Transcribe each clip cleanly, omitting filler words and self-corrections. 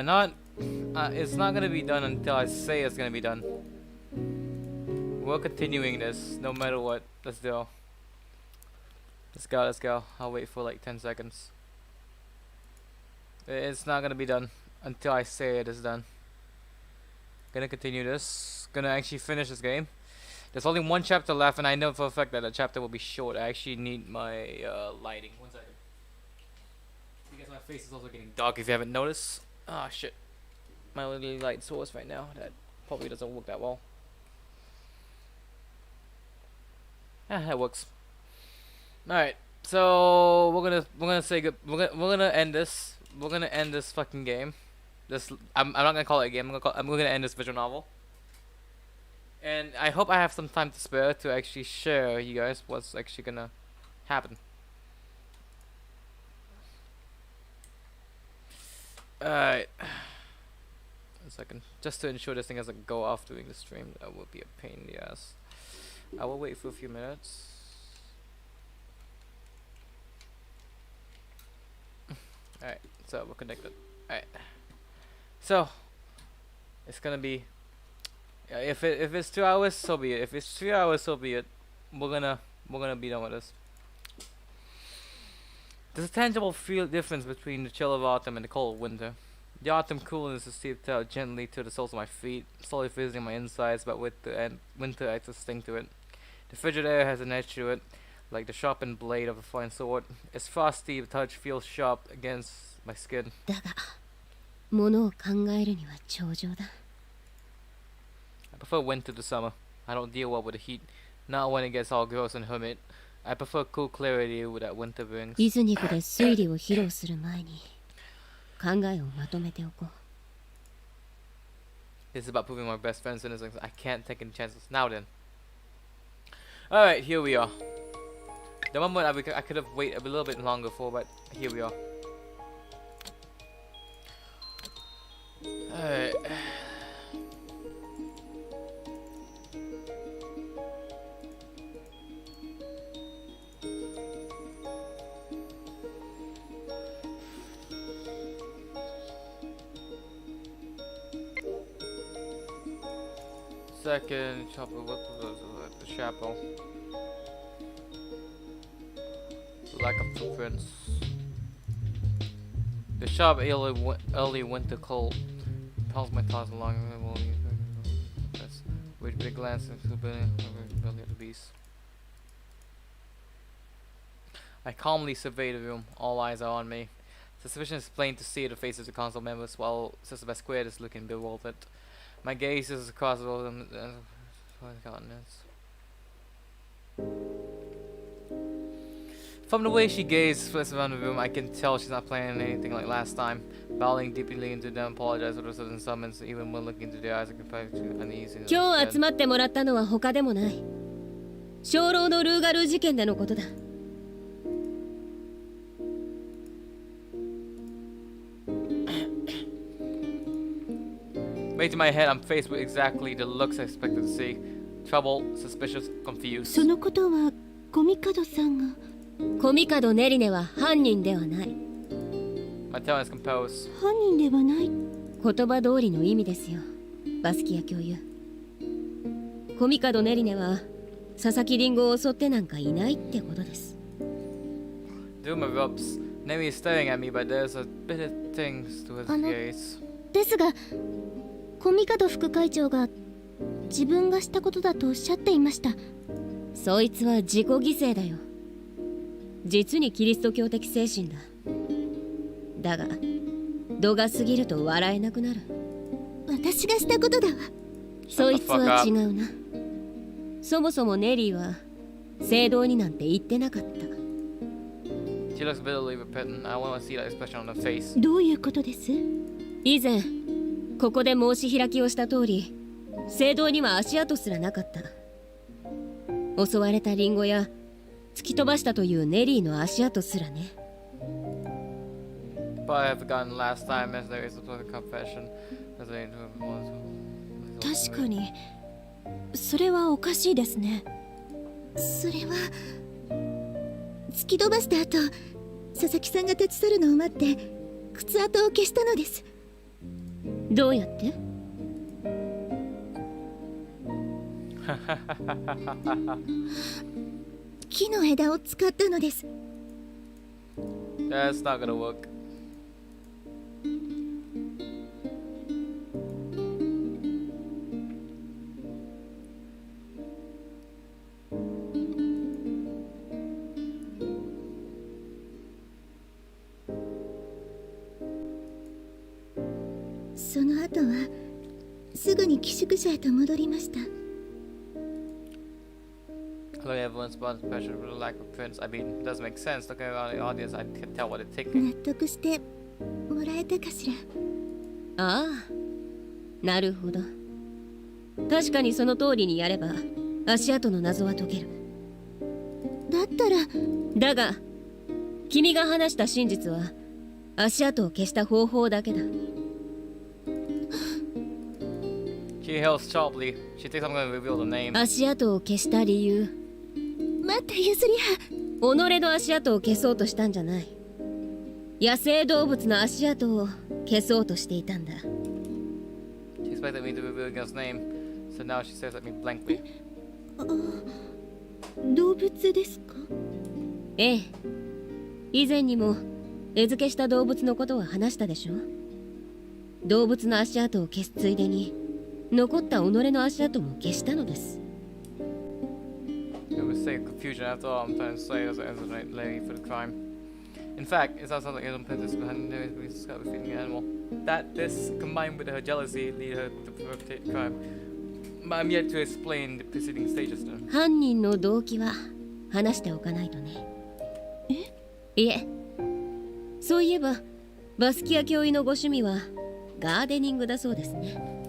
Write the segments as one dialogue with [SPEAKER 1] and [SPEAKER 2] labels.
[SPEAKER 1] done. Not, it's not gonna be done until I say it's gonna be done. We're continuing this, no matter what. Let's go. Let's go, let's go. I'll wait for like 10 seconds. It's not gonna be done until I say it is done. Gonna continue this. Gonna actually finish this game. There's only one chapter left, and I know for a fact that the chapter will be short. I actually need my lighting. 1 second. Because my face is also getting dark if you haven't noticed. Ah, shit. My little light source right now, that probably doesn't work that well. Ah, that works. Alright, so we're gonna say good. We're gonna end this. We're gonna end this fucking game. I'm not gonna call it a game. We're gonna end this visual novel. And I hope I have some time to spare to actually share you guys what's actually gonna happen. Alright. 1 second. Just to ensure this thing doesn't go off during the stream. That would be a pain in the ass. I will wait for a few minutes. Alright, so we're connected. Alright. So it's gonna be if it's 2 hours, so be it. If it's 3 hours, so be it. We're gonna be done with this. There's a tangible feel difference between the chill of autumn and the cold of winter. The autumn coolness is seeped out gently to the soles of my feet, slowly visiting my insides, but with the winter adds a sting to it. The frigid air has an edge to it, like the sharpened blade of a fine sword. Its frosty touch feels sharp against my skin. I prefer winter to summer. I don't deal well with the heat, not when it gets all gross and humid. I prefer cool clarity that winter brings. It's about proving my best friend's innocence. I can't take any chances. Now then. Alright, here we are. The moment I could have waited a little bit longer for, but here we are. Alright. Second chopper, what was the chapel? Lack of footprints. The sharp early winter cold pulls my thoughts along. With a glance into the belly of the beast. I calmly survey the room. All eyes are on me. Suspicion is plain to see the faces of the council members, while Sister Basquiat is looking bewildered. My gaze is across all of them. From the way she gazes first around the room, I can tell she's not planning anything like last time. Bowing deeply into them, apologize for the sudden summons. Even when looking into their eyes, I can find uneasy. Raising my head, I'm faced with exactly the looks I expected to see. Troubled, suspicious, confused. My tone is composed. Doom erupts. Nemi is staring at me, but there's a bit of things to his gaze.
[SPEAKER 2] 小見門副会長が自分がしたことだとおっしゃっていました。そいつは自己犠牲だよ。実にキリスト教的精神だ。だが度が過ぎると笑えなくなる。私がしたことだわ。そいつは違うな。そもそもネリーは聖堂になんて言ってなかった。
[SPEAKER 1] She looks bitterly repentant. I want to see that expression on her face.
[SPEAKER 2] どういうことです？以前ここで申し開きをした通り、聖堂には足跡すらなかった。襲われたリンゴや突き飛ばしたというネリーの足跡すらね。
[SPEAKER 1] But I have forgotten last time as there is a confession.
[SPEAKER 2] 確かにそれはおかしいですね。それは突き飛ばした後、佐々木さんが立ち去るのを待って靴跡を消したのです。どうやって？木の枝を使ったのです。
[SPEAKER 1] That's not gonna work.
[SPEAKER 2] その後はすぐに寄宿舎へと戻りました。
[SPEAKER 1] Hello everyone, response pressure with a lack of prints. I mean, it doesn't make sense. Looking around the audience, I can tell what they're thinking.
[SPEAKER 2] 納得してもらえたかしら。ああ、なるほど。確かにその通りにやれば足跡の謎は解ける。だったらだが君が話した真実は足跡を消した方法だけだ。
[SPEAKER 1] She hails sharply. She thinks I'm going to reveal the name.
[SPEAKER 2] 足跡を消した理由。待って、ゆずりは。己の足跡を消そうとしたんじゃない。野生動物の足跡を消そうとしていたんだ。
[SPEAKER 1] She expected me to reveal his name, so now she stares at me blankly.
[SPEAKER 2] 動物ですか？ええ。以前にも餌付けした動物のことは話したでしょ。動物の足跡を消すついでに残った己の足跡も消したのです。
[SPEAKER 1] It was saying confusion after all. I'm trying to say as an lady for the crime. In fact, it's not something Autumn Princess behind the we discovered feeding an animal. That this combined with her jealousy lead her to perpetrate the crime. I'm yet to explain the preceding stages though.
[SPEAKER 2] 犯人の動機は話しておかないとね。いえ、そういえばバスキア教諭のご趣味はガーデニングだそうですね。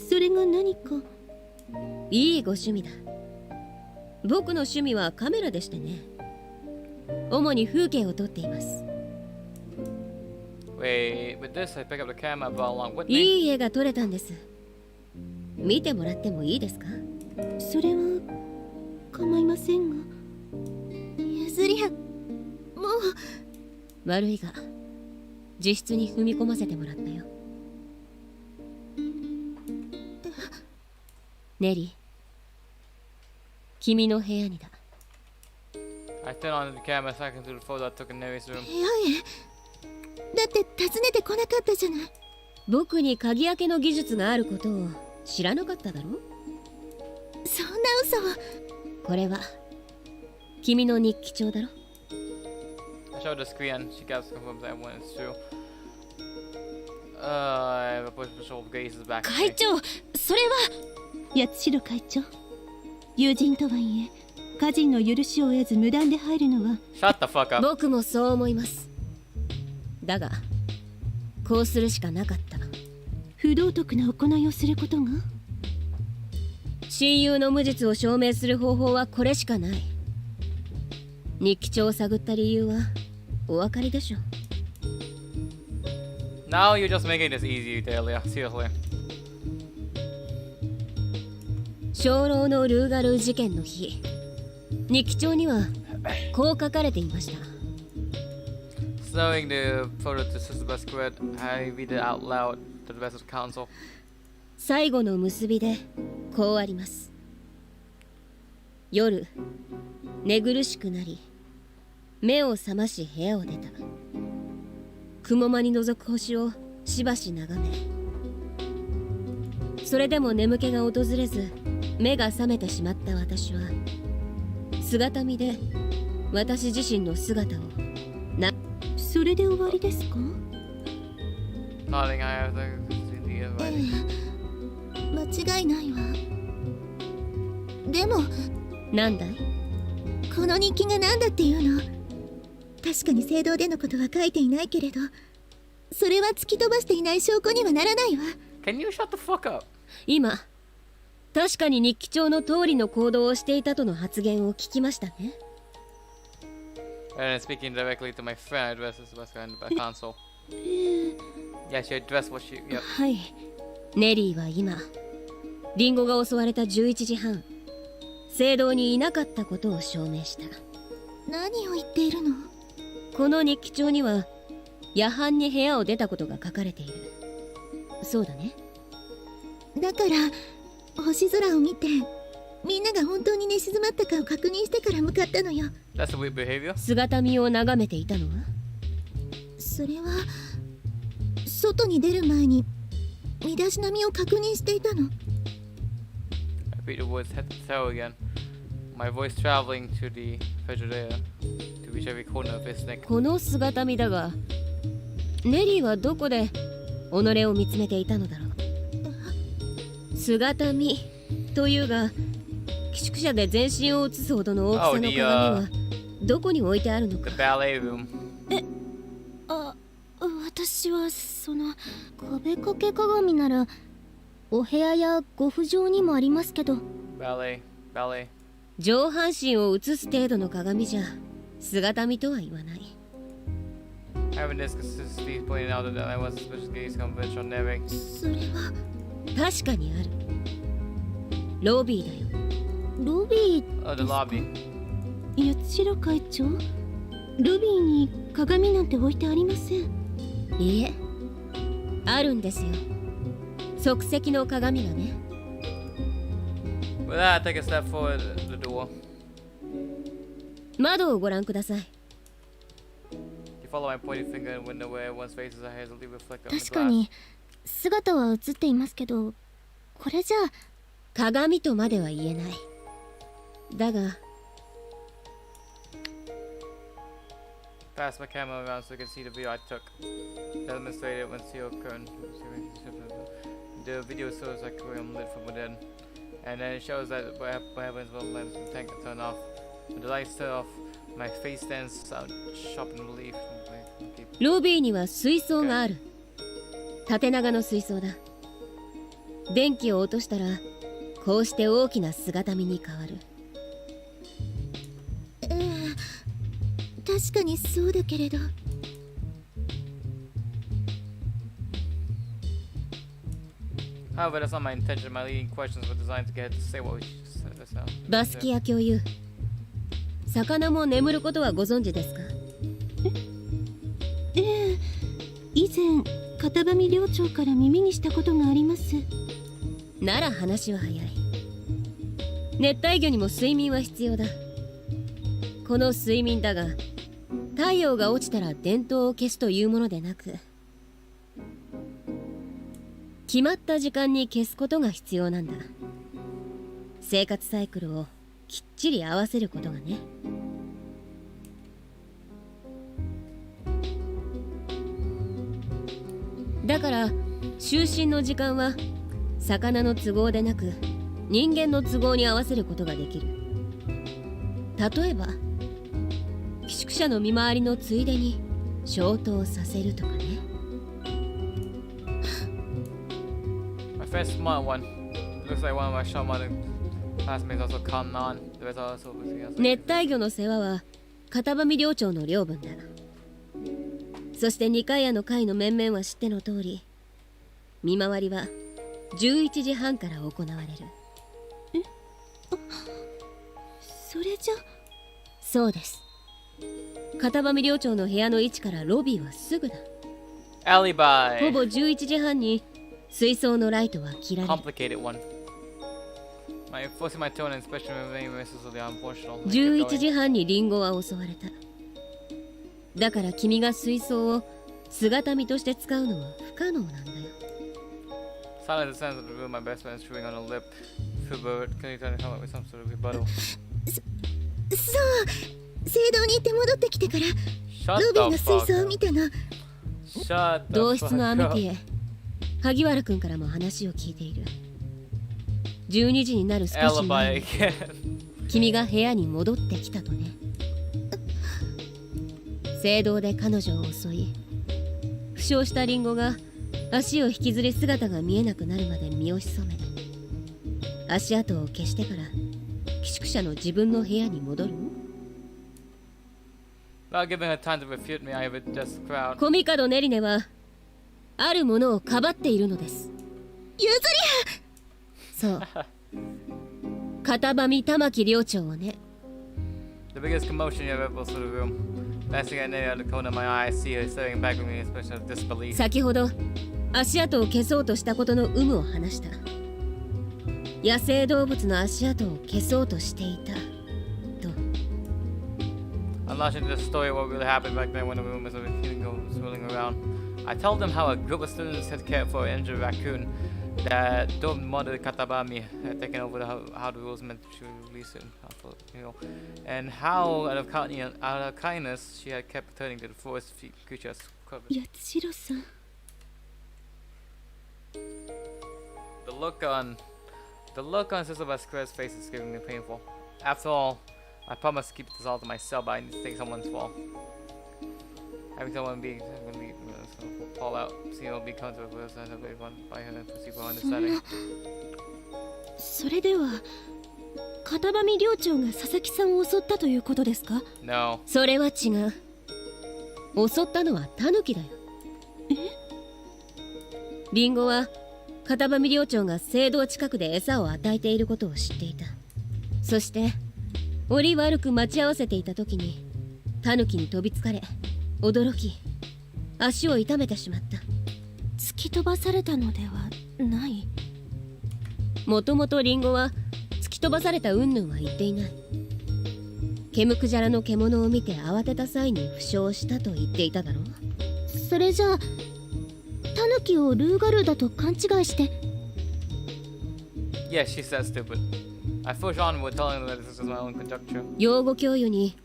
[SPEAKER 2] それが何か？いいご趣味だ。僕の趣味はカメラでしてね。主に風景を撮っています。
[SPEAKER 1] Wait, with this I pick up the camera and brought along with me.
[SPEAKER 2] いい絵が撮れたんです。見てもらってもいいですか？それは構いませんが。譲りはもう悪いが自室に踏み込ませてもらったよ。ネリー、君の部屋にだ。
[SPEAKER 1] I turned on the camera a second to the photo I took in Mary's room.
[SPEAKER 2] 部屋へ？だって訪ねてこなかったじゃない。僕に鍵開けの技術があることを知らなかっただろ。そんな嘘を。これは君の日記帳だろ。
[SPEAKER 1] I showed the screen and she gasped to confirm that everyone is true. I have a push patrol gazes back.
[SPEAKER 2] 会長、それは八代会長。友人とはいえ、家人の許しを得ず無断で入るのは。
[SPEAKER 1] Shut the fuck up.
[SPEAKER 2] 僕もそう思います。だが、こうするしかなかった。不道徳な行いをすることが？親友の無実を証明する方法はこれしかない。日記帳を探った理由はお分かりでしょう。
[SPEAKER 1] Now you're just making this easy, Dahlia. Seriously.
[SPEAKER 2] 鐘楼のルーガルー事件の日、日記帳にはこう書かれていました。
[SPEAKER 1] Showing the photo to Sister Basquiat, I read it out loud to the rest of the council.
[SPEAKER 2] 最後の結びでこうあります。夜、寝苦しくなり、目を覚まし部屋を出た。雲間に覗く星をしばし眺め、それでも眠気が訪れず目が覚めてしまった私は姿見で私自身の姿をそれで終わりですか？
[SPEAKER 1] Nodding, I have to see the writing.
[SPEAKER 2] 間違いないわ。でもなんだい？この日記が何だっていうの？確かに聖堂でのことは書いていないけれど、それは突き飛ばしていない証拠にはならないわ。
[SPEAKER 1] Can you shut the fuck up?
[SPEAKER 2] 今、確かに日記帳の通りの行動をしていたとの発言を聞きましたね。
[SPEAKER 1] And speaking directly to my friend, I addressed this Basquiat in the back console. Yeah, she addressed what she. Yep.
[SPEAKER 2] はい。ネリーは今、リンゴが襲われた11時半、聖堂にいなかったことを証明した。何を言っているの？この日記帳には夜半に部屋を出たことが書かれている。そうだね。
[SPEAKER 3] だから星空を見て、みんなが本当に寝静まったかを確認してから向かったのよ。
[SPEAKER 1] That's a weird behavior.
[SPEAKER 2] 姿見を眺めていたのは？
[SPEAKER 3] それは外に出る前に身だしなみを確認していたの。
[SPEAKER 1] I repeat the words head to toe again. My voice traveling to the refrigerator to reach every corner of his neck.
[SPEAKER 2] この姿見だが、ネリーはどこで己を見つめていたのだろう。姿見というが、寄宿舎で全身を映すほどの大きさの鏡はどこに置いてあるの
[SPEAKER 1] The
[SPEAKER 2] か。
[SPEAKER 1] ballet room.
[SPEAKER 3] 私はその壁掛け鏡ならお部屋やご不浄にもありますけど。
[SPEAKER 1] Ballet.
[SPEAKER 2] 上半身を映す程度の鏡じゃ姿見とは言わない。
[SPEAKER 1] Having this consistency pointing out that I was suspicious gaze conventional naming.
[SPEAKER 3] それは
[SPEAKER 2] 確かにある。ロビーだよ。
[SPEAKER 3] ロビー
[SPEAKER 1] Oh, the lobby.
[SPEAKER 3] 八代会長、ロビーに鏡なんて置いてありません。
[SPEAKER 2] いいえ、あるんですよ。即席の鏡がね。
[SPEAKER 1] With that, I take a step forward to the door.
[SPEAKER 2] 窓をご覧ください。
[SPEAKER 1] You follow my pointing finger in the window where one's face is hazily reflected on the
[SPEAKER 3] 確か
[SPEAKER 1] glass.
[SPEAKER 3] に姿は映っていますけど、これじゃ
[SPEAKER 2] 鏡とまでは言えない。だが
[SPEAKER 1] Pass my camera around so you can see the video I took. Demonstrated when seal current. The video shows like room lit from within, and then it shows that what happens when the tank is turned off. When the lights turn off, my face stands out sharp in relief.
[SPEAKER 2] ロビーには水槽がある。縦長の水槽だ。電気を落としたらこうして大きな姿見に変わる。
[SPEAKER 3] 確かにそうだけれど。
[SPEAKER 1] However, that's not my intention. My leading questions were designed to get her to say what we said.
[SPEAKER 2] バスキア共有。魚も眠ることはご存知ですか？
[SPEAKER 3] ええ、以前片上寮長から耳にしたことがあります。
[SPEAKER 2] なら話は早い。熱帯魚にも睡眠は必要だ。この睡眠だが、太陽が落ちたら電灯を消すというものでなく、決まった時間に消すことが必要なんだ。生活サイクルをきっちり合わせることがね。だから就寝の時間は魚の都合でなく人間の都合に合わせることができる。例えば寄宿舎の見回りのついでに消灯させるとかね。
[SPEAKER 1] My first smart one. Looks like one of my shaman classmates also caught on. The rest are also looking at.
[SPEAKER 2] 熱帯魚の世話は片上寮長の領分だ。そして二階屋の会の面々は知っての通り、見回りは11時半から行われる。
[SPEAKER 3] それじゃ。
[SPEAKER 2] そうです。片上寮長の部屋の位置からロビーはすぐだ。
[SPEAKER 1] Alibi.
[SPEAKER 2] ほぼ11時半に水槽のライトは切られる。
[SPEAKER 1] Complicated one. My forcing my tone and expression remain mercilessly unfortunate.
[SPEAKER 2] 11時半にリンゴは襲われた。だから君が水槽を姿見として使うのは不可能なんだよ。
[SPEAKER 1] Silent descends into the room. My best friend is chewing on a lip. Filbert, can you try to come up with some sort of rebuttal?
[SPEAKER 3] そう聖堂に行って戻ってきてから
[SPEAKER 1] Shut
[SPEAKER 3] ロビー
[SPEAKER 1] the
[SPEAKER 3] の水
[SPEAKER 1] fuck
[SPEAKER 3] 槽を
[SPEAKER 1] up.
[SPEAKER 3] 見たの。
[SPEAKER 1] Shut the
[SPEAKER 2] 同室のアメ
[SPEAKER 1] fuck
[SPEAKER 2] ティ
[SPEAKER 1] up.
[SPEAKER 2] エ、萩原君からも話を聞いている。12時になる少し
[SPEAKER 1] Alibi
[SPEAKER 2] 前に
[SPEAKER 1] again.
[SPEAKER 2] 君が部屋に戻ってきたとね。聖堂で彼女を襲い、負傷したリンゴが足を引きずり姿が見えなくなるまで身を潜め、足跡を消してから寄宿舎の自分の部屋に戻る。
[SPEAKER 1] Without giving her time to refute me, I have addressed the crowd.
[SPEAKER 2] コミカドネリネはあるものをかばっているのです。
[SPEAKER 3] 譲
[SPEAKER 2] そう片上玉木寮長をね。
[SPEAKER 1] The biggest commotion you have ever saw in the room. Glancing at Nelly out of the corner of my eye, I see her staring back at me in an expression of disbelief.
[SPEAKER 2] 先ほど足跡を消そうとしたことの有無を話した。野生動物の足跡を消そうとしていたと。
[SPEAKER 1] Unleashing the story of what really happened back then when the rumors of a killing was swirling around. I told them how a group of students had cared for an injured raccoon, that Dom Mother Katabami had taken over how the rules meant to release it, and how out of kindness she had kept returning to the forest creatures covered.
[SPEAKER 3] 八代さん。
[SPEAKER 1] The look on Sister Basquer's face is giving me painful. After all, I promised to keep this all to myself, but I need to take someone's fall. Having someone fall out, seeing will be comfortable with us and everyone by her and perceive her understanding.
[SPEAKER 3] それでは片上寮長が佐々木さんを襲ったということですか？
[SPEAKER 1] No.
[SPEAKER 2] それは違う。襲ったのはタヌキだよ。リンゴは片上寮長が聖堂近くで餌を与えていることを知っていた。そして折悪く待ち合わせていた時にタヌキに飛びつかれ驚き足を痛めてしまった。
[SPEAKER 3] 突き飛ばされたのではない。
[SPEAKER 2] もともとリンゴは突き飛ばされた云々は言っていない。ケムクジャラの獣を見て慌てた際に負傷したと言っていただろう。
[SPEAKER 3] それじゃあタヌキをルーガルーだと勘違いして。
[SPEAKER 1] Yeah, she said stupid. I pushed on with telling them that this was my own conjecture.
[SPEAKER 2] 養護教諭に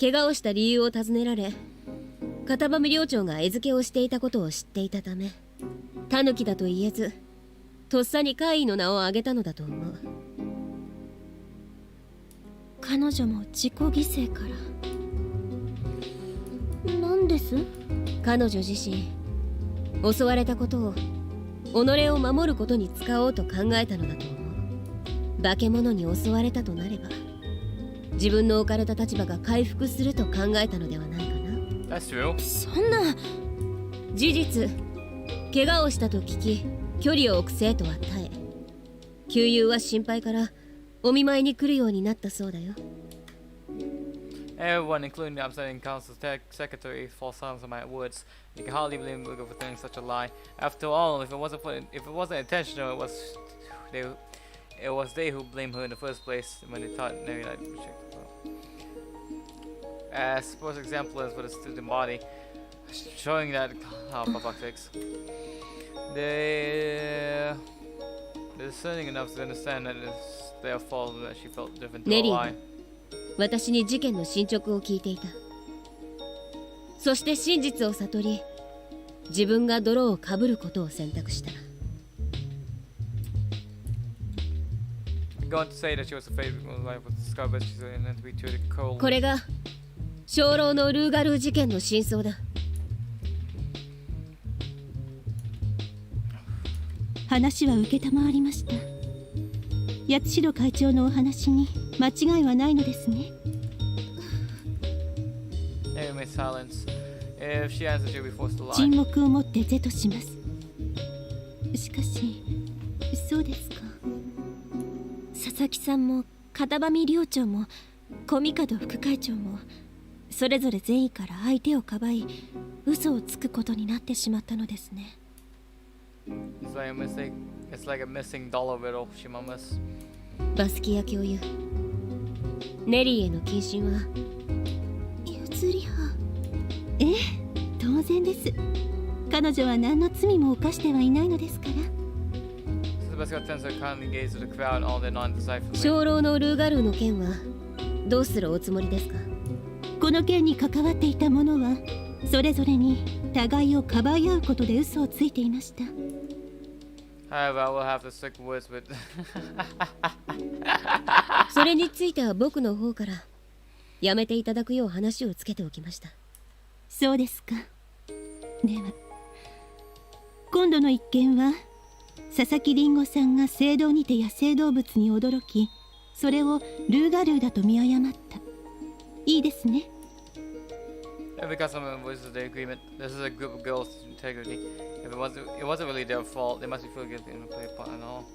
[SPEAKER 2] 怪我をした理由を尋ねられ、片上寮長が餌付けをしていたことを知っていたため、タヌキだと言えずとっさに怪異の名を挙げたのだと思う。
[SPEAKER 3] 彼女も自己犠牲から。なんです？
[SPEAKER 2] 彼女自身襲われたことを己を守ることに使おうと考えたのだと思う。化け物に襲われたとなれば自分の置かれた立場が回復すると考えたのではないかな。
[SPEAKER 1] That's true.
[SPEAKER 3] そんな。
[SPEAKER 2] 事実怪我をしたと聞き距離を置く生徒は絶え、旧友は心配からお見舞いに来るようになったそうだよ。
[SPEAKER 1] Everyone, including the upstanding council secretary, falls silence on my words. You can hardly blame Lugo for telling such a lie. After all, if it wasn't intentional, it was they who blamed her in the first place when they thought Neri died. As first example is for the student body, showing that for fuck's sakes, they're discerning enough to understand that it's their fault that she felt different to a lie.
[SPEAKER 2] 私に事件の進捗を聞いていた。そして真実を悟り、自分が泥をかぶることを選択した。これが鐘楼のルーガルー事件の真相だ。
[SPEAKER 3] 話は承りました。八代会長のお話に間違いはないのですね。沈黙をもって是とします。しかしそうですか。佐々木さんも片上寮長も小見門副会長もそれぞれ善意から相手をかばい嘘をつくことになってしまったのですね。
[SPEAKER 1] It's like a missing dollar riddle, she murmurs.
[SPEAKER 2] バスキア教諭、ネリーへの謹慎は
[SPEAKER 3] 譲り派。ええ、当然です。彼女は何の罪も犯してはいないのですから。
[SPEAKER 2] 鐘楼のルーガルーの件はどうするおつもりですか？
[SPEAKER 3] この件に関わっていた者はそれぞれに互いをかばい合うことで嘘をついていました。
[SPEAKER 2] それについては僕の方からやめていただくよう話をつけておきました。
[SPEAKER 3] そうですか。では今度の一件は佐々木りんごさんが聖堂にて野生動物に驚き、それをルーガルーだと見誤った。いいですね。
[SPEAKER 1] Because someone voices the agreement, this is a group of girls' integrity. If it wasn't really their fault, they must be feel guilty and play a part and all.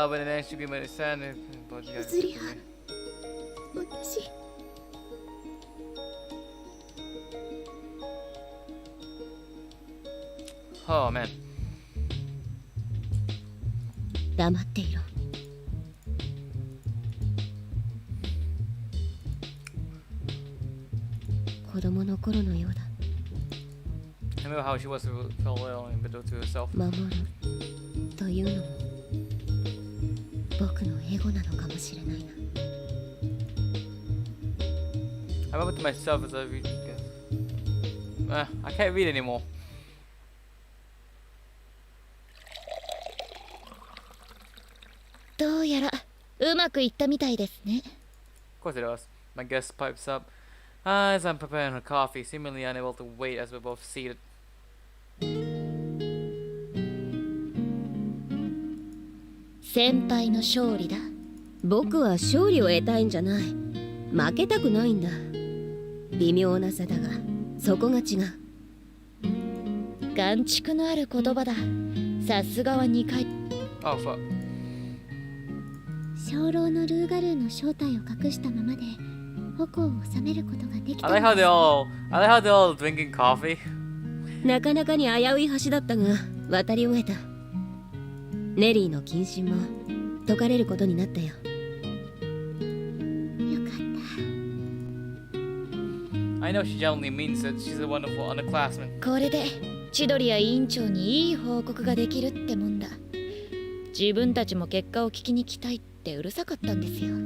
[SPEAKER 1] But an actual agreement is signed.
[SPEAKER 3] 譲り派。私
[SPEAKER 1] Oh man.
[SPEAKER 2] 黙っていろ。子供の頃のようだ。
[SPEAKER 1] I remember how she was loyal and bitter to herself.
[SPEAKER 2] 守るというのも僕のエゴなのかもしれないな。
[SPEAKER 1] I remember to myself as I read. I can't read anymore.
[SPEAKER 3] どうやらうまくいったみたいですね。
[SPEAKER 1] Of course it does. My guest pipes up as I'm preparing her coffee, seemingly unable to wait as we're both seated.
[SPEAKER 3] 先輩の勝利だ。
[SPEAKER 2] 僕は勝利を得たいんじゃない。負けたくないんだ。微妙な差だが、そこが違う。
[SPEAKER 3] 眼蓄のある言葉だ。さすがは2回。
[SPEAKER 1] Oh fuck.
[SPEAKER 2] 鐘楼のルーガルーの正体を隠したままで矛を収めることができた。
[SPEAKER 1] I like how they're all drinking coffee.
[SPEAKER 2] なかなかに危うい橋だったが渡り終えた。ネリーの謹慎も解かれることになったよ。よかった。
[SPEAKER 1] I know she genuinely means it. She's a wonderful underclassman.
[SPEAKER 3] これで千鳥や委員長にいい報告ができるってもんだ。自分たちも結果を聞きに来たいってうるさかったんですよ。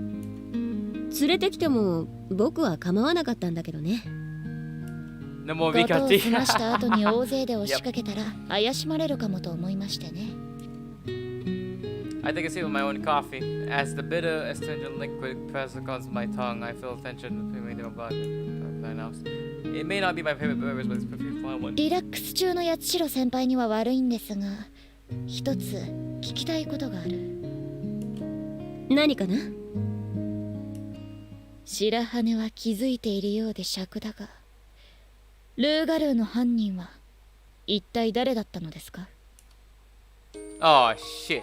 [SPEAKER 2] 連れてきても僕は構わなかったんだけどね。
[SPEAKER 1] No more
[SPEAKER 3] ことを
[SPEAKER 1] Vikati.
[SPEAKER 3] 済ました後に大勢で押しかけたら怪しまれるかもと思いましてね。
[SPEAKER 1] I take a sip of my own coffee. As the bitter, astringent liquid presses across my tongue, I feel tension between my blood and my nose. It may not be my favorite beverage, but it's perfectly fine one.
[SPEAKER 3] リラックス中の八代先輩には悪いんですが、一つ聞きたいことがある。
[SPEAKER 2] 何かな。
[SPEAKER 3] 白羽は気づいているようで尺だが、ルーガルーの犯人は一体誰だったのですか？
[SPEAKER 1] Oh shit.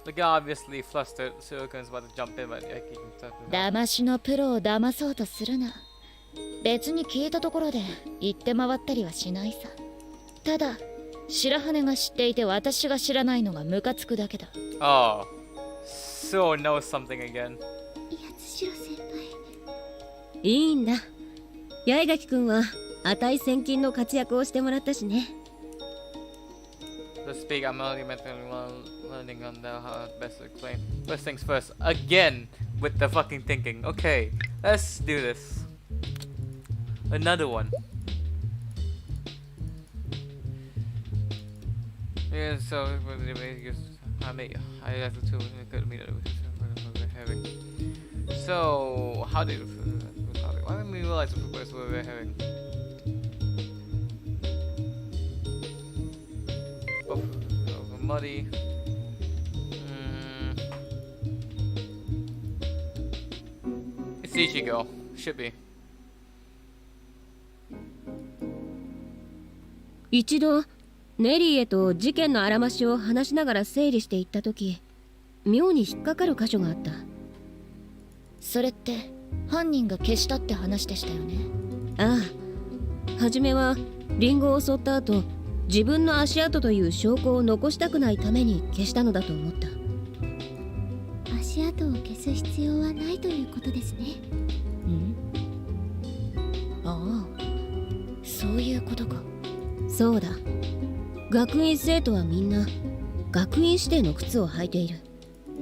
[SPEAKER 1] The guy obviously flustered. Surukun's about to jump in, but I keep him talking.
[SPEAKER 3] 騙しのプロを騙そうとするな。別に聞いたところで言って回ったりはしないさ。ただ白羽が知っていて私が知らないのがムカつくだけだ。
[SPEAKER 1] Oh. So knows something again.
[SPEAKER 2] 八代先輩。いいんだ。八重垣君は値千金の活躍をしてもらったしね。
[SPEAKER 1] To speak, I'm only mentally learning on how best to explain. First things first, again with the fucking thinking. Okay, let's do this. Another one. Yeah, so I have to could meet having. So how did why didn't we realize what we're having? Muddy. It's Ichigo. Should be.
[SPEAKER 2] 一度ネリーへと事件のあらましを話しながら整理していった時、妙に引っかかる箇所があった。
[SPEAKER 3] それって犯人が消したって話でしたよね。
[SPEAKER 2] ああ、初めはリンゴを襲った後、自分の足跡という証拠を残したくないために消したのだと思った。足跡を消す必要はないということですね。
[SPEAKER 3] ああ、そういうことか。
[SPEAKER 2] そうだ。学院生徒はみんな学院指定の靴を履いている。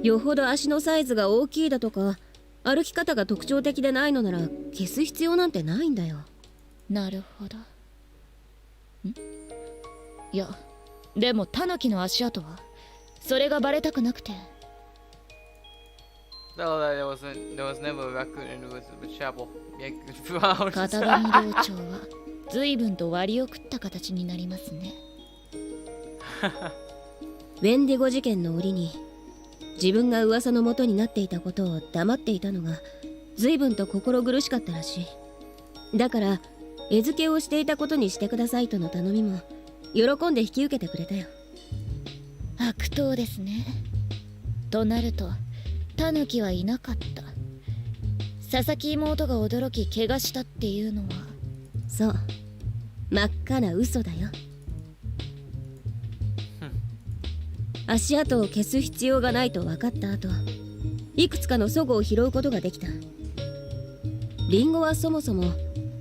[SPEAKER 2] よほど足のサイズが大きいだとか歩き方が特徴的でないのなら消す必要なんてないんだよ。
[SPEAKER 3] なるほど。いや、でもタヌキの足跡はそれがバレたくなくて。
[SPEAKER 1] No, there was never a raccoon in the chapel.
[SPEAKER 3] 片上寮長は随分と割を食った形になりますね。
[SPEAKER 2] ウェンディゴ事件の折に自分が噂の元になっていたことを黙っていたのが随分と心苦しかったらしい。だから餌付けをしていたことにしてくださいとの頼みも喜んで引き受けてくれたよ。
[SPEAKER 3] 悪党ですね。となるとタヌキはいなかった。佐々木妹が驚き怪我したっていうのは。
[SPEAKER 2] そう、真っ赤な嘘だよ。足跡を消す必要がないと分かった後、いくつかの祖語を拾うことができた。リンゴはそもそも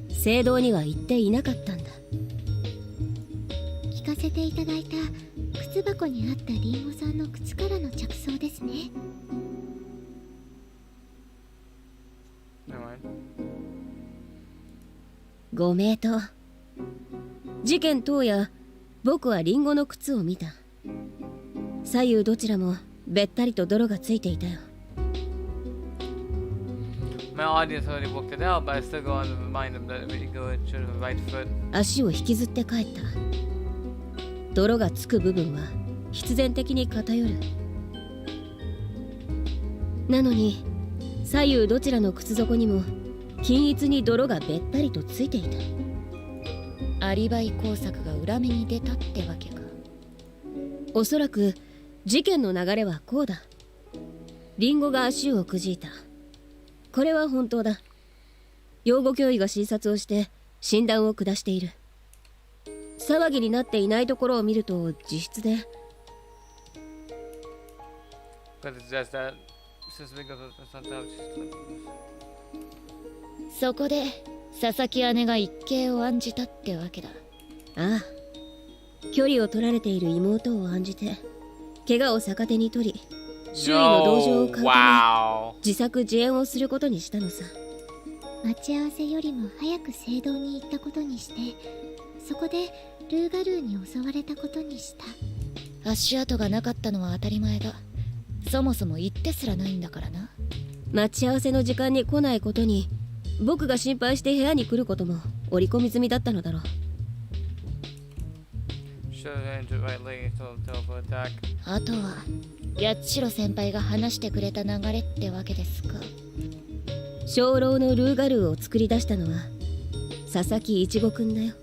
[SPEAKER 2] 聖堂には行っていなかったんだ。
[SPEAKER 3] 聞かせていただいた靴箱にあったリンゴさんの靴からの着想ですね。
[SPEAKER 2] ご名答。事件当夜、僕はリンゴの靴を見た。左右どちらもべったりと泥がついていたよ。
[SPEAKER 1] My audience already worked it out, but I still go on to remind them that we go to the right foot.
[SPEAKER 2] 足を引きずって帰った。泥がつく部分は必然的に偏る。なのに左右どちらの靴底にも均一に泥がべったりとついていた。
[SPEAKER 4] アリバイ工作が裏目に出たってわけか。
[SPEAKER 2] おそらく事件の流れはこうだ。リンゴが足をくじいた。これは本当だ。養護教諭が診察をして診断を下している。騒ぎになっていないところを見ると自室で。
[SPEAKER 4] そこで佐々木姉が一計を案じたってわけだ。
[SPEAKER 2] ああ、距離を取られている妹を案じて怪我を逆手に取り、周囲の同情を買うため自作自演をすることにしたのさ。
[SPEAKER 3] 待ち合わせよりも早く聖堂に行ったことにして、そこでルーガルーに襲われたことにした。
[SPEAKER 4] 足跡がなかったのは当たり前だ。そもそも行ってすらないんだからな。
[SPEAKER 2] 待ち合わせの時間に来ないことに僕が心配して部屋に来ることも織り込み済みだったのだろう。
[SPEAKER 4] あとは八代先輩が話してくれた流れってわけですか。
[SPEAKER 2] 鐘楼のルーガルーを作り出したのは佐々木一吾くんだよ。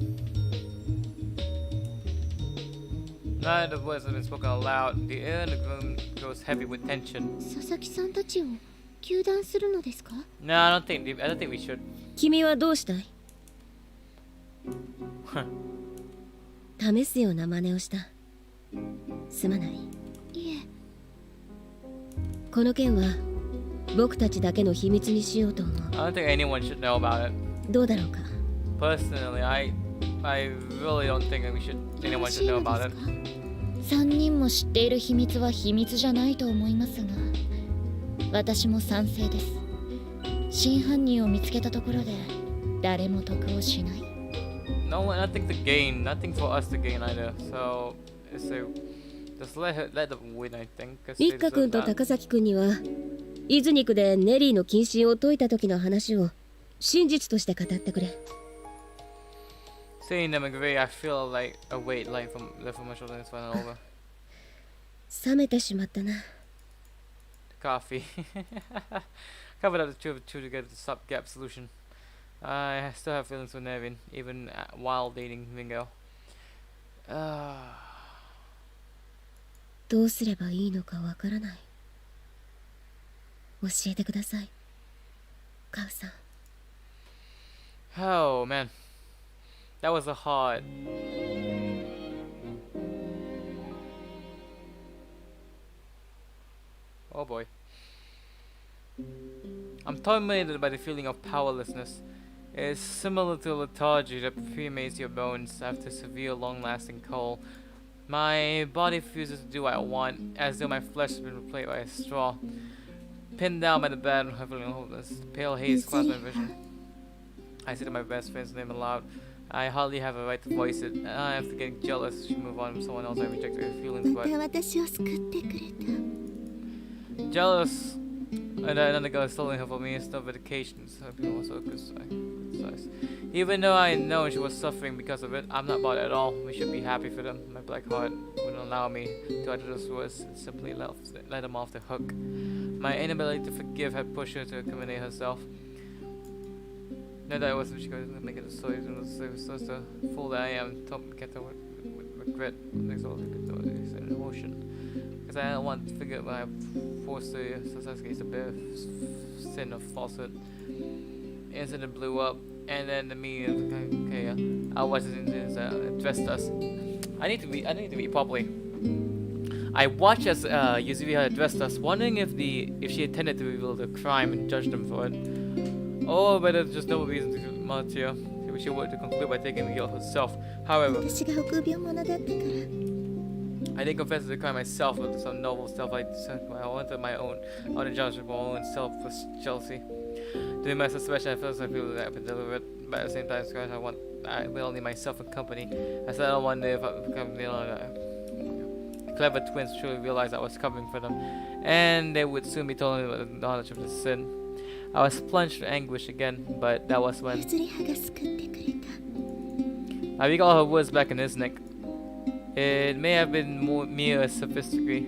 [SPEAKER 1] None of the words have been spoken aloud. The air in the room grows heavy with tension.
[SPEAKER 3] 佐々木さんたちを糾弾するのですか？
[SPEAKER 1] No, I don't think we should.
[SPEAKER 2] 君はどうしたい？試すような真似をした。すまない。
[SPEAKER 3] いえ。
[SPEAKER 2] この件は僕たちだけの秘密にしようと思う。
[SPEAKER 1] I don't think anyone should know about it.
[SPEAKER 2] どうだろうか。
[SPEAKER 1] Personally, I really don't think anyone should know about it.
[SPEAKER 4] 3人も知っている秘密は秘密じゃないと思いますが、私も賛成です。真犯人を見つけたところで誰も得をしない。
[SPEAKER 1] No one, nothing to gain, nothing for us to gain either. So just let them win, I think.
[SPEAKER 2] リッカ君と高崎君にはイズニクでネリーの謹慎を解いた時の話を真実として語ってくれ。
[SPEAKER 1] Seeing them agree, I feel like a weight left from my shoulder and it's finally over.
[SPEAKER 2] 冷めてしまったな。
[SPEAKER 1] Coffee. Covered up the two to get the stopgap solution. I still have feelings for Nevin, even while dating Mingo.
[SPEAKER 2] どうすればいいのかわからない。教えてください、カウさん。
[SPEAKER 1] Oh man, that was a hard. Oh boy. I'm tormented by the feeling of powerlessness. It is similar to lethargy that permeates your bones after severe, long-lasting cold. My body refuses to do what I want, as though my flesh has been replaced by a straw. Pinned down by the bed, heavily and hopeless, pale haze clouds my vision. I say to my best friend's name aloud. I hardly have a right to voice it. I have to get jealous to move on with someone else I reject their feelings,
[SPEAKER 3] ま
[SPEAKER 1] but
[SPEAKER 3] た私を救ってくれた。
[SPEAKER 1] jealous. And another girl is stealing her for me instead of medication. So people also criticize. Even though I know she was suffering because of it, I'm not bothered at all. We should be happy for them. My black heart wouldn't allow me to utter those words and simply let them off the hook. My inability to forgive had pushed her to incriminate herself. No doubt it wasn't she going to make it a story. It was such a fool that I am. Don't get to regret. Next all an emotion. Because I don't want to forget when I forced the society to bear sin of falsehood. Incident blew up, and then the media, okay, I wasn't addressed us. I need to be properly. I watched as Yuzuriha addressed us, wondering if she intended to reveal the crime and judge them for it. Oh, but there's just no reason to mount here. She would to conclude by taking the guilt herself. However,
[SPEAKER 3] 私が臆病者だったから。
[SPEAKER 1] I didn't confess to the crime myself with some novel stuff I wanted my own injunction for my own selfish jealousy. Doing my suspicion at first I feel that I've been delivered, but at the same time I will only myself and company. I said I don't wonder if I become the clever twins truly realized I was covering for them, and they would soon be told about the knowledge of the sin. I was plunged in anguish again, but that was when
[SPEAKER 3] ゆずりはが救ってくれた。
[SPEAKER 1] I recall her words back in his neck. It may have been mere sophistry,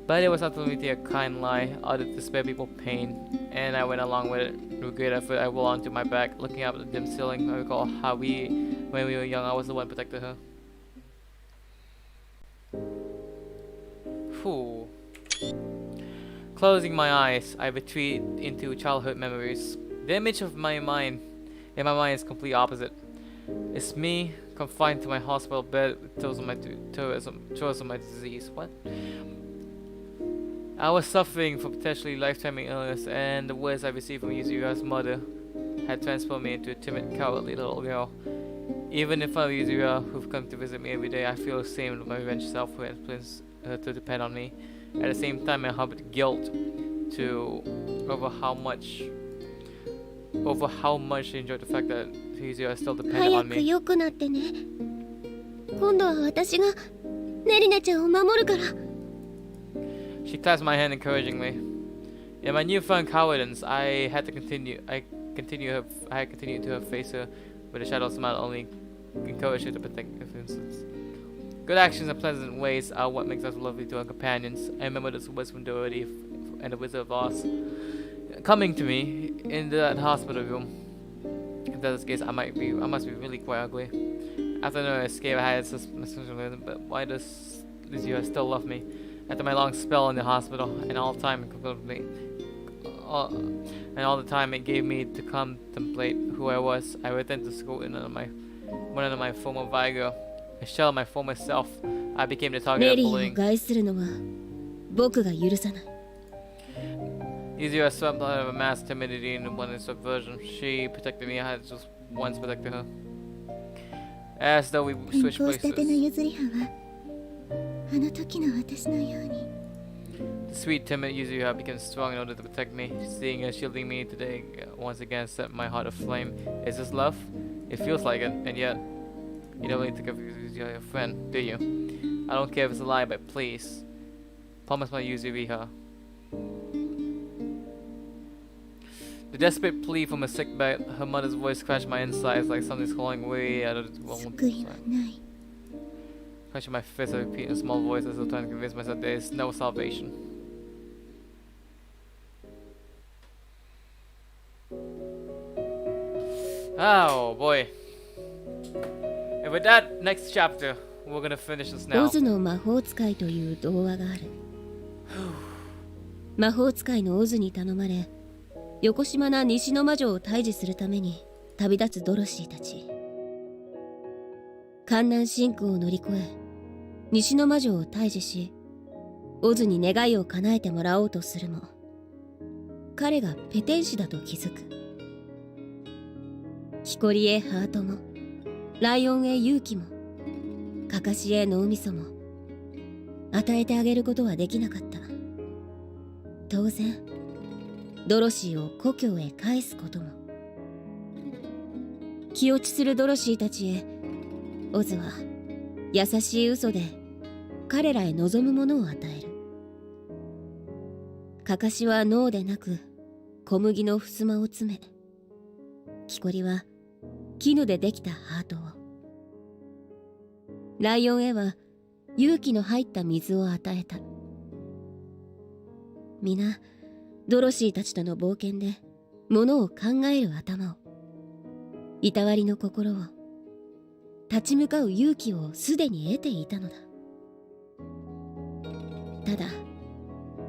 [SPEAKER 1] but it was ultimately a kind lie, uttered to spare people pain, and I went along with it. With great effort, I rolled onto my back, looking up at the dim ceiling. I recall how when we were young, I was the one who protected her. Whew. Closing my eyes, I retreat into childhood memories. The image of my mind in my mind is complete opposite. It's me confined to my hospital bed with tours of my disease. What? I was suffering from potentially life-threatening illness, and the words I received from Yuzuri's mother had transformed me into a timid, cowardly little girl. Even in front of Yuzuri, who've come to visit me every day, I feel ashamed of my revenge self who influenced her to depend on me. At the same time, I harbored guilt over how much she enjoyed the fact that Yuzuri still depended
[SPEAKER 3] 早
[SPEAKER 1] on
[SPEAKER 3] く
[SPEAKER 1] me.
[SPEAKER 3] 良くなってね。今度は私がネリナちゃんを守るから。
[SPEAKER 1] She clasped my hand encouragingly. In my newfound cowardice, I had continued to face her with a shadow smile, only encouraged her to protect her innocence. Good actions and pleasant ways are what makes us lovely to our companions. I remember this words from Dorothy and the Wizard of Oz coming to me in that hospital room. If that's the case, I must be really quite ugly. After no escape, I had suspicion, but why does Lizzie still love me? After my long spell in the hospital, and all the time it gave me to contemplate who I was, I returned to school in one of my former vigor. A shell of my former self, I became the target
[SPEAKER 3] ネ
[SPEAKER 1] of
[SPEAKER 3] リーを
[SPEAKER 1] bullying.
[SPEAKER 3] 害するのは僕が許さない。
[SPEAKER 1] Easier swept out of a mass timidity and one in subversion. She protected me, I had just once protected her. As though we
[SPEAKER 3] 転
[SPEAKER 1] switched
[SPEAKER 3] 校したての
[SPEAKER 1] places.
[SPEAKER 3] ゆずりははあの時の私のように。
[SPEAKER 1] The sweet, timid Yuzuha became strong in order to protect me. Seeing her shielding me today once again set my heart aflame. Is this love? It feels like it, and yet you don't really think of Yuzuha your friend, do you? I don't care if it's a lie, but please promise my Yuzuha. The desperate plea from a sick bed, her mother's voice crashed my insides like something's calling way out of the wall.
[SPEAKER 3] 救いはない。
[SPEAKER 1] Clenching my fist, I repeat in a small voice as though trying to convince myself there is no salvation. Oh boy. And with that, next chapter, we're gonna finish this
[SPEAKER 3] オ
[SPEAKER 1] now.
[SPEAKER 3] ズの魔法使いという童話がある。魔法使いのオズに頼まれ、横島な西の魔女を退治するために旅立つドロシーたち。艱難信仰を乗り越え、西の魔女を退治し、オズに願いを叶えてもらおうとするも、彼がペテン師だと気づく。木こりへハートも、ライオンへ勇気も、カカシへ脳みそも、与えてあげることはできなかった。当然、ドロシーを故郷へ返すことも。気落ちするドロシーたちへ、オズは優しい嘘で彼らへ望むものを与える。カカシは脳でなく小麦の襖を詰め、木こりは絹でできたハートを、ライオンへは勇気の入った水を与えた。皆ドロシーたちとの冒険で物を考える頭を、いたわりの心を、立ち向かう勇気をすでに得ていたのだ。ただ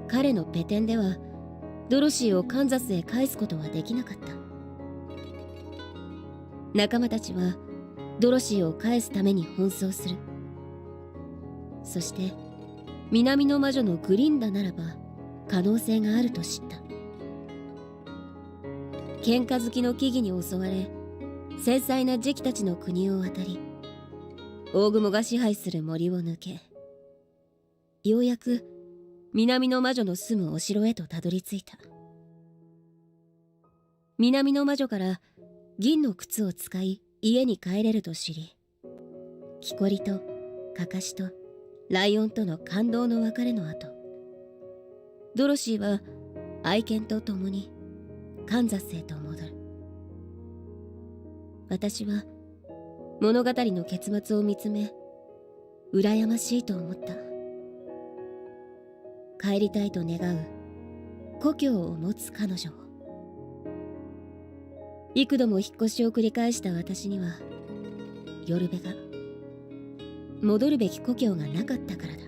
[SPEAKER 3] 彼のペテンではドロシーをカンザスへ返すことはできなかった。仲間たちはドロシーを返すために奔走する。
[SPEAKER 2] そして南の魔女のグリンダならば可能性があると知った。喧嘩好きの木々に襲われ、繊細な時期たちの国を渡り、大雲が支配する森を抜け、ようやく南の魔女の住むお城へとたどり着いた。南の魔女から銀の靴を使い家に帰れると知り、木こりとかかしとライオンとの感動の別れの後、ドロシーは愛犬と共にカンザスへと戻る。私は物語の結末を見つめ、羨ましいと思った。帰りたいと願う故郷を持つ彼女を。幾度も引っ越しを繰り返した私には、ヨルベが戻るべき故郷がなかったからだ。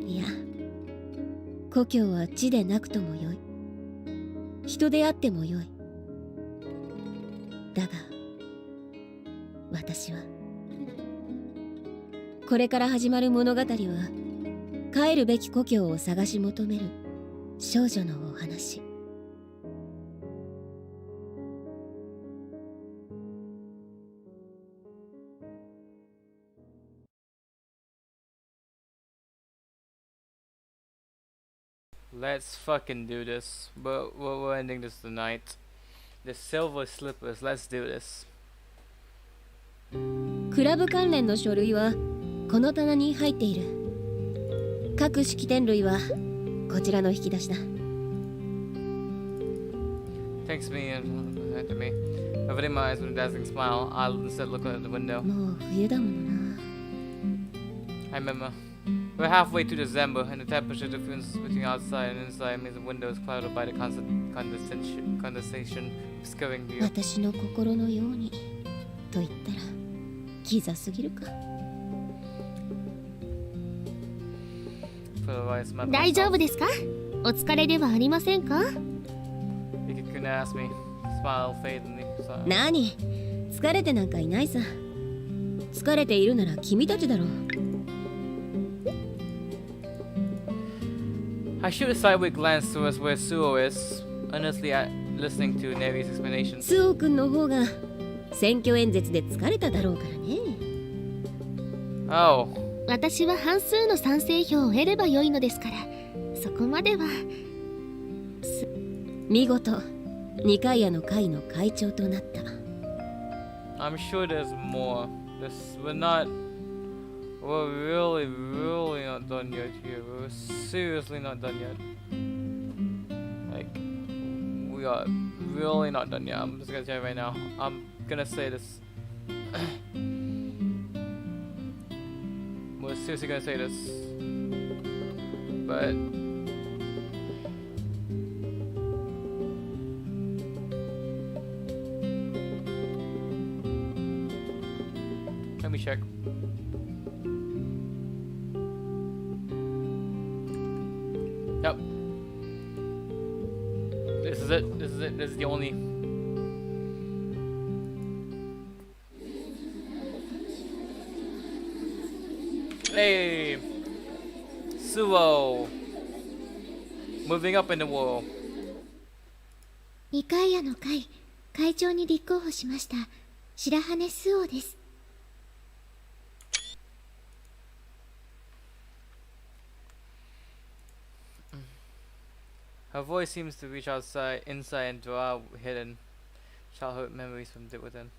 [SPEAKER 2] いや、故郷は地でなくともよい。人であってもよい。だが、私はこれから始まる物語は、帰るべき故郷を探し求める少女のお話。
[SPEAKER 1] Let's fucking do this. We're ending this tonight. The silver slippers. Let's do this.
[SPEAKER 2] クラブ関連の書類はこの棚に入っている。各式典類はこちらの引き出しだ。
[SPEAKER 1] Thanks me and to me. Averting my eyes with a dazzling smile, I'll instead look out the window.
[SPEAKER 2] もう冬だものな。
[SPEAKER 1] I remember. We're halfway to December, and the temperature difference between outside and inside means the window is clouded by the constant condensation, obscuring view.
[SPEAKER 2] 私の心のようにと言ったらキザすぎるか。
[SPEAKER 3] 大丈夫ですか？お疲れではありませんか？何？疲れてなんかいないさ。疲れているなら君たちだろう。
[SPEAKER 1] I shoot a sideway glance towards where Suo is, earnestly listening to Neri's explanation.
[SPEAKER 2] スオ君の方が選挙演説で疲れただろうからね。
[SPEAKER 1] Oh.
[SPEAKER 3] 私は半数の賛成票を得れば良いのですから、そこまでは。
[SPEAKER 2] 見事、ニカイアの会の会長となった。
[SPEAKER 1] I'm sure there's more. We're really not done yet here. We're seriously not done yet. Like, we are really not done yet. I'm just gonna tell you right now. I'm gonna say this. We're seriously gonna say this. But let me check. Yep. This is it. This is the only. Hey! Suo! Moving up in the world.
[SPEAKER 3] ニカイアの会会長に立候補しました白羽スオです。
[SPEAKER 1] Her voice seems to reach inside and draw hidden childhood memories from within.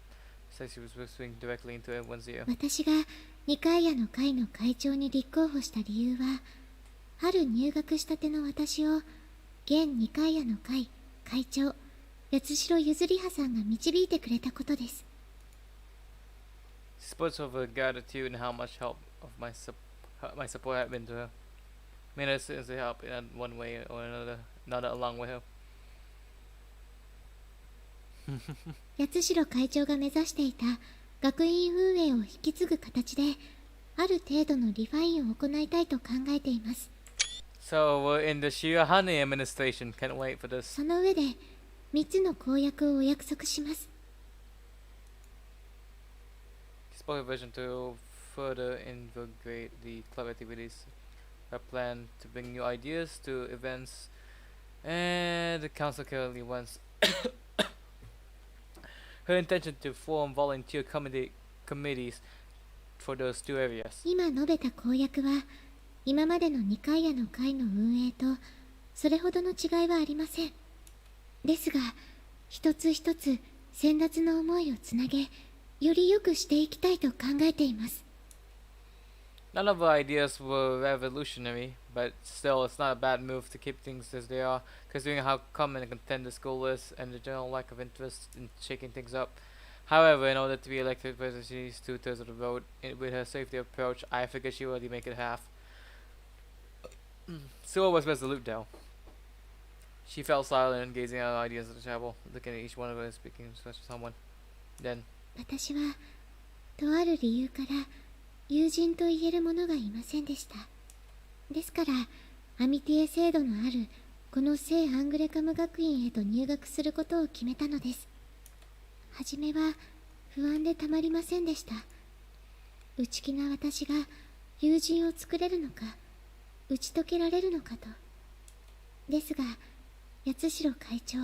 [SPEAKER 1] It's like she was whispering directly into everyone's ear.
[SPEAKER 3] 私がニカイアの会の会長に立候補した理由は、春入学したての私を現ニカイアの会会長八代ゆずりはさんが導いてくれたことです。
[SPEAKER 1] She spoke of her gratitude and how much help of my support had been to her. Made her seriously help in one way or another along with her.
[SPEAKER 3] 八代会長が目指していた学院運営を引き継ぐ形で、ある程度のリファインを行いたいと考えています。
[SPEAKER 1] So we're in the Shirahane administration. Can't wait for this.
[SPEAKER 3] その上で3つの公約をお約束します。
[SPEAKER 1] She spoke a vision to further invigorate the club activities. I plan to bring new ideas to events, and the council currently wants her intention to form volunteer committees for those two areas.
[SPEAKER 3] 今述べた公約は今までの2回屋の会の運営とそれほどの違いはありません。ですが一つ一つ先達の思いをつなげより良くしていきたいと考えています。
[SPEAKER 1] None of our ideas were revolutionary, but still, it's not a bad move to keep things as they are, considering how common and content the school is and the general lack of interest in shaking things up. However, in order to be elected president, she needs 2/3 of the vote. With her safety approach, I figured she would already make it half. Sua was resolute, though. She fell silent, gazing at our ideas at the table, looking at each one of us, speaking to someone. Then,
[SPEAKER 3] 私はとある理由から友人と言える者がいませんでした。ですからアミティエ制度のあるこの聖アングレカム学院へと入学することを決めたのです。はじめは不安でたまりませんでした。内気な私が友人を作れるのか打ち解けられるのかと。ですが八代会長、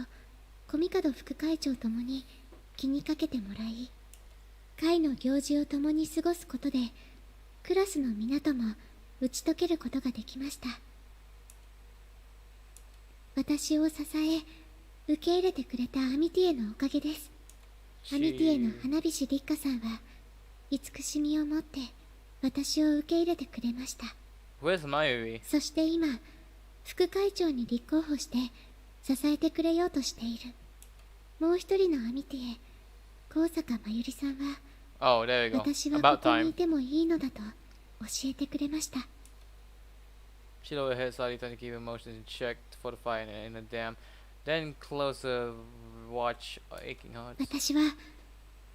[SPEAKER 3] 小見門副会長ともに気にかけてもらい、会の行事を共に過ごすことでクラスの皆とも打ち解けることができました。私を支え受け入れてくれたアミティエのおかげです。アミティエの花火師リッカさんは慈しみを持って私を受け入れてくれました。
[SPEAKER 1] where's Mayuri?
[SPEAKER 3] そして今副会長に立候補して支えてくれようとしているもう一人のアミティエ、高坂真由里さんは
[SPEAKER 1] Oh, there we go.
[SPEAKER 3] 私は
[SPEAKER 1] About
[SPEAKER 3] ここに
[SPEAKER 1] time.
[SPEAKER 3] いてもいいのだと教えてくれました。
[SPEAKER 1] She lowered her head slightly, trying to keep emotions in check for the fire in the dam. Then closed her watch, aching heart.
[SPEAKER 3] 私は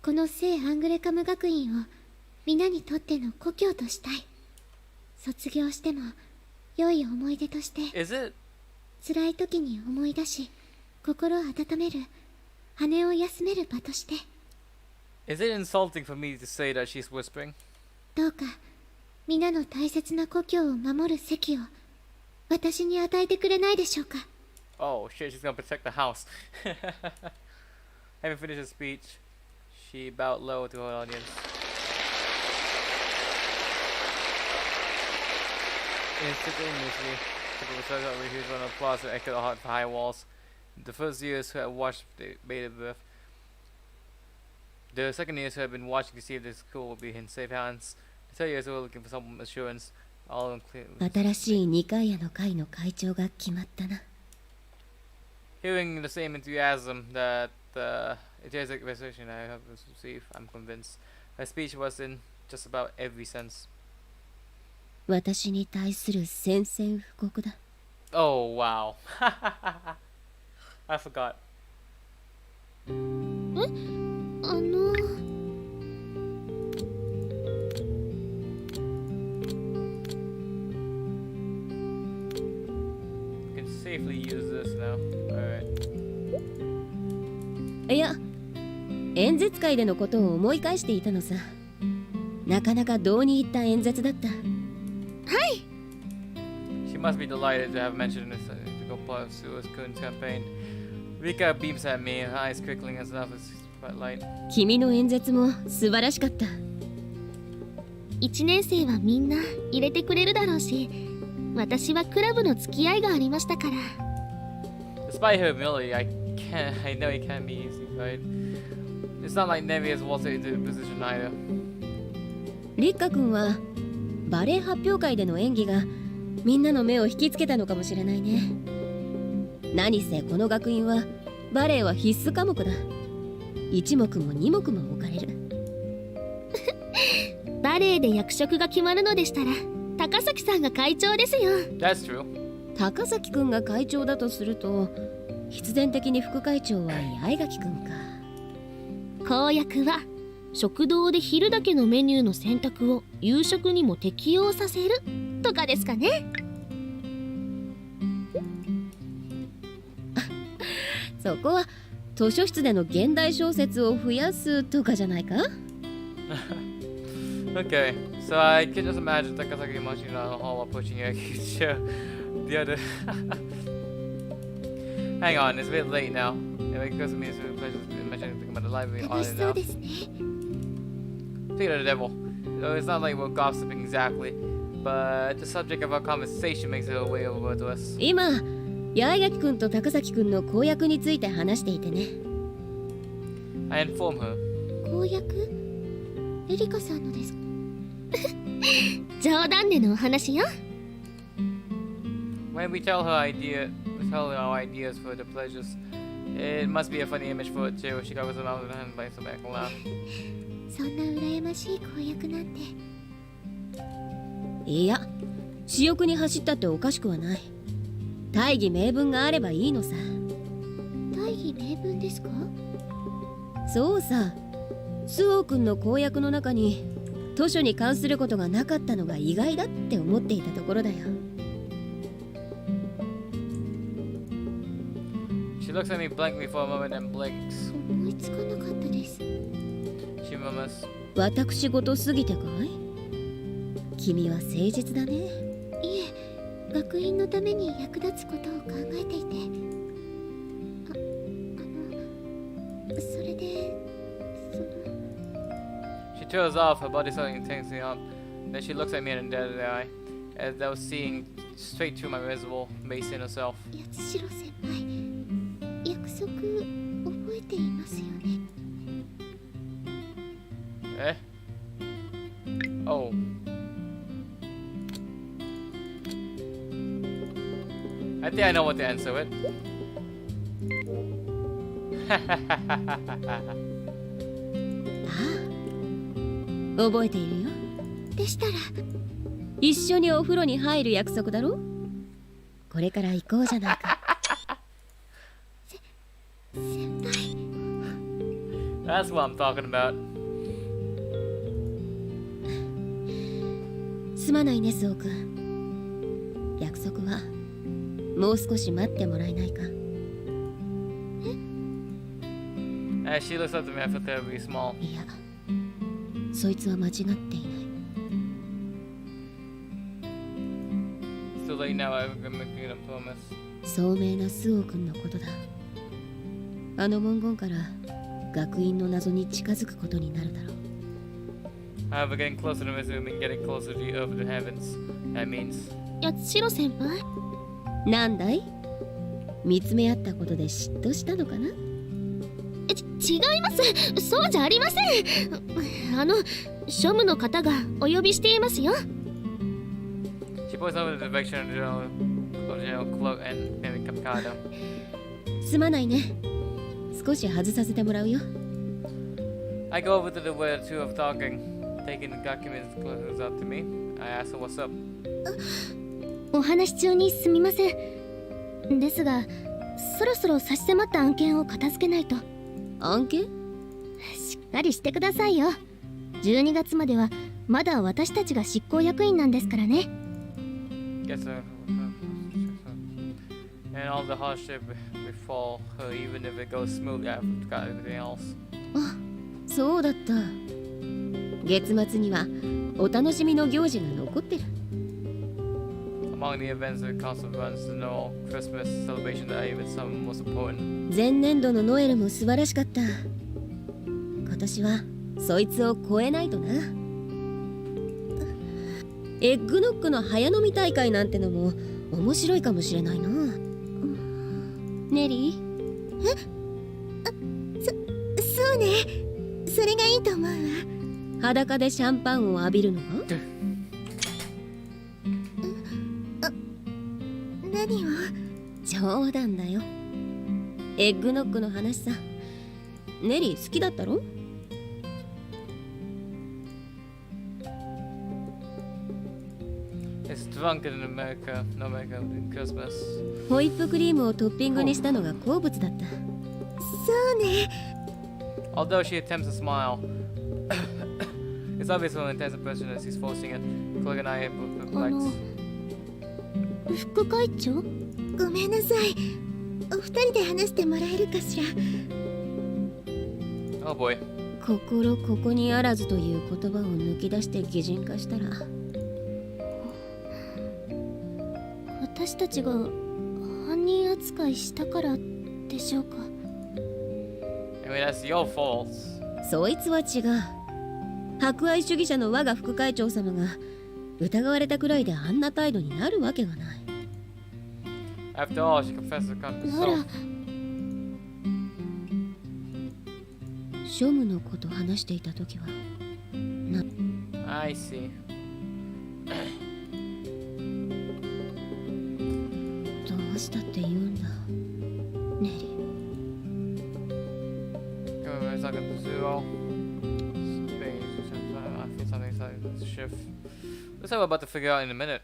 [SPEAKER 3] この聖アングレカム学院を皆にとっての故郷としたい。卒業しても良い思い出として、
[SPEAKER 1] Is it?
[SPEAKER 3] 辛い時に思い出し心を温める、羽を休める場として。
[SPEAKER 1] Is it insulting for me to say that she's whispering?
[SPEAKER 3] どうか皆の大切な故郷を守る責を私に与えてくれないでしょうか。
[SPEAKER 1] Oh shit, she's gonna protect the house. Having finished her speech, she bowed low to her audience. Instantaneously, people were shouting out with huge round of applause and echoed hard for high walls. The first years who had watched the bated breath. The second years who had been watching to see if the school would be in safe hands. The third years who were looking for some assurance. All unclear.
[SPEAKER 2] 新しい2階屋の会の会長が決まったな。
[SPEAKER 1] Hearing the same enthusiasm that enthusiastic reception I have received, I'm convinced her speech was in just about every sense.
[SPEAKER 2] 私に対する宣戦布告だ。
[SPEAKER 1] Oh wow. I forgot.
[SPEAKER 3] あの
[SPEAKER 1] You can safely use this now. Alright.
[SPEAKER 2] いや、演説会でのことを思い返していたのさ。なかなか堂に入った演説だった。
[SPEAKER 1] She must be delighted to have mentioned this integral part of Sua's Kun's campaign. Rika beams at me, her eyes crinkling as enough as spotlight.
[SPEAKER 2] 君の演説も素晴らしかった。
[SPEAKER 3] 1年生はみんな入れてくれるだろうし、私はクラブの付き合いがありましたから。
[SPEAKER 1] Despite her humility, I know it can't be easy, right? It's not like Nevi has waltzed into the position either.
[SPEAKER 2] リッカ君はバレエ発表会での演技がみんなの目を引きつけたのかもしれないね。何せこの学院はバレエは必須科目だ。1目も2目も置かれる。
[SPEAKER 3] バレエで役職が決まるのでしたら高崎さんが会長ですよ。
[SPEAKER 1] That's true.
[SPEAKER 2] 高崎君が会長だとすると必然的に副会長は八重垣君か。
[SPEAKER 3] 公約は食堂で昼だけのメニューの選択を夕食にも適用させるとかですかね。
[SPEAKER 2] そこは図書室での現代小説を増やすとかじゃないか。
[SPEAKER 1] Okay, so I can just imagine Takasaki marching down the hall while pushing Yakucho. The other. Hang on, it's a bit late now. Yeah, because of me, it's a pleasure to imagine anything about the library
[SPEAKER 3] 楽
[SPEAKER 1] on
[SPEAKER 3] し
[SPEAKER 1] it
[SPEAKER 3] そう
[SPEAKER 1] now.
[SPEAKER 3] ですね。
[SPEAKER 1] Speaking of the devil, so it's not like we're gossiping exactly, but the subject of our conversation makes it a way over to us.
[SPEAKER 2] 今八重垣くんと高崎くんの公約について話していてね。
[SPEAKER 1] I inform her.
[SPEAKER 3] 公約エリカさんのですか？冗談でのお話よ。
[SPEAKER 1] When we tell her our ideas for the pleasures, it must be a funny image for her too. She covers her mouth with her hand by some back and laugh.
[SPEAKER 3] そんな羨ましい公約なんて。
[SPEAKER 2] いや、私欲に走ったっておかしくはない。大義名分があればいいのさ。
[SPEAKER 3] 大義名分ですか？
[SPEAKER 2] そうさ、周防くんの公約の中に図書に関することがなかったのが意外だって思っていたところだよ。
[SPEAKER 1] She looks at me blankly for a moment and blinks.
[SPEAKER 3] 思いつかなかったです。
[SPEAKER 1] She murmurs,
[SPEAKER 2] 私事すぎてかい？君は誠実だね。
[SPEAKER 3] いえ、学院のために役立つことを考えていて。それで、
[SPEAKER 1] She trails off, her body suddenly tensing up. Then she looks at me in a dead eye, as though seeing straight through my miserable base in herself.
[SPEAKER 3] 八代先輩、約束覚えていますよね。
[SPEAKER 1] Eh? Oh. I think I know what to answer with.
[SPEAKER 2] ああ、覚えているよ。
[SPEAKER 3] でしたら、
[SPEAKER 2] 一緒にお風呂に入る約束だろ。これから行こうじゃないか。
[SPEAKER 3] 先輩。
[SPEAKER 1] That's what I'm talking about.
[SPEAKER 2] すまないね、周防くん。約束はもう少し待ってもらえないか。
[SPEAKER 1] As she looks up to me, I feel terribly small.
[SPEAKER 2] いや、そいつは間違っていない。
[SPEAKER 1] It's too late now, I'm making a promise.
[SPEAKER 2] 聡明な周防くんのことだ。あの文言から学院の謎に近づくことになるだろう。
[SPEAKER 1] However, getting closer to mystery means getting closer to the earth of the heavens. That means
[SPEAKER 3] 八代先輩。
[SPEAKER 2] なんだい？見つめ合ったことで嫉妬したのかな？
[SPEAKER 3] 違います。そうじゃありません。庶務の方がお呼びしていますよ。
[SPEAKER 1] she points over the direction of the general cloak and Mimi Capcado.
[SPEAKER 2] すまないね。少し外させてもらうよ。
[SPEAKER 1] I go over to the where the two of talking, taking the documents closes up to me. I ask her what's up.
[SPEAKER 3] お話中にすみません。ですが、そろそろ差し迫った案件を片付けないと。
[SPEAKER 2] 案件？
[SPEAKER 3] しっかりしてくださいよ。12月まではまだ私たちが執行役員なんですからね。
[SPEAKER 1] Yes, sir. And all the hardship befall her, even if it goes smoothly, I've got everything else.
[SPEAKER 2] あ、そうだった。月末にはお楽しみの行事が残ってる。
[SPEAKER 1] Among the events the council runs, the Noel Christmas celebration that I even some most important.
[SPEAKER 2] 前年度のノエルも素晴らしかった。今年はそいつを超えないとな。エッグノックの早飲み大会なんてのも面白いかもしれないな。ネリー？
[SPEAKER 3] そうね。それがいいと思うわ。
[SPEAKER 2] 裸でシャンパンを浴びるのか？
[SPEAKER 3] 何を？
[SPEAKER 2] 冗談だよ。エッグノックの話さ。ネリー好きだったろ
[SPEAKER 1] ？It's drunk in America, no America in Christmas.
[SPEAKER 2] ホイップクリームをトッピングにしたのが好物だった。
[SPEAKER 3] そうね。
[SPEAKER 1] Although she attempts to smile, it's obvious how intense a person as he's forcing it. Clegg and I are both perplexed.
[SPEAKER 3] 副会長？ごめんなさい。お二人で話してもらえるかしら。
[SPEAKER 1] Oh boy.
[SPEAKER 2] 心ここにあらずという言葉を抜き出して擬人化したら、
[SPEAKER 3] 私たちが犯人扱いしたからでしょうか。
[SPEAKER 1] I mean, that's your fault.
[SPEAKER 2] そいつは違う。博愛主義者の我が副会長様が疑われたくらいであんな態度になるわけがない。
[SPEAKER 1] After all, she confessed to come
[SPEAKER 3] なら
[SPEAKER 1] herself.
[SPEAKER 2] 庶務のこと話していた時は
[SPEAKER 1] I see.
[SPEAKER 2] どうしたって言うんだ、ネリ。
[SPEAKER 1] It's like a zero. Space. I feel something's like a shift. That's what we're about to figure out in a minute.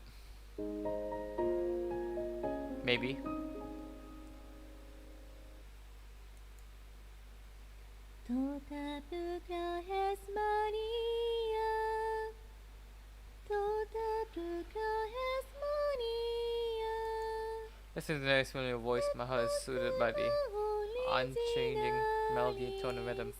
[SPEAKER 1] Maybe. Listening to the next familiar voice, my heart is soothed by the unchanging melody, tone, and rhythm.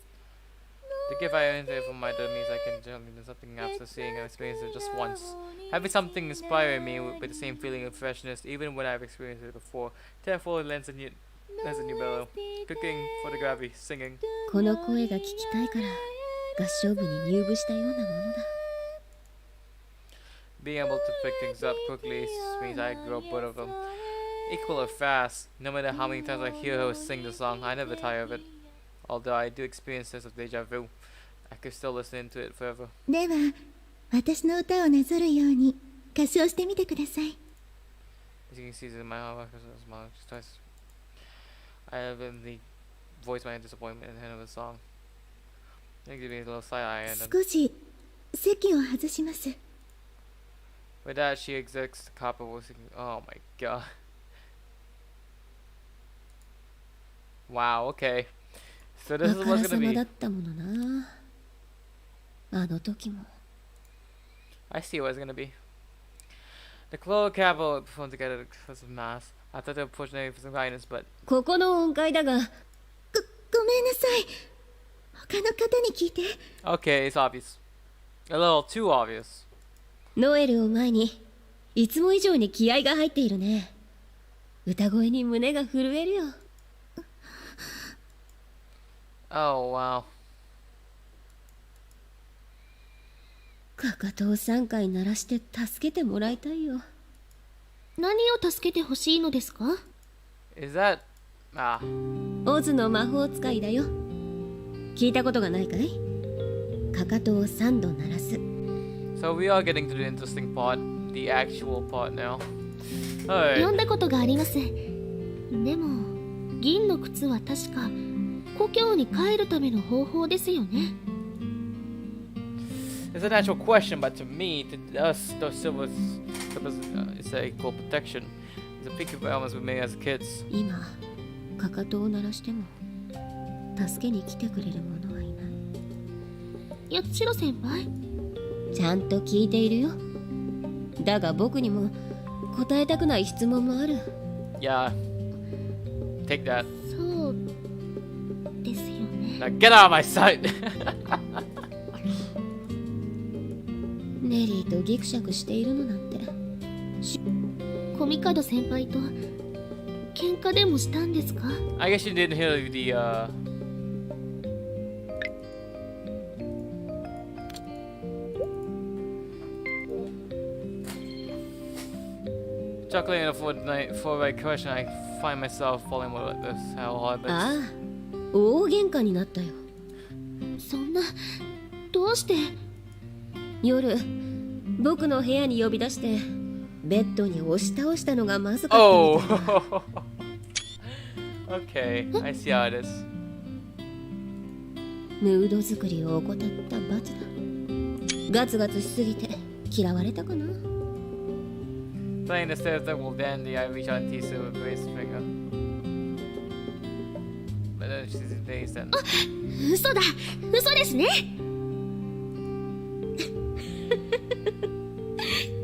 [SPEAKER 1] The gift I enter from my door means I can jump into something after seeing and experiencing it just once. Having something inspire me with the same feeling of freshness, even when I've experienced it before. Therefore, it lends a new bellow. Cooking, photography, singing.
[SPEAKER 2] この声が聞きたいから合唱部に入部したようなものだ。
[SPEAKER 1] Being able to pick things up quickly means I grow bored of them. Equal or fast, no matter how many times I hear her sing the song, I never tire of it. Although I do experience a sense of deja vu, I could still listen to it forever.
[SPEAKER 3] では私の歌をなぞるように歌唱してみてください。
[SPEAKER 1] As you can see, in my heart, twice. I have been voiced my disappointment in the end of the song. It gives me a little side eye, and then
[SPEAKER 3] 少し席を外します。
[SPEAKER 1] with that, she exits the copper voicing. Oh my god. Wow, okay. So this is
[SPEAKER 2] あから
[SPEAKER 1] what's
[SPEAKER 2] さ
[SPEAKER 1] gonna
[SPEAKER 2] まだ
[SPEAKER 1] be.
[SPEAKER 2] ったものな。あの時も。
[SPEAKER 1] I see what it's gonna be. The Clover Capital performed together because of mass. I thought they were pushing for some guidance, but
[SPEAKER 2] ここの音階だが、
[SPEAKER 3] ごめんなさい。他の方に聞いて。
[SPEAKER 1] okay, it's obvious. A little too obvious.
[SPEAKER 2] ノエルを前にいつも以上に気合が入っているね。歌声に胸が震えるよ。
[SPEAKER 1] Oh wow.
[SPEAKER 2] かかとを3回鳴らして助けてもらいたいよ。
[SPEAKER 3] 何を助けてほしいのですか？
[SPEAKER 1] Is that
[SPEAKER 2] オズの魔法使いだよ。聞いたことがないかい？かかとを3度鳴らす。
[SPEAKER 1] so we are getting to the interesting part, the actual part now.
[SPEAKER 3] 読
[SPEAKER 1] Alright.
[SPEAKER 3] んだことがあります。でも銀の靴は確か故郷に帰るための方法ですよね。
[SPEAKER 1] It's a natural question, but to me, to us, those silvers, it's a equal protection. It's a peak of elements we made as kids.
[SPEAKER 2] 今かかとを鳴らしても助けに来てくれる者はいない。
[SPEAKER 3] 八代先輩、
[SPEAKER 2] ちゃんと聞いているよ。だが僕にも答えたくない質問もある。
[SPEAKER 1] Yeah. Take that.
[SPEAKER 3] そうですよね。
[SPEAKER 1] Now get out of my sight!
[SPEAKER 2] ネリーとギクシャクしているのなんて。
[SPEAKER 3] コミカド先輩と喧嘩でもしたんですか？
[SPEAKER 1] I guess you didn't hear the Chuckling at for my question, I find myself falling more like this. How hard
[SPEAKER 2] あ
[SPEAKER 1] this.
[SPEAKER 2] あ、大喧嘩になったよ。
[SPEAKER 3] そんな、どうして？
[SPEAKER 2] 夜僕の部屋に呼び出してベッドに押し倒したのがまずかったみ
[SPEAKER 1] Oh!
[SPEAKER 2] たいだ。
[SPEAKER 1] Okay, I see how it is.
[SPEAKER 2] ムード作りを怠った罰だ。ガツガツしすぎて嫌われたかな。
[SPEAKER 1] Playing the stereotypical dandy, I reach out and tease her with Grace's finger. But then she's dazed and
[SPEAKER 3] 嘘だ、嘘ですね。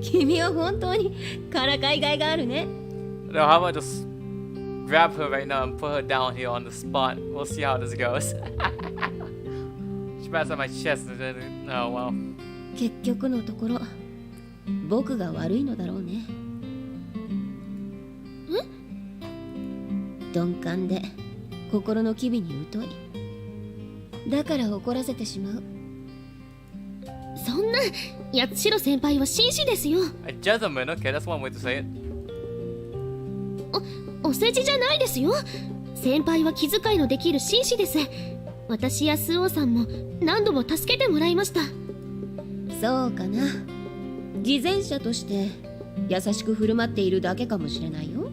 [SPEAKER 2] 君は本当にからかいがいがあるね。
[SPEAKER 1] no, how about just grab her right now and put her down here on the spot? We'll see how this goes. She passed on my chest. Oh wow.
[SPEAKER 3] 結局のところ僕が悪いのだろうね。鈍感で心の機微に疎い。だから怒らせてしまう。
[SPEAKER 2] そんな、八代先輩は紳士ですよ。
[SPEAKER 1] A gentleman, okay, that's one way to say it.
[SPEAKER 2] お世辞じゃないですよ。先輩は気遣いのできる紳士です。私やスオンさんも何度も助けてもらいました。
[SPEAKER 3] そうかな。偽善者として優しく振る舞っているだけかもしれないよ。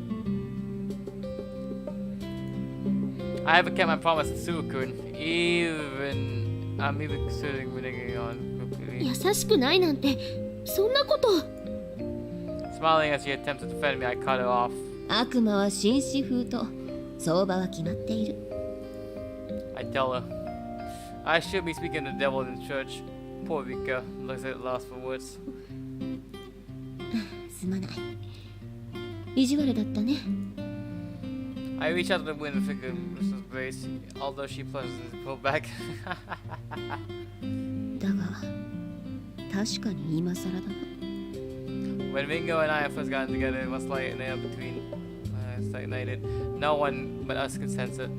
[SPEAKER 1] I haven't kept my promise to Sukun. I'm even considering reneging on completely.
[SPEAKER 2] 優しくないなんて、そんなこと。
[SPEAKER 1] Smiling as she attempts to defend me, I cut her off.
[SPEAKER 3] 悪魔は紳士風と相場は決まっている。
[SPEAKER 1] I tell her, I should be speaking to the devil in church. Poor Vika looks at lost for words.
[SPEAKER 3] すまない。意地悪だったね。
[SPEAKER 1] I reach out to the wind and figure Mrs. Grace, although she plunges to pull back.
[SPEAKER 3] だが、確かに今更だな。
[SPEAKER 1] When Ringo and I first got together, it was like an air between stagnated. No one but us can sense it.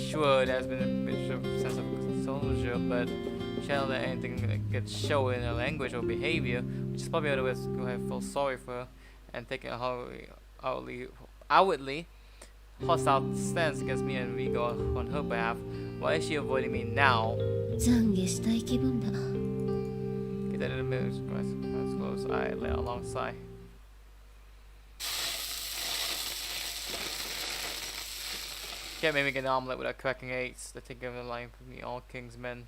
[SPEAKER 1] Sure, there has been a bit of sense of soldier, but channel that anything that gets shown in her language or behavior, which is probably otherwise who have felt sorry for her and taking a outwardly hostile stance against me and Vigo on her behalf. Why is she avoiding me now?
[SPEAKER 3] 懺悔したい気分だ。
[SPEAKER 1] Get that in the middle, eyes closed, I lay alongside. Can't make me get an omelet without cracking eggs. The thinking of the line for me, all king's men.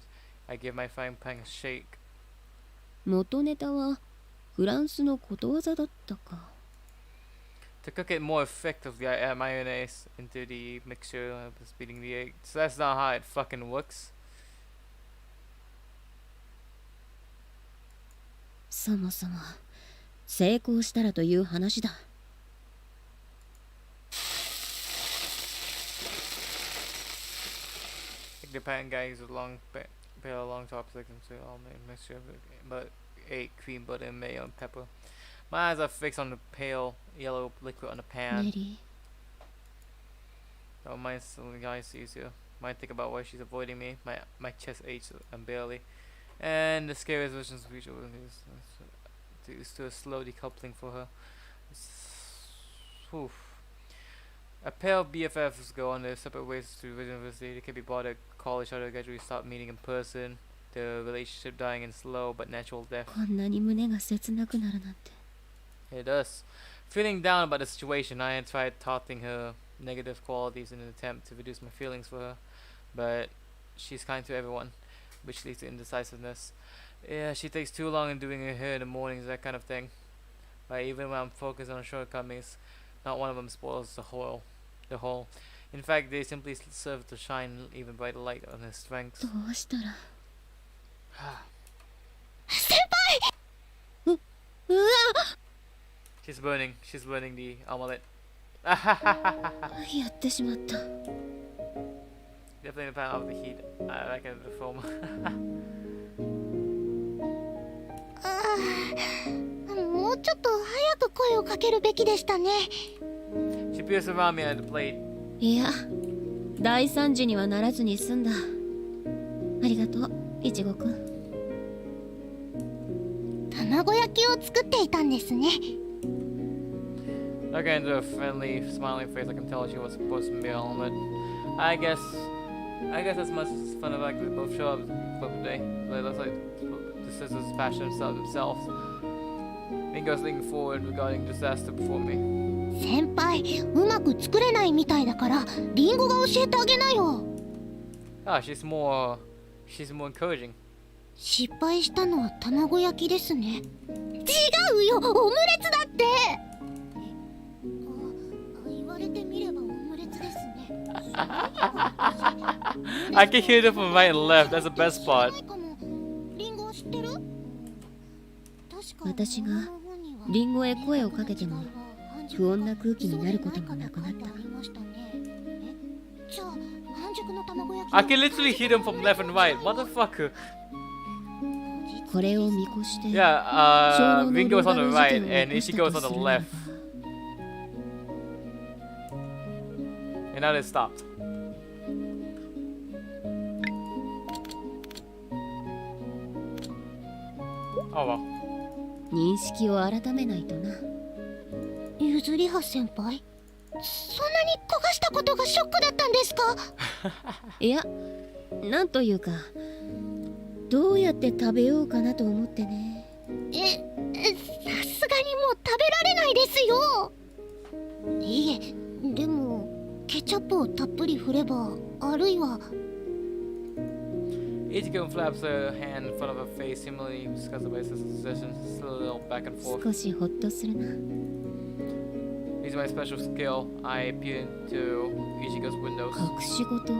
[SPEAKER 1] I give my frying pan a shake.
[SPEAKER 3] 元ネタはフランスのことわざだったか。
[SPEAKER 1] To cook it more effectively, I add mayonnaise into the mixture of beating the egg. So that's not how it fucking works.
[SPEAKER 3] そもそも成功したらという話だ。
[SPEAKER 1] The pan guy uses a long pale long chopsticks and all mixture of but egg, cream, butter, and mayo and pepper. My eyes are fixed on the pale yellow liquid on the
[SPEAKER 3] メ
[SPEAKER 1] pan.
[SPEAKER 3] リ
[SPEAKER 1] Oh, mine's something I sees here. Might think about why she's avoiding me. My chest aches unbearably. And the scariest visions of each other is to a slow decoupling for her. Oof. A pair of BFFs go on their separate ways to university. They can be bothered, call each other, gradually start meeting in person. The relationship dying in slow but natural death.
[SPEAKER 3] こんなに胸が切なくなるなんて。
[SPEAKER 1] It does. Feeling down about the situation, I had tried taunting her negative qualities in an attempt to reduce my feelings for her. But she's kind to everyone, which leads to indecisiveness. Yeah, she takes too long in doing her hair in the mornings, that kind of thing. But even when I'm focused on shortcomings, not one of them spoils the whole. In fact, they simply serve to shine even brighter light on her strengths.
[SPEAKER 3] どうしたら。
[SPEAKER 1] She's burning the omelette.
[SPEAKER 3] やってしまった。
[SPEAKER 1] Definitely the pan of the heat. I like it the foam.
[SPEAKER 2] もうちょっと早く声をかけるべきでしたね。
[SPEAKER 1] She peers around me at the plate.
[SPEAKER 3] いや、大惨事にはならずに済んだ。ありがとう、いちごくん。
[SPEAKER 2] 卵焼きを作っていたんですね。
[SPEAKER 1] Looking into a friendly, smiling face, I can tell she was supposed to be an omelet. I guess as much fun as I could both show up for the day. But it looks like the sisters passion themselves. Mingo's leaning forward regarding disaster before me.
[SPEAKER 2] 先輩、うまく作れないみたいだから、リンゴが教えてあげなよ。
[SPEAKER 1] Ah, she's more encouraging.
[SPEAKER 2] 失敗したのは卵焼きですね。違うよ、オムレツだって。言われてみればオムレツですね。
[SPEAKER 1] I can hear them from right and left. That's the best part.
[SPEAKER 2] リンゴ知ってる？
[SPEAKER 3] 私がリンゴへ声をかけても不穏な空気になることもなくなった。
[SPEAKER 2] じゃあ半熟
[SPEAKER 1] I can literally hit him from left and right. Motherfucker.
[SPEAKER 3] これを見越して
[SPEAKER 1] Yeah,
[SPEAKER 3] 少量
[SPEAKER 1] Rin
[SPEAKER 3] の
[SPEAKER 1] goes
[SPEAKER 3] 老
[SPEAKER 1] on
[SPEAKER 3] 眼
[SPEAKER 1] the
[SPEAKER 3] の事
[SPEAKER 1] right
[SPEAKER 3] 件を
[SPEAKER 1] and
[SPEAKER 3] 起こし
[SPEAKER 1] Ishi
[SPEAKER 3] た
[SPEAKER 1] goes
[SPEAKER 3] と
[SPEAKER 1] on
[SPEAKER 3] す
[SPEAKER 1] the
[SPEAKER 3] るなら
[SPEAKER 1] left. And now they stopped. Oh well.
[SPEAKER 3] 認識を改めないとな。
[SPEAKER 2] ゆずりは先輩、そんなに焦がしたことがショックだったんですか？
[SPEAKER 3] いや、なんというか、どうやって食べようかなと思ってね。
[SPEAKER 2] さすがにもう食べられないですよ。いえ、でもケチャップをたっぷり振れば、あるいは
[SPEAKER 1] Ichigo flaps her hand in front of her face, seemingly disgusted by his possession, still a little back and forth.
[SPEAKER 3] 少しほっとするな。
[SPEAKER 1] Using my special skill, I peer into Ichigo's windows.
[SPEAKER 3] 隠し事。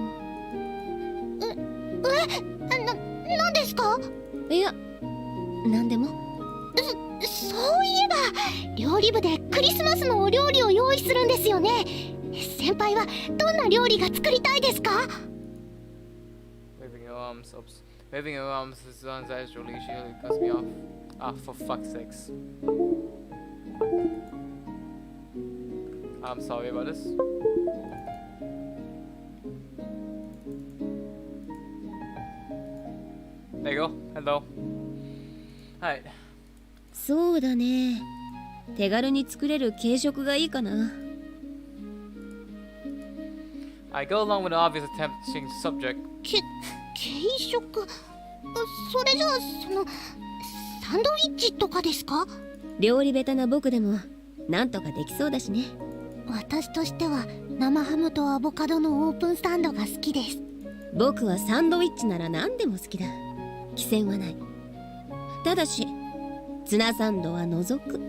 [SPEAKER 2] 何ですか？
[SPEAKER 3] いや、なんでも。
[SPEAKER 2] そういえば料理部でクリスマスのお料理を用意するんですよね。先輩はどんな料理が作りたいですか？
[SPEAKER 1] Waving her arms, oops. Waving her arms is unnatural. She really cuts me off. Ah, for fuck's sakes. I'm sorry about this. There you go. Hello. Hi.
[SPEAKER 3] そうだね。手軽に作れる軽食がいいかな。
[SPEAKER 1] I go along with the obvious attempt to change the subject.
[SPEAKER 2] 軽食、それじゃあサンドイッチとかですか？
[SPEAKER 3] 料理下手な僕でもなんとかできそうだしね。
[SPEAKER 2] 私としては生ハムとアボカドのオープンサンドが好きです。
[SPEAKER 3] 僕はサンドイッチなら何でも好きだ。規制はない。ただしツナサンドは除く。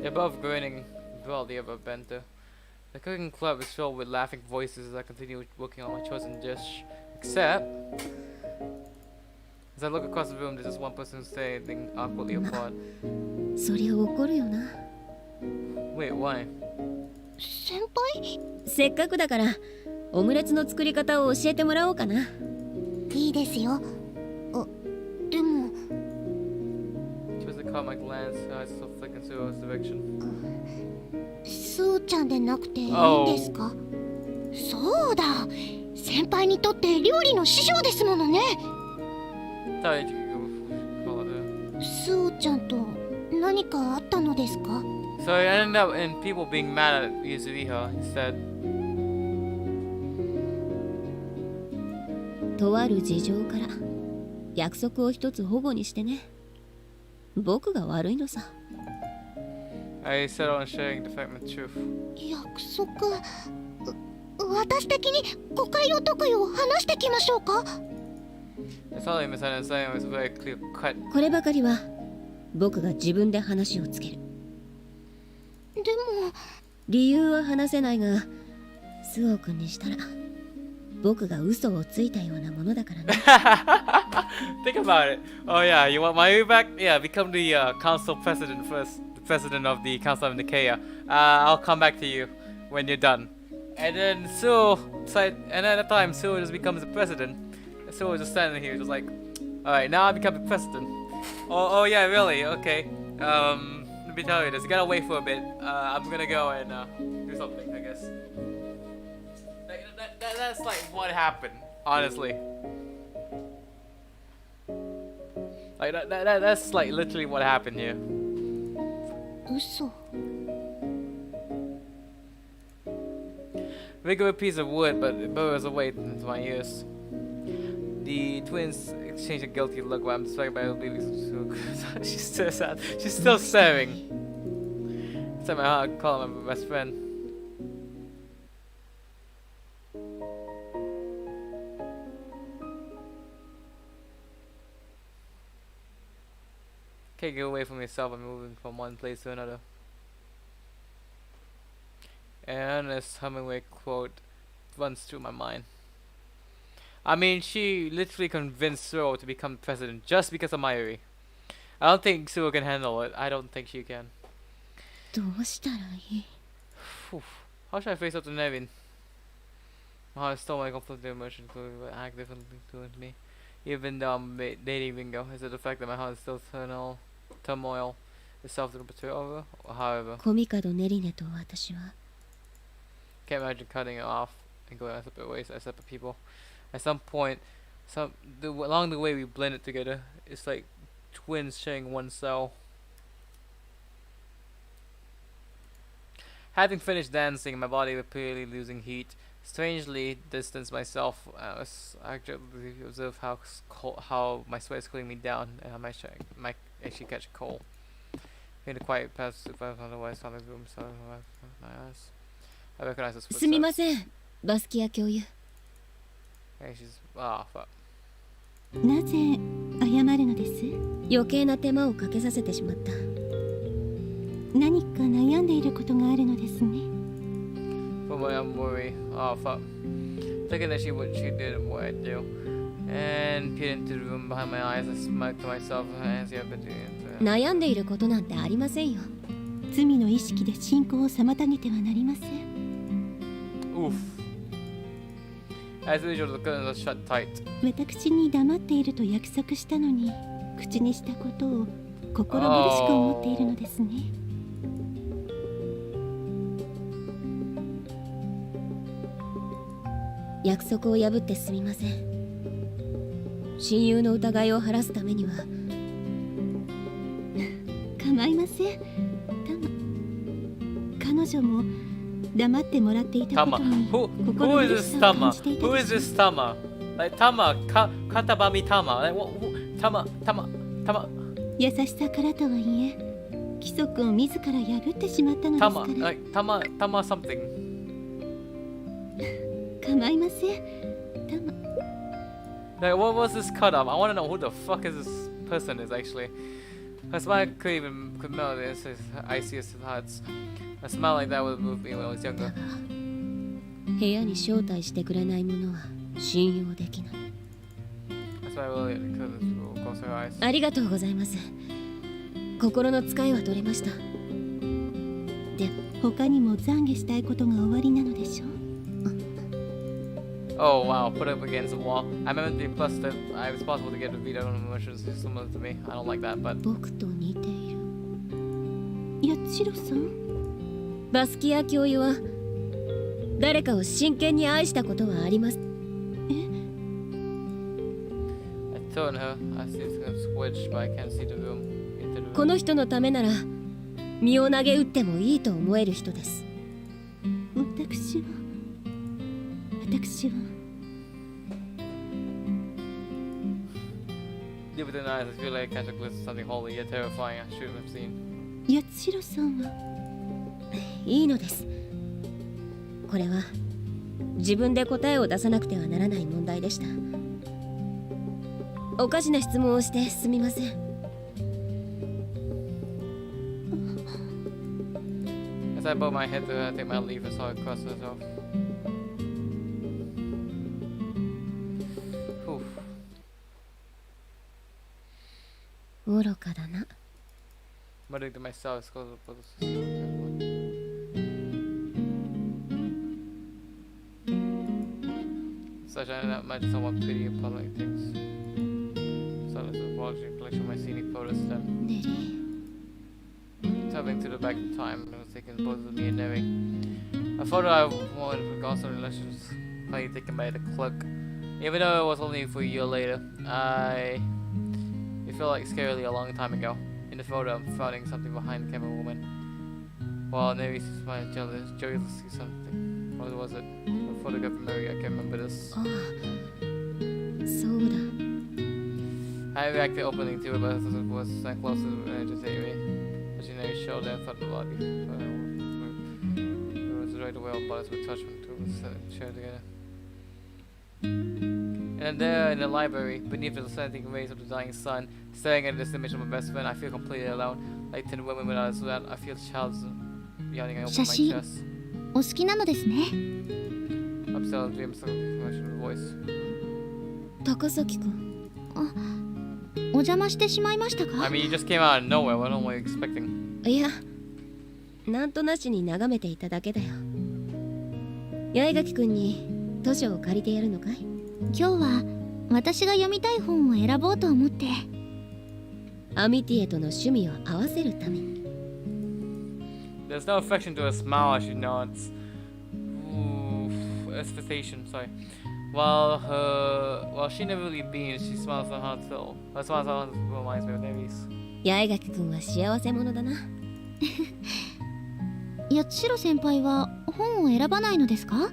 [SPEAKER 1] They're both grinning broadly over bento. The cooking club is filled with laughing voices as I continue working on my chosen dish. Except, as I look across the room, there's just one person standing awkwardly apart.
[SPEAKER 3] そりゃ怒るよな。
[SPEAKER 1] Wait, why?
[SPEAKER 2] 先輩？
[SPEAKER 3] せっかくだからオムレツの作り方を教えてもらおうかな。
[SPEAKER 2] いいですよ。でも
[SPEAKER 1] She was caught my glance, her eyes so flick into his direction.
[SPEAKER 2] スーちゃんでなくていいんですか？そうだ、先輩にとって料理の師匠ですものね。
[SPEAKER 1] Sorry, you call her.
[SPEAKER 2] スーちゃんと何かあったのですか？
[SPEAKER 1] So it ended up in people being mad at Yuzuriha instead.
[SPEAKER 3] とある事情から約束を一つ保護にしてね。僕が悪いのさ。
[SPEAKER 1] I settled on sharing the fact and truth.
[SPEAKER 2] 約束、私的に誤解を解くよう話してきましょうか？
[SPEAKER 1] It's all a misunderstanding, it was very clear cut.
[SPEAKER 3] こればかりは僕が自分で話をつける。
[SPEAKER 2] でも
[SPEAKER 3] 理由は話せないが、スオ君にしたら僕が嘘をついたようなものだからね。
[SPEAKER 1] Think about it. Oh yeah, you want my way back? Yeah, become the council president first. The president of the council of Nicaea. I'll come back to you when you're done. And then Suo, and at the time Suo just becomes the president. Suo was just standing here, just like, alright, now I become the president. Oh yeah, really? Okay. Let me tell you this. You gotta wait for a bit. I'm gonna go and do something, I guess. That's like what happened, honestly. Like that's like literally what happened here.
[SPEAKER 2] 嘘。
[SPEAKER 1] Regular piece of wood, but it burrows away into my ears. The twins exchange a guilty look while I'm distracted by believing. She's still sad. She's still staring. It's my heart. I call him my best friend. Can't get away from yourself. I'm moving from one place to another. And this Hemingway quote runs through my mind. I mean, she literally convinced Zoro to become president just because of Mayuri. I don't think Zoro can handle it. I don't think she can.
[SPEAKER 3] どうしたらいい？
[SPEAKER 1] Phew. How should I face up to Nevin? My heart is still my conflicting emotions active and influence me. Even though I'm dating bingo, is it the fact that my heart is still turmoil itself to betray over? However,
[SPEAKER 2] コミカドネリネと私は
[SPEAKER 1] can't imagine cutting it off and going our separate ways as separate people. At some point, along the way we blended together. It's like twins sharing one cell. Having finished dancing, my body was clearly losing heat. Strangely distanced myself. I actually observe how my sweat is cooling me down, and I might actually catch a cold. In the quiet past, if I otherwise found the room, so my eyes. I recognize this footsteps.
[SPEAKER 2] すみませんバスキア教諭
[SPEAKER 1] Hey, she's fuck.
[SPEAKER 3] なぜ謝るのです？
[SPEAKER 2] 余計な手間をかけさせてしまった。
[SPEAKER 3] 何か悩んでいることがあるのですね。
[SPEAKER 1] For my own worry. Fuck. Thinking that she did what I do. And peered into the room behind my eyes. I smiled to myself as I've been doing.
[SPEAKER 2] 悩んでいることなんてありませんよ。
[SPEAKER 3] 罪の意識で進行を妨げてはなりません。
[SPEAKER 1] Oof. As usual, the curtains are shut tight.
[SPEAKER 3] 私に黙っていると約束したのに、口にしたことを心苦しく思っているのですね。
[SPEAKER 2] 約束を破ってすみません。親友の疑いを晴らすためには
[SPEAKER 3] 構いません。彼女も黙ってもらっていたことに
[SPEAKER 1] Who
[SPEAKER 3] 心
[SPEAKER 1] is
[SPEAKER 3] 苦
[SPEAKER 1] this
[SPEAKER 3] しさを
[SPEAKER 1] Tama?
[SPEAKER 3] 感じていた
[SPEAKER 1] Who
[SPEAKER 3] で
[SPEAKER 1] is
[SPEAKER 3] しょう。
[SPEAKER 1] this Tama? Like Tama, Katabami Tama. Like Tama.
[SPEAKER 3] 優しさからとはいえ、規則を自ら破ってしまったのです
[SPEAKER 1] Tama.
[SPEAKER 3] から。
[SPEAKER 1] Like Tama something.
[SPEAKER 3] 構いません。
[SPEAKER 1] Like what was this cut off? I want to know who the fuck is this person is actually. Her smile could melt his iciest hearts. A smile like that would move me when I was younger.
[SPEAKER 2] 部屋に招待してくれない者は信用できない。
[SPEAKER 1] That's why I really could close her eyes.
[SPEAKER 2] ありがとうございます。心の使いは取れました。で、
[SPEAKER 3] 他にも懺悔したいことがおありなのでしょう。
[SPEAKER 1] Oh wow, put up against the wall. I remember being plus that I was possible to get a beat on emotions similar to me. I don't like that, but
[SPEAKER 2] 僕と似ている。
[SPEAKER 3] 八代さん、
[SPEAKER 2] バスキア教諭は誰かを真剣に愛したことはあります。
[SPEAKER 1] I told her I see it's gonna switch, but I can't see the room. Into the
[SPEAKER 2] こ
[SPEAKER 1] room.
[SPEAKER 2] の人のためなら身を投げ打ってもいいと思える人です。
[SPEAKER 3] 私は
[SPEAKER 1] Deep within her eyes, I feel like I catch a glimpse of something holy yet terrifying I shouldn't have seen.
[SPEAKER 3] 八代さんはい
[SPEAKER 2] いのです。これは自分で答えを出さなくてはならない問題でした。おかしな質問をしてすみません。
[SPEAKER 1] As I bowed my head to her, I take my leave and saw her cross herself. Oof.
[SPEAKER 2] 愚かだな。
[SPEAKER 1] Muttering to myself, as close as possible. Such I not imagine someone pity and public things. So there's a large collection of my scenic photos then.
[SPEAKER 2] ネリ
[SPEAKER 1] Traveling to the back in time, I was taking photos of me and Neri. A photo I wanted for constant relations, finally taken by the clerk. Even though it was only for a year later, it felt like scarily a long time ago. In the photo, I'm frowning something behind the camera woman. While Neri smiled joyously something. What was it? A photograph of Neri, I can't remember this.
[SPEAKER 2] ああ、そうだ。
[SPEAKER 1] I reacted openly to it, but it was close to agitating me. But she never showed that thought the lobby. It was right away, our bodies were touched when two of us sat in a chair together. And there in the library, beneath the slanting rays of the dying sun, staring at this image of my best friend, I feel completely alone. Like 10 women without a sweat, I feel the child's yelling over my
[SPEAKER 4] 写真
[SPEAKER 1] chest.
[SPEAKER 4] お好きなのですね。
[SPEAKER 1] I'm still in dreams of emotional voice.
[SPEAKER 2] 高崎くん。
[SPEAKER 4] お邪魔してしまいましたか？
[SPEAKER 1] I mean, you just came out of nowhere. What am I expecting?
[SPEAKER 2] いや、なんとなしに眺めていただけだよ。八重垣くんに図書を借りてやるのかい？
[SPEAKER 3] 今日は私が読みたい本を選ぼうと思って。
[SPEAKER 2] アミティエとの趣味を合わせるために。
[SPEAKER 1] There's no affection to her smile as she nods. Ooh, expectation, sorry. While she never really beams, she smiles on her till. Her smile reminds me of Nevis.
[SPEAKER 2] 八重垣くんは幸せ者だな。
[SPEAKER 3] 八代先輩は本を選ばないのですか？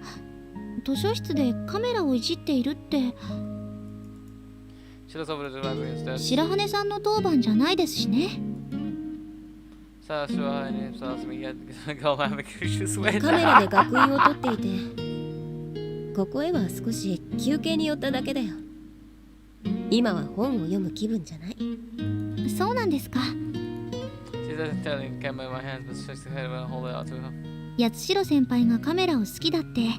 [SPEAKER 3] 図書室でカメラをいじっているって。
[SPEAKER 1] She looks over to the library instead.
[SPEAKER 3] 白羽さんの当番じゃないですしね。
[SPEAKER 1] さあ、白羽にさすみや顔はめくりしす
[SPEAKER 2] カメラで学院を撮っていて、ここへは少し休憩に寄っただけだよ。今は本を読む気分じゃない。
[SPEAKER 3] そうなんですか。
[SPEAKER 1] She doesn't tell the camera in my hands, but shakes her head when I hold it out to her.
[SPEAKER 3] 八代先輩がカメラを好きだって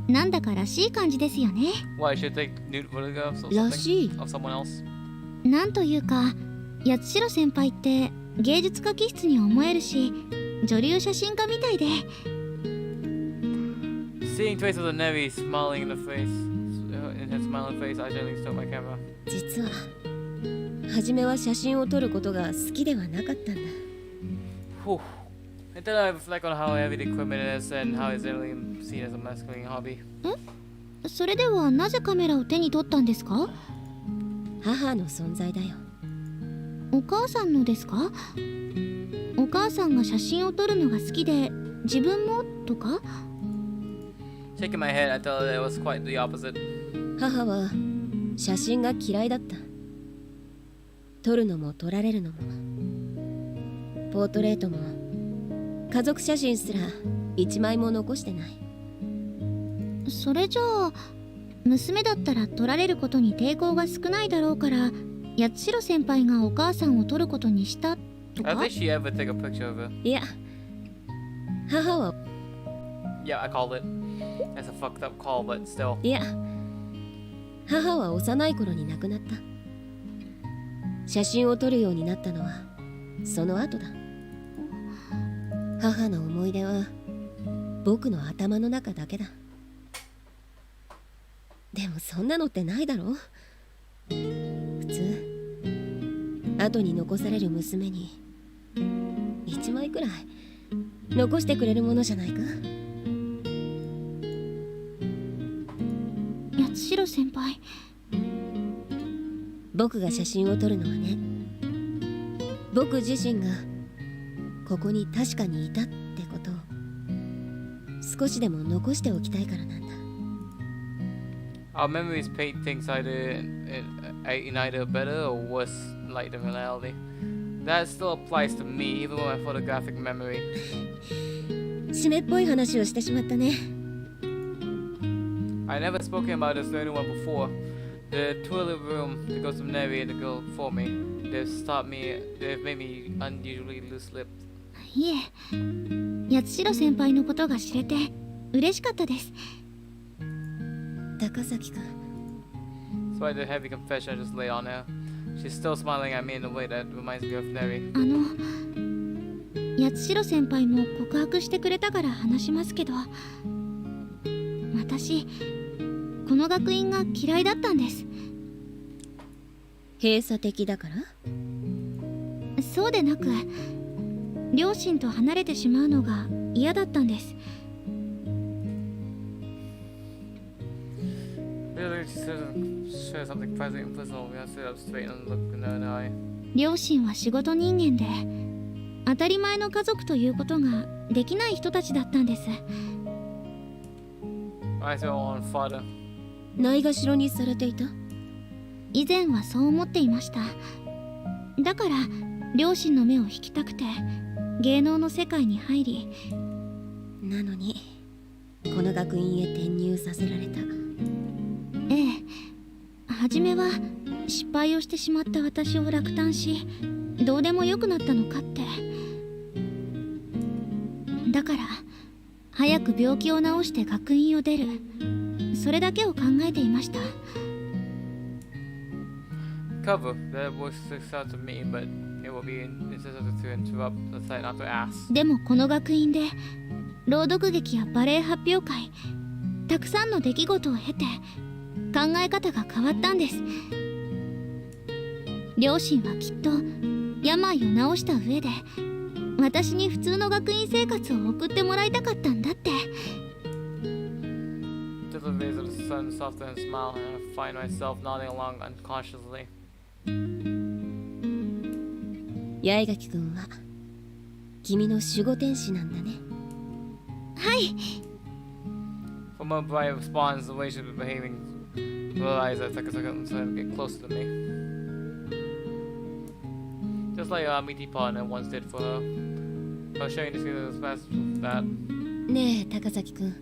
[SPEAKER 3] なんだからしい感じですよね。
[SPEAKER 1] Why should take nude photographs or
[SPEAKER 2] らしい。
[SPEAKER 1] something of someone else?
[SPEAKER 3] なんというか八代先輩って芸術家気質に思えるし女流写真家みたいで。
[SPEAKER 1] Seeing traces of the Nevi smiling in the face, in her smiling face, I gently stole my camera.
[SPEAKER 2] 実は初めは写真を撮ることが好きではなかったんだ。
[SPEAKER 1] Whew. Until I reflect on how heavy the equipment is and how it's generally seen as a masculine hobby.
[SPEAKER 3] それではなぜカメラを手に取ったんですか？
[SPEAKER 2] 母の存在だよ。
[SPEAKER 3] お母さんのですか？お母さんが写真を撮るのが好きで自分もとか？
[SPEAKER 1] Shaking my head, I tell her it was quite the opposite.
[SPEAKER 2] 母は写真が嫌いだった。撮るのも撮られるのも。ポートレートも家族写真すら一枚も残してない。
[SPEAKER 3] それじゃあ娘だったら撮られることに抵抗が少ないだろうから八代先輩がお母さんを撮ることにしたと
[SPEAKER 1] I
[SPEAKER 3] か？
[SPEAKER 1] don't think she ever take a picture of her.
[SPEAKER 2] いや、母は
[SPEAKER 1] Yeah, I called it. That's a fucked up call, but still.
[SPEAKER 2] いや、母は幼い頃に亡くなった。写真を撮るようになったのはその後だ。母の思い出は僕の頭の中だけだ。でもそんなのってないだろ。普通後に残される娘に一枚くらい残してくれるものじゃないか。
[SPEAKER 3] 八代先輩、
[SPEAKER 2] 僕が写真を撮るのはね、僕自身がここに確かにいたってことを少しでも残しておきたいからなんだ。
[SPEAKER 1] Our memories paint things in either better or worse light than reality. That still applies to me, even with my photographic memory.
[SPEAKER 2] 湿っぽい話をしてしまったね。
[SPEAKER 1] I never spoken about this to anyone before. The toilet room, the ghost of Neri and the girl before me, they've made me unusually loose-lipped.
[SPEAKER 3] いえ、八代先輩のことが知れて嬉しかったです。
[SPEAKER 2] 高崎くん、
[SPEAKER 1] Despite the heavy confession I just laid on her, she's still smiling at me in a way that reminds me of Neri.
[SPEAKER 3] 八代先輩も告白してくれたから話しますけど、私この学院が嫌いだったんです。
[SPEAKER 2] 閉鎖的だから？
[SPEAKER 3] そうでなく、両親と離れてしまうのが嫌だったんです。両親は仕事人間で当たり前の家族ということができない人たちだったんです。
[SPEAKER 2] ないがしろにされていた？
[SPEAKER 3] 以前はそう思っていました。だから両親の目を引きたくて芸能の世界に入り、
[SPEAKER 2] なのにこの学院へ転入させられた。
[SPEAKER 3] ええ、初めは失敗をしてしまった私を落胆し、どうでもよくなったのかって。だから早く病気を治して学院を出る、それだけを考えていました。でもこの学院で朗読劇やバレエ発表会、たくさんの出来事を経て考え方が変わったんです。両親はきっと病を治した上で私に普通の学院生活を送ってもらいたかったんだって。
[SPEAKER 1] To the rays of the sun soften and smile, and I find myself nodding along unconsciously.
[SPEAKER 2] 八重垣くんは君の守護天使なんだね。
[SPEAKER 3] はい。
[SPEAKER 1] From a bright response, the way she's been behaving, realize I take a second to get closer to me. Just like our meaty partner once did for her. Her sharing the secret as fast as that.
[SPEAKER 2] ねえ高崎くん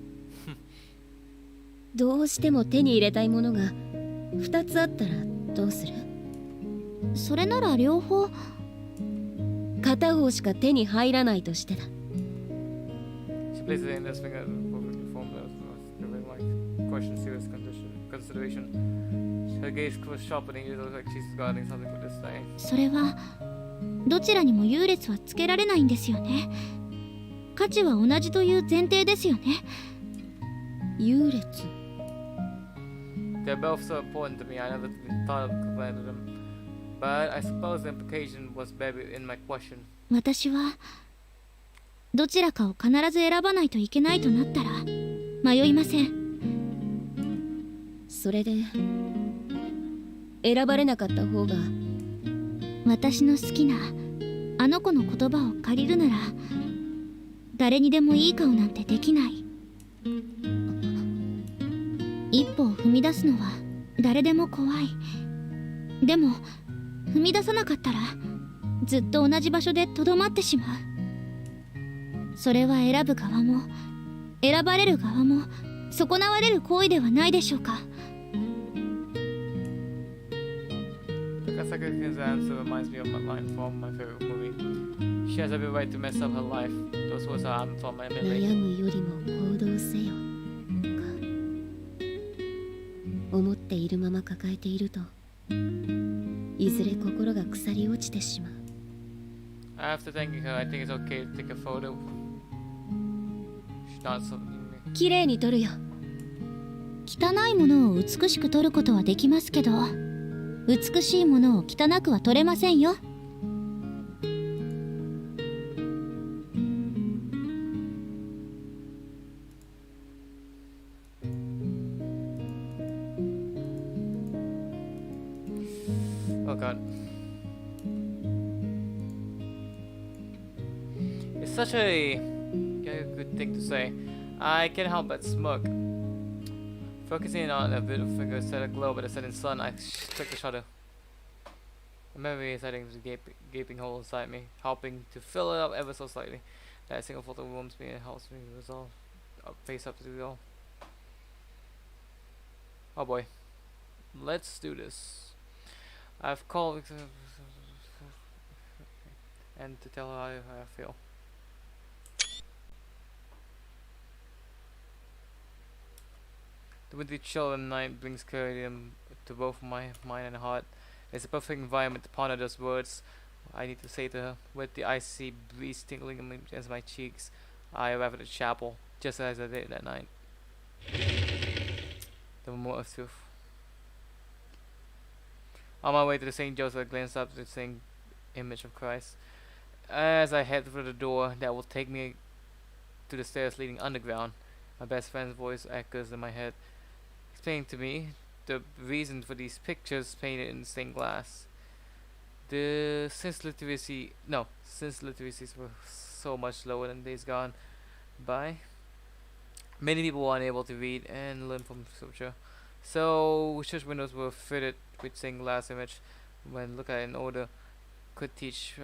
[SPEAKER 2] どうしても手に入れたいものが2つあったらどうする？
[SPEAKER 3] それなら両方。
[SPEAKER 2] 片方しか手に入らないとしてだ。
[SPEAKER 1] She places it in this finger form giving like question serious consideration. Her gaze was sharpening, it looks like she's guarding something with disdain.
[SPEAKER 3] それはどちらにも優劣はつけられないんですよね。価値は同じという前提ですよね。
[SPEAKER 2] 優劣
[SPEAKER 1] They're both so important to me, I never thought of comparing them. But I suppose the implication was buried in my question.
[SPEAKER 3] 私はどちらかを必ず選ばないといけないとなったら迷いません。
[SPEAKER 2] それで選ばれなかった方が
[SPEAKER 3] 私の好きなあの子の言葉を借りるなら誰にでもいい顔なんてできない。一歩を踏み出すのは誰でも怖い。でも踏み出さなかったらずっと同じ場所でとどまってしまう。それは選ぶ側も選ばれる側も損なわれる行為ではないでしょうか。
[SPEAKER 1] Takasaka's answer reminds me of my line from my favorite movie. She has every right to mess up her life. Those words are from my
[SPEAKER 2] 悩
[SPEAKER 1] memory.
[SPEAKER 2] むよりも行動せよか。思っているまま抱えているといずれ心が腐り落ちてしまう。
[SPEAKER 1] After thanking her, I think it's okay to take a photo. She's not something.
[SPEAKER 2] 綺麗に撮るよ。
[SPEAKER 3] 汚いものを美しく撮ることはできますけど美しいものを汚くは撮れませんよ。
[SPEAKER 1] Oh god. It's such a good thing to say. I can't help but smirk. Focusing on a bit of finger set aglow by the setting sun, I click the shutter. A memory is hiding the gaping hole inside me, helping to fill it up ever so slightly. That single photo warms me and helps me resolve face up to the all. Oh boy. Let's do this. I've called and to tell her how I feel. The wintry chill of the night brings clarity to both my mind and heart. It's a perfect environment to ponder those words I need to say to her. With the icy breeze tingling against my cheeks, I arrive at the chapel, just as I did that night. The moment of truth. On my way to the St. Joseph, I glanced up at the same image of Christ. As I head through the door that will take me to the stairs leading underground, my best friend's voice echoes in my head, explaining to me the reason for these pictures painted in stained glass. Since literacies were so much lower than days gone by, many people were unable to read and learn from scripture. So church windows were fitted with stained glass image when looked at in order could teach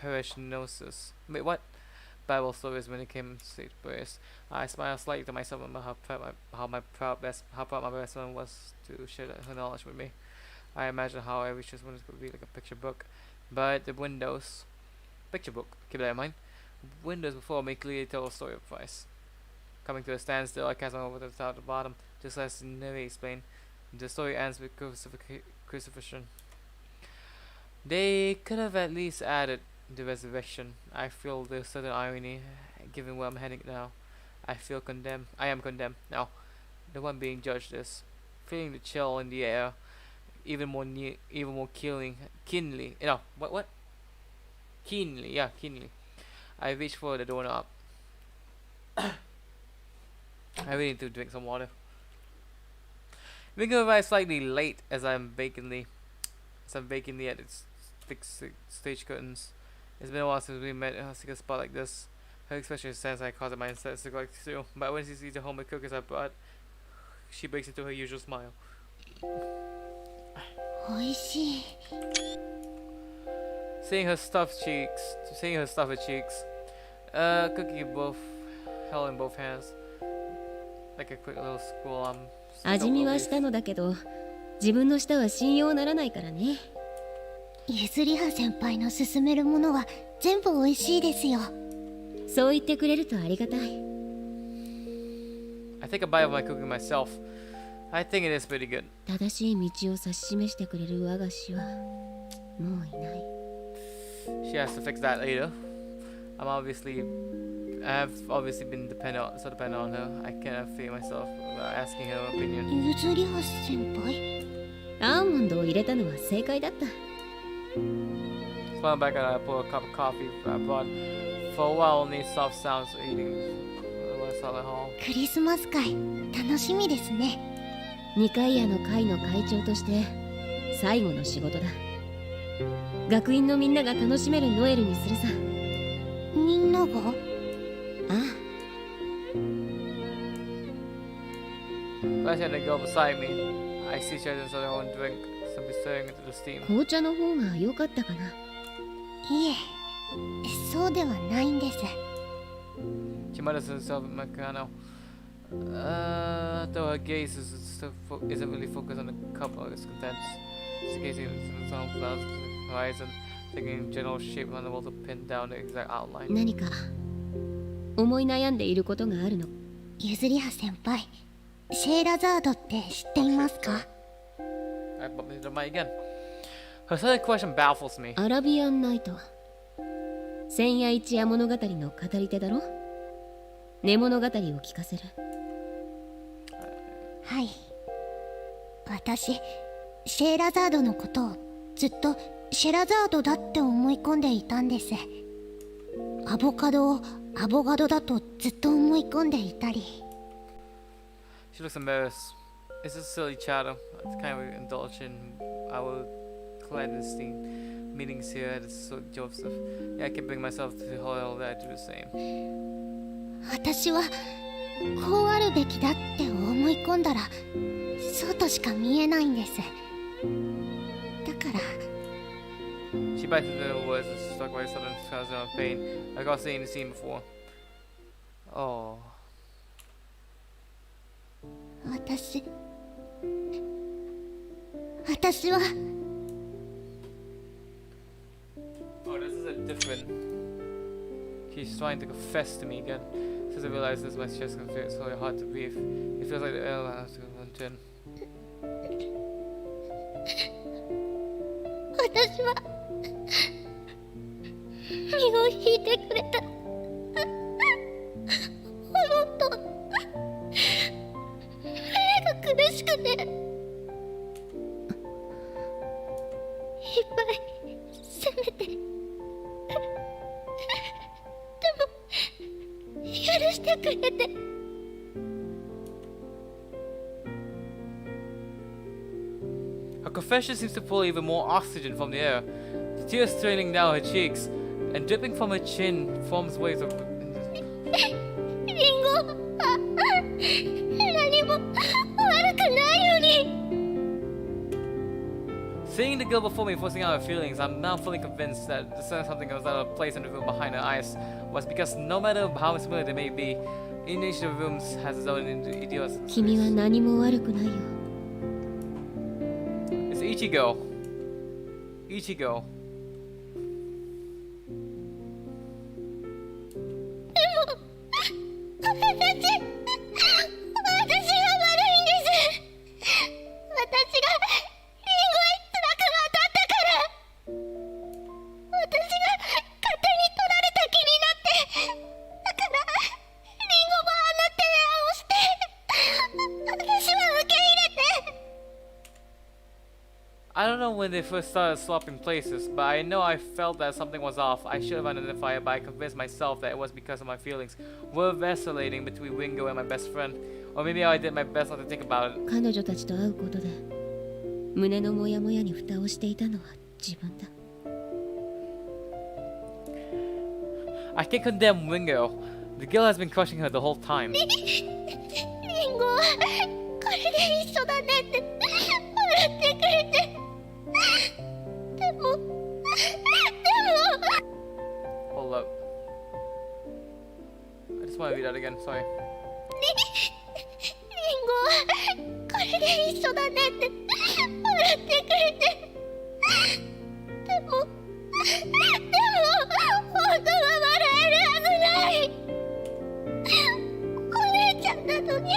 [SPEAKER 1] parishioneers. Wait, what? Bible stories when it came to prayers. I smiled slightly to myself about how proud my best friend was to share her knowledge with me. I imagined how every church window could be like a picture book, but the windows, picture book, keep that in mind. Windows before me clearly tell a story of Christ. Coming to a standstill, I cast my over to the top of the bottom, just as Neri explained. The story ends with crucifixion. They could have at least added the resurrection. I feel there's certain irony, given where I'm heading now. I feel condemned. I am condemned now. The one being judged is feeling the chill in the air, even more keenly. You know what? Keenly, yeah, keenly. I reach for the doorknob. I really need to drink some water. Making arrive slightly late as I'm vacantly at its thick stage curtains. It's been a while since we met in a secret spot like this. Her expression is tense. I cause my insides to go too. But when she sees the homemade cookies I brought, she breaks into her usual smile.
[SPEAKER 3] おいしい。
[SPEAKER 1] Seeing her stuffed cheeks, cookie both held in both hands, like a quick little school. I'm
[SPEAKER 2] 味見はしたのだけど、自分の舌は信用ならないからね。
[SPEAKER 3] ゆずりは先輩の勧めるものは全部美味しいですよ。
[SPEAKER 2] そう言ってくれるとありがたい。
[SPEAKER 1] I take a bite of my cookie myself. I think it is pretty good.
[SPEAKER 2] 正しい道を指し示してくれる和菓子はもういない。
[SPEAKER 1] She has to fix that later. I have obviously been dependent on her. I cannot fear myself without asking her opinion.
[SPEAKER 3] ゆずりは先輩。
[SPEAKER 2] アーモンドを入れたのは正解だった。
[SPEAKER 1] Smiling back at her, I pour a cup of coffee I brought. For a while, only soft sounds of eating. Silent hall.
[SPEAKER 3] クリスマス会楽しみですね。
[SPEAKER 2] 二階屋の会の会長として最後の仕事だ。学院のみんなが楽しめるノエルにするさ。
[SPEAKER 3] みんなが？
[SPEAKER 2] ああ。
[SPEAKER 1] Flashing at the girl beside me, I see she has her own drink, simply staring into the steam.
[SPEAKER 2] 紅茶の方が良かったかな。
[SPEAKER 3] いえ、そうではないんです。
[SPEAKER 1] She mutters to herself in Meccano. Though her gaze isn't really focused on the cup or its contents. She's gazing into the clouds to the horizon, taking general shape on the wall to pin down the exact outline.
[SPEAKER 2] 何か思い悩んでいることがあるの。
[SPEAKER 3] ゆずりは先輩、シェーラザードって知っていますか？
[SPEAKER 1] I bumped into the mic again. Her sudden question baffles me.
[SPEAKER 2] アラビアンナイト。千夜一夜物語の語り手だろ。寝物語を聞かせる。
[SPEAKER 3] はい。私、シェーラザードのことをずっとシェラザードだって思い込んでいたんです。アボカドをアボガドだとずっと思い込んでいたり。
[SPEAKER 1] She looks embarrassed. It's just silly chatter. It's kind of indulge in our clandestine meetings here at St. Joseph. Yeah, I can bring myself to all that to do the same.
[SPEAKER 3] 私はこうあるべきだって思い込んだらそうとしか見えないんです。だから
[SPEAKER 1] She bites into the words and is struck by a sudden spasm of pain, like I've seen the scene before. Oh.
[SPEAKER 3] 私は
[SPEAKER 1] Oh, this is a different. She's trying to confess to me again. Since I realize this, my chest can feel so hard to breathe. It feels like the air has to unturn.
[SPEAKER 3] 私は身を引いてくれたもっと胸が苦しくていっぱい責めてでも許してくれて
[SPEAKER 1] Her confession seems to pull even more oxygen from the air. The tears straining down her cheeks and dripping from her chin forms waves of.
[SPEAKER 3] リンゴ何も悪くないのに
[SPEAKER 1] Seeing the girl before me forcing out her feelings, I'm now fully convinced that the something was out of place in the room behind her eyes was because no matter how similar they may be, each of the rooms has its own idiosyncrasies.
[SPEAKER 2] 君は何も悪くないよ。
[SPEAKER 1] It's Ichigo. Ichigo.
[SPEAKER 3] あ
[SPEAKER 1] when they first started swapping places, but I know I felt that something was off. I should have identified it, but I convinced myself that it was because of my feelings were vacillating between Wingo and my best friend. Or maybe I did my best not to think about it.
[SPEAKER 3] 彼女たちと会うことで胸のモヤモヤに蓋をしていたのは自分だ。
[SPEAKER 1] I can't condemn Wingo. The girl has been crushing her the whole time.
[SPEAKER 2] リンゴはこれで一緒だねって笑ってくれて、でも
[SPEAKER 1] Hold up. I just want to read that again, sorry.
[SPEAKER 2] リンゴはこれで一緒だねって笑ってくれて、でも本当は笑えるはずない。お姉ちゃんなのに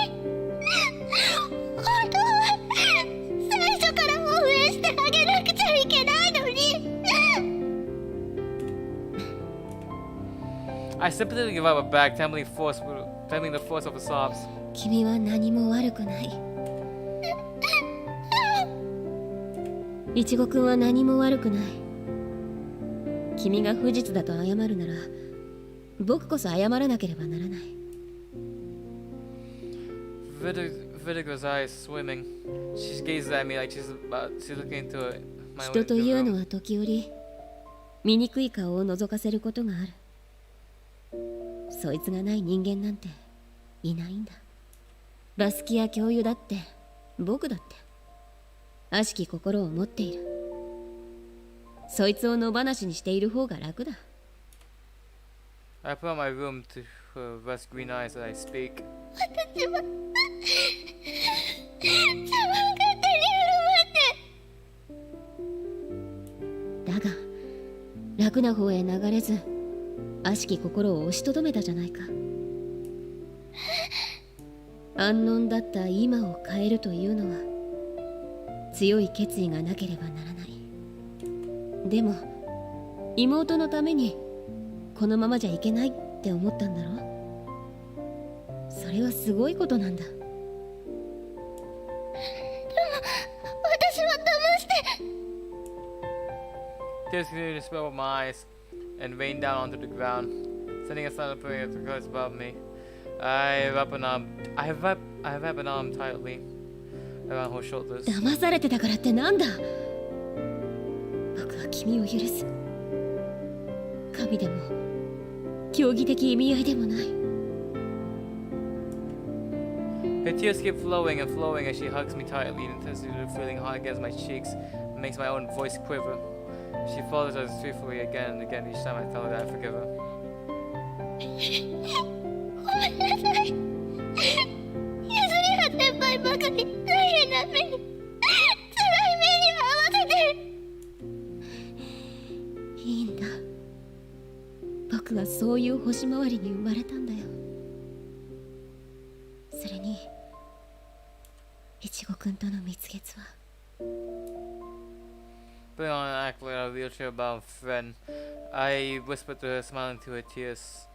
[SPEAKER 2] 本当は最初から応援してあげなくちゃいけないのに。
[SPEAKER 1] I sympathetically give up a bag, tempting the force of the sobs.
[SPEAKER 3] 君は何も悪くない。いちごくんは何も悪くない。君が不実だと謝るなら僕こそ謝らなければならない。
[SPEAKER 1] Vertigo's eyes swimming. She gazes at me like she's looking into my
[SPEAKER 3] 人というの
[SPEAKER 1] room.
[SPEAKER 3] は時折醜い顔を覗かせることがある。そいつがない人間なんていないんだ。バスキや教諭だって僕だって悪しき心を持っている。そいつを野放しにしている方が楽だ。
[SPEAKER 1] I put on my room to her vast green eyes as I speak.
[SPEAKER 2] 私は自分勝手に振る舞って。
[SPEAKER 3] だが楽な方へ流れず悪しき心を押しとどめたじゃないか。安穏だった今を変えるというのは強い決意がなければならない。でも妹のためにこのままじゃいけないって思ったんだろう。それはすごいことなんだ。
[SPEAKER 2] でも私は騙して。
[SPEAKER 1] Tears continued to spill from my eyes and rain down onto the ground, sending a silent prayer to clouds above me. I wrap an arm tightly around her shoulders.
[SPEAKER 3] 騙されてたからってなんだ。僕は君を許す。神でも競技的意味合いでもない。
[SPEAKER 1] Her tears keep flowing and flowing as she hugs me tightly, intensely feeling hot against my cheeks, and makes my own voice quiver. She apologizes tearfully again and again each time I tell her that I forgive her.
[SPEAKER 2] ごめんなさい。譲り合ってばいばかり大変な目に、辛い目に遭わせて。
[SPEAKER 3] いいんだ。僕はそういう星回りに生まれたんだよ。それにいちごくんとの蜜月は
[SPEAKER 1] Putting on an act like a wheelchair-bound friend, I whispered to her, smiling through her tears.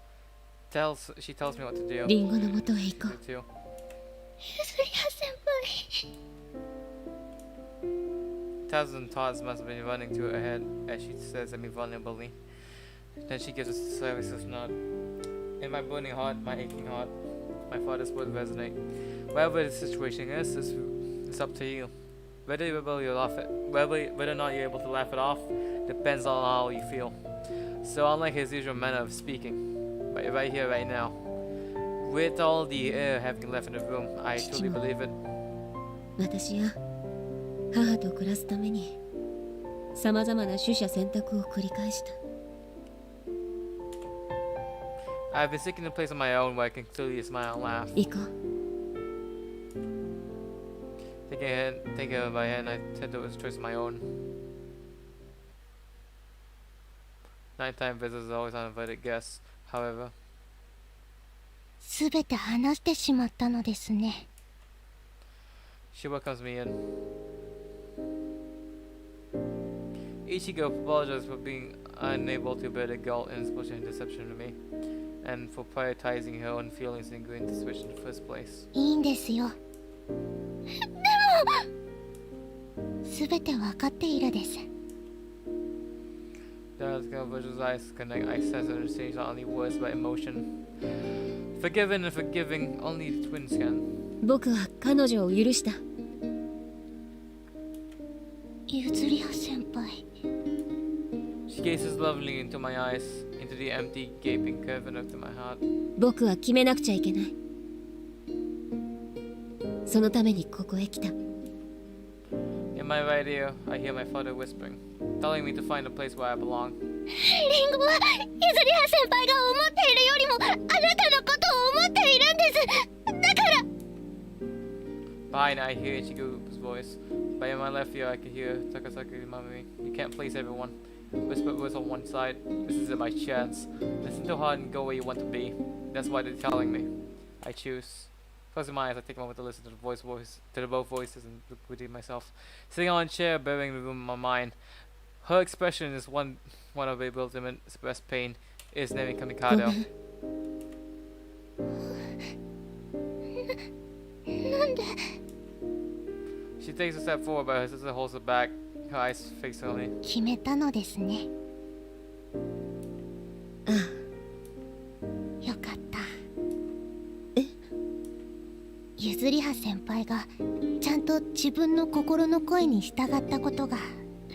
[SPEAKER 1] She tells me what to do.
[SPEAKER 3] リンゴのもとへ行こ
[SPEAKER 1] What
[SPEAKER 3] う。
[SPEAKER 1] to do.
[SPEAKER 2] 譲り合先輩。
[SPEAKER 1] Thousand thoughts must have been running through her head as she says at me vulnerably. Then she gives a services nod. In my burning heart, my aching heart, my father's words resonate. Whatever the situation is, it's up to you. Whether you laugh at, whether or not you're able to laugh it off, depends on how you feel. So unlike his usual manner of speaking, but right here, right now, with all the air having left in the room, I truly believe it.
[SPEAKER 3] 私や母と暮らすためにさまざまな取捨選択を繰り返した。
[SPEAKER 1] I've been seeking a place on my own where I can clearly smile and laugh.
[SPEAKER 3] 行こう。
[SPEAKER 1] Taking her by hand, I tend to choice my own. Nighttime visitors are always uninvited guests, however.
[SPEAKER 2] すべて話してしまったのですね。
[SPEAKER 1] She welcomes me in. Ichigo apologizes for being unable to bear the guilt and exposure and deception to me, and for prioritizing her own feelings and agreeing to switch in the first place.
[SPEAKER 2] いいんですよ。でも
[SPEAKER 3] 全てわかっているです。
[SPEAKER 1] Dad's got visual eyes connect. I sense and understand not only words but emotion. Forgiven and forgiving, only the twins can.
[SPEAKER 2] 僕は彼女を許した。
[SPEAKER 3] ゆずりは先輩。
[SPEAKER 1] She gazes lovingly into my eyes, into the empty, gaping cavern of my heart.
[SPEAKER 2] 僕は決めなくちゃいけない。そのためにここへ来た。
[SPEAKER 1] In my right ear, I hear my father whispering, telling me to find a place where I belong.
[SPEAKER 3] リンゴはゆずりは先輩が思っているよりもあなたのことを思っているんです。だから。
[SPEAKER 1] Behind, I hear Ichigo's voice. But in my left ear, I can hear Takasaki Mamori. You can't please everyone. Whisper words on one side. This isn't my chance. Listen to heart and go where you want to be. That's why they're telling me. I choose. Closing my eyes, I take a moment to listen to the both voices, and look within myself. Sitting on a chair, burying the room in my mind. Her expression is one of bewilderment, expressed pain. Is Nemi Kamikado.
[SPEAKER 3] なんで。
[SPEAKER 1] She takes a step forward, but her sister holds her back. Her eyes fix on me.
[SPEAKER 3] 決めたのですね。
[SPEAKER 2] あ
[SPEAKER 3] よかった。え、ゆずりは先輩がちゃんと自分の心の声に従ったことが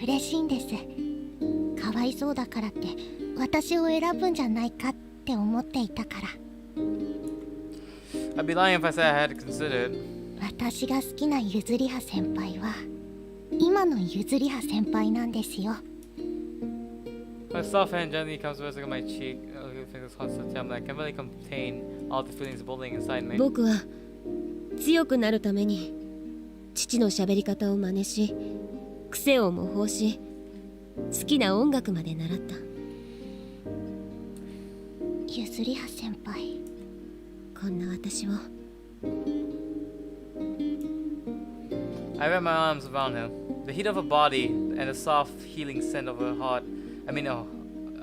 [SPEAKER 3] 嬉しいんです。かわいそうだからって私を選ぶんじゃないかって思っていたから。
[SPEAKER 1] I'd be lying if I said I had considered.
[SPEAKER 3] 私が好きなゆずりは先輩は今のゆずりは先輩なんですよ。
[SPEAKER 1] My soft hand gently comes resting on my cheek. Fingers hot to tell me I can really contain all the feelings bubbling inside me.
[SPEAKER 2] 僕は強くなるために父の喋り方を真似し、癖を模倣し、好きな音楽まで習った。
[SPEAKER 3] ゆずりは先輩。
[SPEAKER 2] こんな私を。
[SPEAKER 1] I wrap my arms around her. The heat of her body and the soft, healing scent of her heart,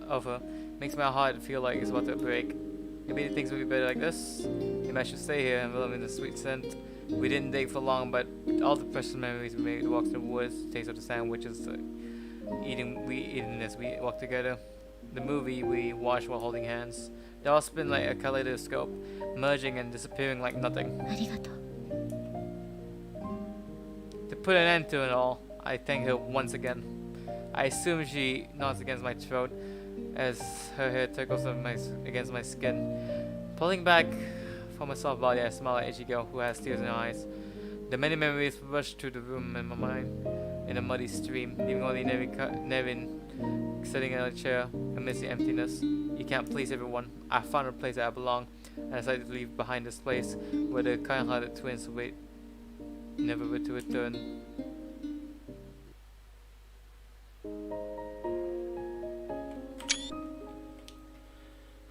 [SPEAKER 1] of her, makes my heart feel like it's about to break. Maybe things would be better like this. Maybe I should stay here and live in the sweet scent. We didn't date for long, but all the precious memories we made, walks in the woods, taste of the sandwiches, we eating as we walk together. The movie we watched while holding hands. They all spin like a kaleidoscope, merging and disappearing like nothing.
[SPEAKER 3] ありがとう。
[SPEAKER 1] To put an end to it all, I thank her once again. I assume she nods against my throat as her hair tickles against my skin. Pulling back from my soft body, I smile at Ichigo, who has tears in her eyes. The many memories rush through the room in my mind in a muddy stream, leaving only Nevin sitting in a chair amidst the emptiness. You can't please everyone. I found a place that I belong, and I decided to leave behind this place where the kind-hearted twins wait, never to return.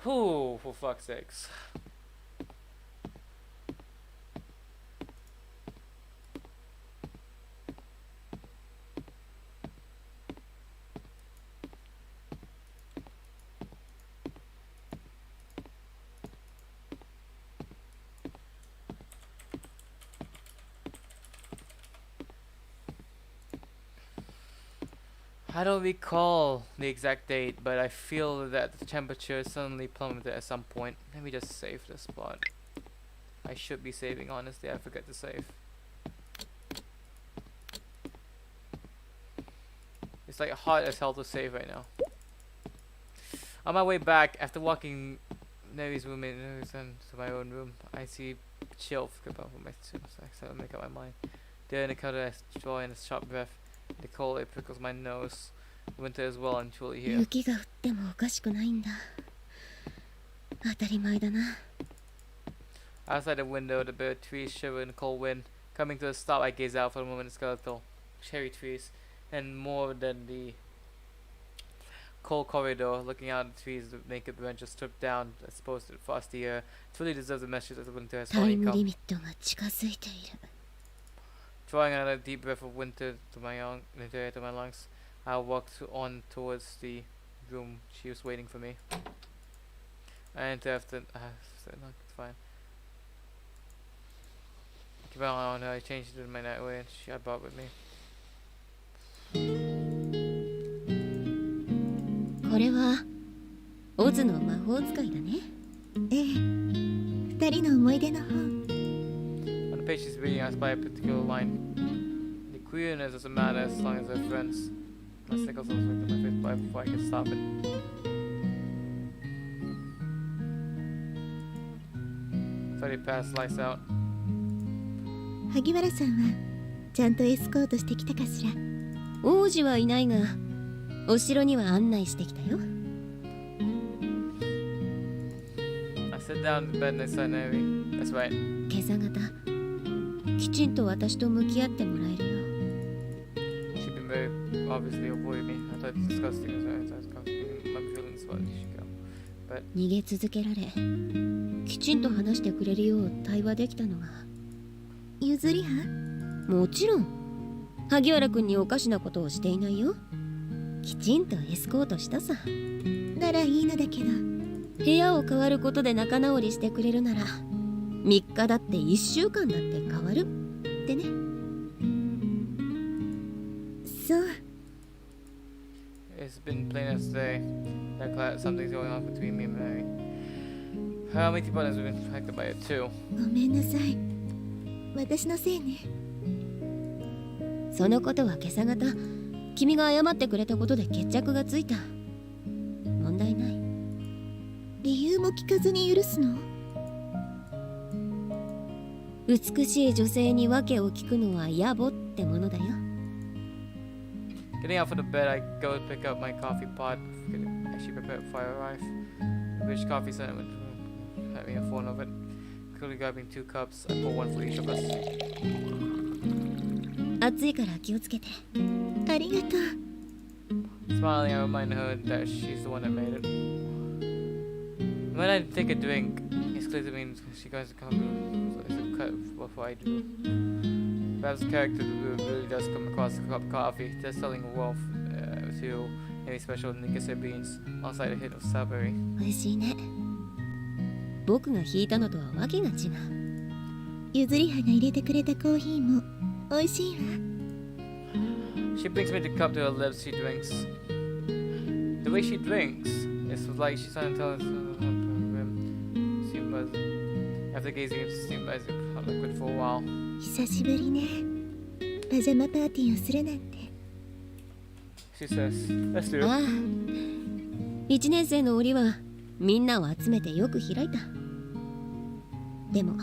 [SPEAKER 1] Whew, for fuck's sakes. I don't recall the exact date, but I feel that the temperature suddenly plummeted at some point. Let me just save this spot. I should be saving, honestly, I forget to save. It's like hard as hell to save right now. On my way back, after walking Neri's room to my own room, I see chill come up from my tomb, so I make up my mind. There in the corner, I draw in a sharp breath. The cold, it prickles my nose. Winter is well and truly here.
[SPEAKER 2] 雪が降ってもおかしくないんだ。当たり前だな。
[SPEAKER 1] Outside the window, the bare trees shiver in the cold wind. Coming to a stop, I gaze out for a moment at the skeletal cherry trees, and more than the cold corridor, looking out at the trees, the naked branches stripped down, exposed to the frosty air. Truly deserves the message that the winter has
[SPEAKER 2] タイ
[SPEAKER 1] finally
[SPEAKER 2] ムリ
[SPEAKER 1] come.
[SPEAKER 2] ミットが近づいている。
[SPEAKER 1] Drawing another deep breath of winter to my lungs, I walked on towards the room. She was waiting for me. I entered after. No, it's fine. Keep an eye on her. I changed into my nightwear and I brought with me.
[SPEAKER 3] これはオズの魔法使いだね。ええ、二人の思い出の本。
[SPEAKER 1] On the page she's reading, I spy a particular line. The queerness doesn't matter as long as they're friends. My snickers also looked at my face by before I could stop it. Thirty past lights out.
[SPEAKER 3] 萩原さんはちゃんとエスコートしてきたかしら。王子はいないが、お城には案内してきたよ。
[SPEAKER 1] I sit down in bed next to Navy. That's right.
[SPEAKER 3] 今朝方、きちんと私と向き合ってもらえるよ。
[SPEAKER 1] She'd been very obviously avoiding me. I thought it was disgusting as I was comforting my feelings about she go. But
[SPEAKER 3] 逃げ続けられ、きちんと話してくれるよう対話できたのが譲り派？もちろん萩原君におかしなことをしていないよ。きちんとエスコートしたさ。ならいいのだけど、部屋を変わることで仲直りしてくれるなら3日だって1週間だって変わるってね。そう。
[SPEAKER 1] it's been plain as day that something's going on between me and Mary. How many buttons have been affected by it too?
[SPEAKER 3] ごめんなさい。私のせいね。そのことは今朝方君が謝ってくれたことで決着がついた。問題ない。理由も聞かずに許すの？美しい女性に訳を聞くのは野暮ってものだよ。
[SPEAKER 1] Getting out from the bed, I go to pick up my coffee pot. Actually prepared before I arrive. Which coffee center with having a phone of it. Quickly grabbing 2 cups, I pour one for each of us.
[SPEAKER 3] 暑いから気をつけて。ありがとう。
[SPEAKER 1] Smiling, I remind her that she's the one that made it. When I take a drink, it's clear to me she goes to come to cut before I do. Perhaps the character really does come across a cup of coffee. They're selling a wealth to any special Nikase beans alongside a hint of strawberry.
[SPEAKER 3] 美味しいね。僕が引いたのとはわけが違う。譲り派が入れてくれたコーヒーも美味しいわ。
[SPEAKER 1] She brings me the cup to her lips, she drinks. The way she drinks is like she's trying to tell us after gazing into steam as hot liquid for a while.
[SPEAKER 3] 久しぶりね。パジャマパーティーをするなんて。
[SPEAKER 1] She says, let's do
[SPEAKER 3] ああ、
[SPEAKER 1] it.
[SPEAKER 3] 1年生の折はみんなを集めてよく開いた。でも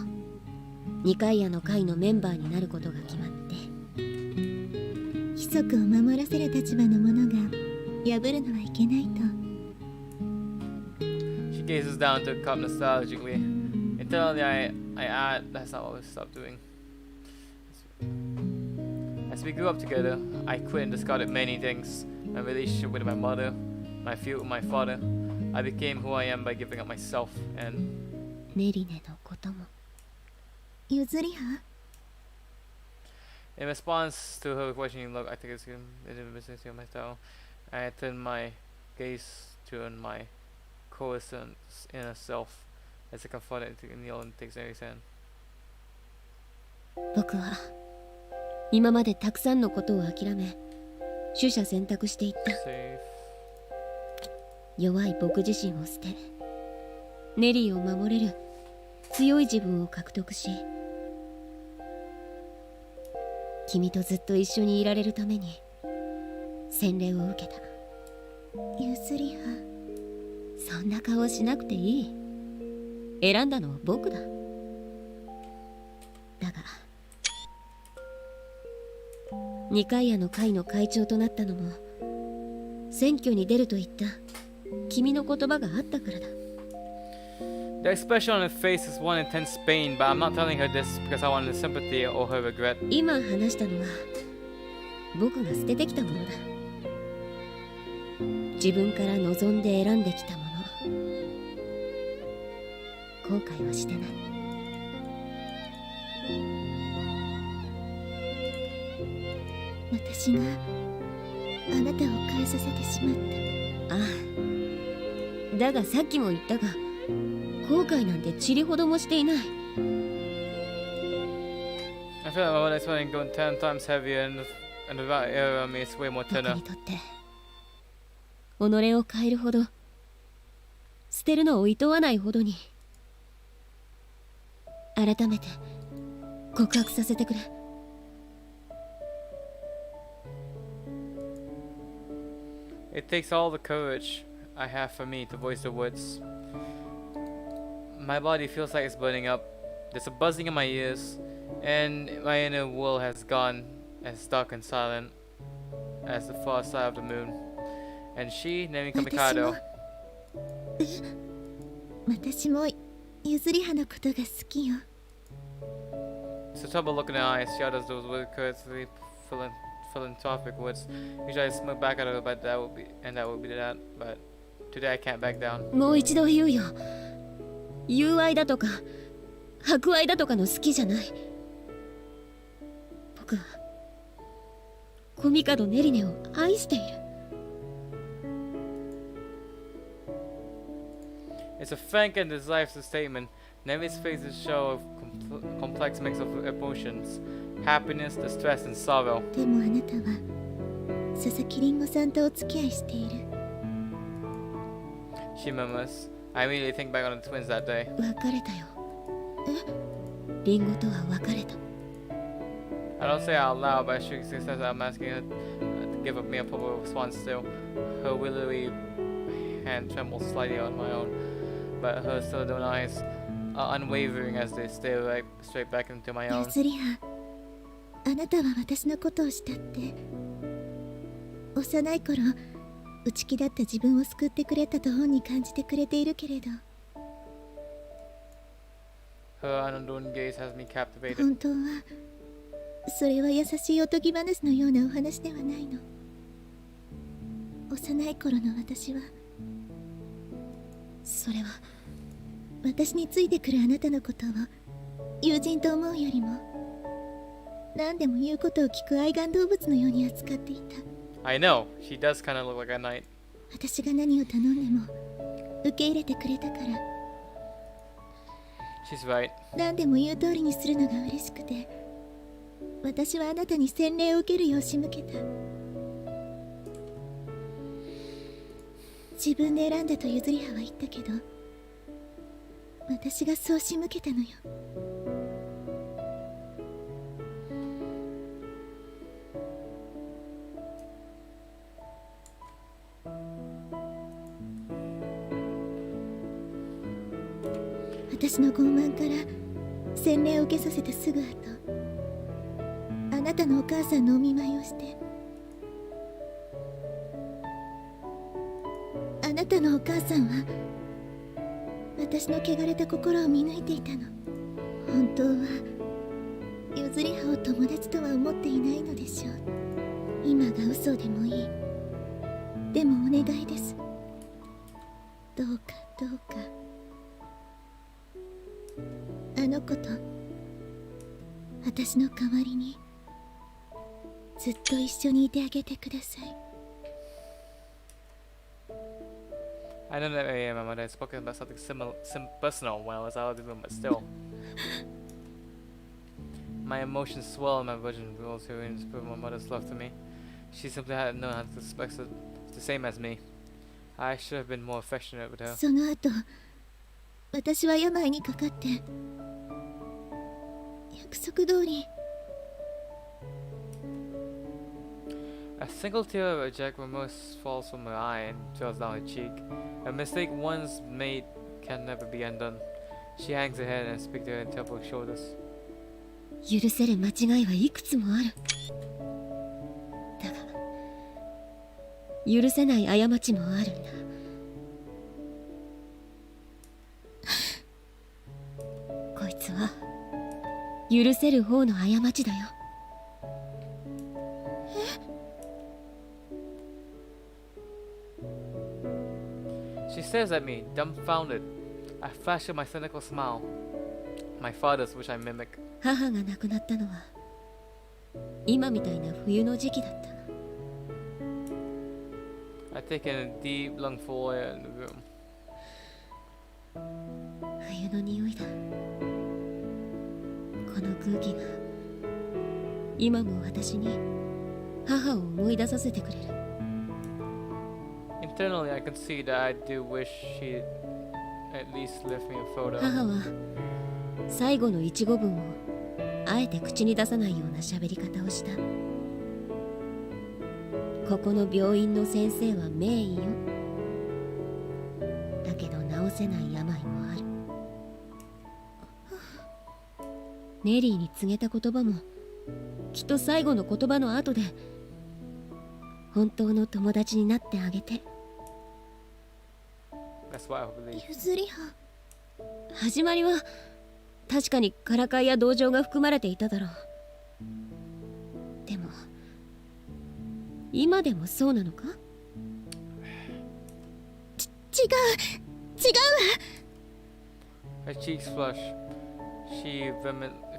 [SPEAKER 3] 二階屋の会のメンバーになることが決まって、規則を守らせる立場の者が破るのはいけないと。
[SPEAKER 1] She gazes down to the cup nostalgically. Internally, I add, that's not what we stopped doing. As we grew up together, I quit and discarded many things. My relationship with my mother, my feud with my father. I became who I am by giving up myself and
[SPEAKER 3] ネリネのことも。譲り派？
[SPEAKER 1] in response to her questioning look, I think it's business my style. I turn my gaze to my coercent inner self as I confront it to kneel and takes Mary's hand.
[SPEAKER 3] 僕は今までたくさんのことを諦め、取捨選択していった。
[SPEAKER 1] Safe.
[SPEAKER 3] 弱い僕自身を捨て、ネリーを守れる強い自分を獲得し、君とずっと一緒にいられるために洗礼を受けた。譲り派？そんな顔しなくていい。選んだのは僕だ。だが二階屋の会の会長となったのも、選挙に出ると言った君の言葉があったからだ。
[SPEAKER 1] The expression on her face is one intense pain, but I'm not telling her this because I want her sympathy or her regret.
[SPEAKER 3] 今話したのは僕が捨ててきたものだ。自分から望んで選んできたもの。後悔はしてない。私があなたを変えさせてしまった。ああ、だがさっきも言ったが、後悔なんて塵ほどもしていない。
[SPEAKER 1] I feel like my one experience going 10 times heavier and And about air around me is way more
[SPEAKER 3] 僕
[SPEAKER 1] thinner.
[SPEAKER 3] にとって己を変えるほど捨てるのを厭わないほどに改めて告白させてくれ。
[SPEAKER 1] It takes all the courage I have for me to voice the words. My body feels like it's burning up. There's a buzzing in my ears, and my inner world has gone as dark and silent as the far side of the moon. And she, Nemi
[SPEAKER 3] 私も
[SPEAKER 1] Kamikado,
[SPEAKER 3] 私もゆずりはのことが好きよ。
[SPEAKER 1] it's a trouble look in her eyes. She utters those weird, courteously philanthropic words. Usually I smirk back at her, but that would be that. But today I can't back down.
[SPEAKER 3] もう一度言うよ。友愛だとか博愛だとかの好きじゃない。僕はコミカドネリネを愛している。
[SPEAKER 1] It's a frank and decisive statement. Nemi's faces show a complex mix of emotions: happiness, distress, and sorrow.
[SPEAKER 3] でもあなたは佐々木りんごさんとお付き合いしている。
[SPEAKER 1] She murmurs. I immediately think back on the twins that day.
[SPEAKER 3] 別れたよ。え？りんごとは別れた。
[SPEAKER 1] I don't say it out loud, but she says that I'm asking her to give me a proper response still. Her willowy hand trembles slightly on my own, but her silver eyes are unwavering as they stare right straight back into my
[SPEAKER 3] ゆ
[SPEAKER 1] own.
[SPEAKER 3] ずりはあなたは私のことをしたって。幼い頃内気だった自分を救ってくれたと本に感じてくれているけれど、
[SPEAKER 1] Her unadorned gaze has me captivated.
[SPEAKER 3] 本当はそれは優しいおとぎ話のようなお話ではないの。幼い頃の私は、それは私についてくるあなたのことを友人と思うよりも何でも言うことを聞く愛玩動物のように扱っていた。
[SPEAKER 1] I know, she does kind of look like a knight.
[SPEAKER 3] 私が何を頼んでも受け入れてくれたから、
[SPEAKER 1] She's right.
[SPEAKER 3] 何でも言う通りにするのが嬉しくて、私はあなたに洗礼を受けるよう仕向けた。自分で選んだとゆずりはは言ったけど、私がそう仕向けたのよ。私の傲慢から洗礼を受けさせたすぐ後、あなたのお母さんのお見舞いをして、あなたのお母さんは私の汚れた心を見抜いていたの。本当はゆずりはを友達とは思っていないのでしょう。今が嘘でもいい。でもお願いです。どうかどうかあの子と私の代わりにずっと一緒にいてあげてください。
[SPEAKER 1] I know that my mother had spoken about something personal when I was out of the room, but still. My emotions swell and my virgin rolls her in spite of my mother's love to me. She simply hadn't known how to express it the same as me. I should have been more affectionate with her.
[SPEAKER 3] その後、私は病にかかって約束通り
[SPEAKER 1] A single tear of Jack remorse falls from her eye and trails down her cheek. A mistake once made can never be undone. She hangs her head and speaks to her terrible shoulders.
[SPEAKER 3] 許せる間違いはいくつもある。だが許せない過ちもあるんだ。こいつは許せる方の過ちだよ。
[SPEAKER 1] She stares at me, dumbfounded. I flash her my cynical smile. My father's, which I mimic.
[SPEAKER 3] 母が亡くなったのは今みたいな冬の時期だった。
[SPEAKER 1] I take in a deep lungful air in the room.
[SPEAKER 3] 冬の匂いだ。この空気が今も私に母を思い出させてくれる。
[SPEAKER 1] Internally, I can see that I do wish she'd at least left me a photo.
[SPEAKER 3] 母は最後の一語文をあえて口に出さないような喋り方をした。ここの病院の先生は名医よ。だけど治せない病もある。ネリーに告げた言葉もきっと最後の言葉の後で本当の友達になってあげて。
[SPEAKER 1] That's what I believe.
[SPEAKER 3] 譲り派。始まりは確かにからかいや同情が含まれていただろう。でも今でもそうなのか。違う
[SPEAKER 1] Her cheeks flush. She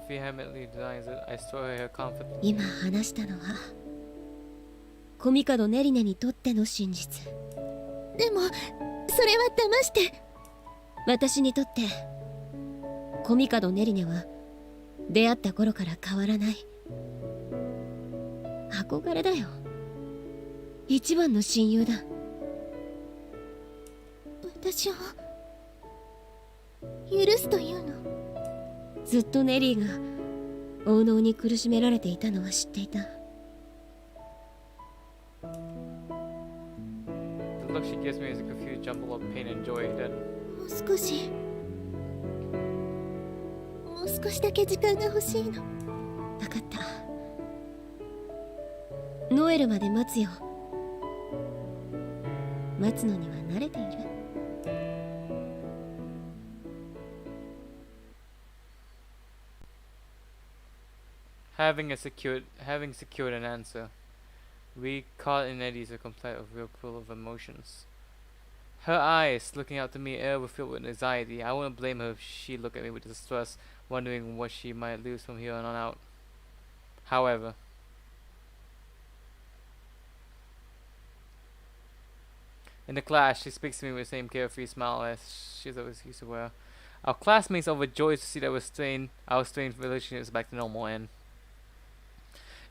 [SPEAKER 1] vehemently denies it. I swear her confidence.
[SPEAKER 3] 今話したのはコミカドネリネにとっての真実。でもそれは騙して。私にとってコミカドネリネは出会った頃から変わらない憧れだよ。一番の親友だ。私を許すというの。ずっとネリーが王能に苦しめられていたのは知っていた。
[SPEAKER 1] The look she gives me is a confused jumble of pain and joy. Then
[SPEAKER 3] もう少しだけ時間が欲しいの。分かった。ノエルまで待つよ。待つのには慣れている。
[SPEAKER 1] having secured an answer, we caught in eddies a complete of whirlpool of emotions. Her eyes, looking out to me, were filled with anxiety. I wouldn't blame her if she looked at me with distrust, wondering what she might lose from here on out. However, in the class, she speaks to me with the same carefree smile as she's always used to wear. Our classmates are overjoyed to see that our strained relationship is back to normal, and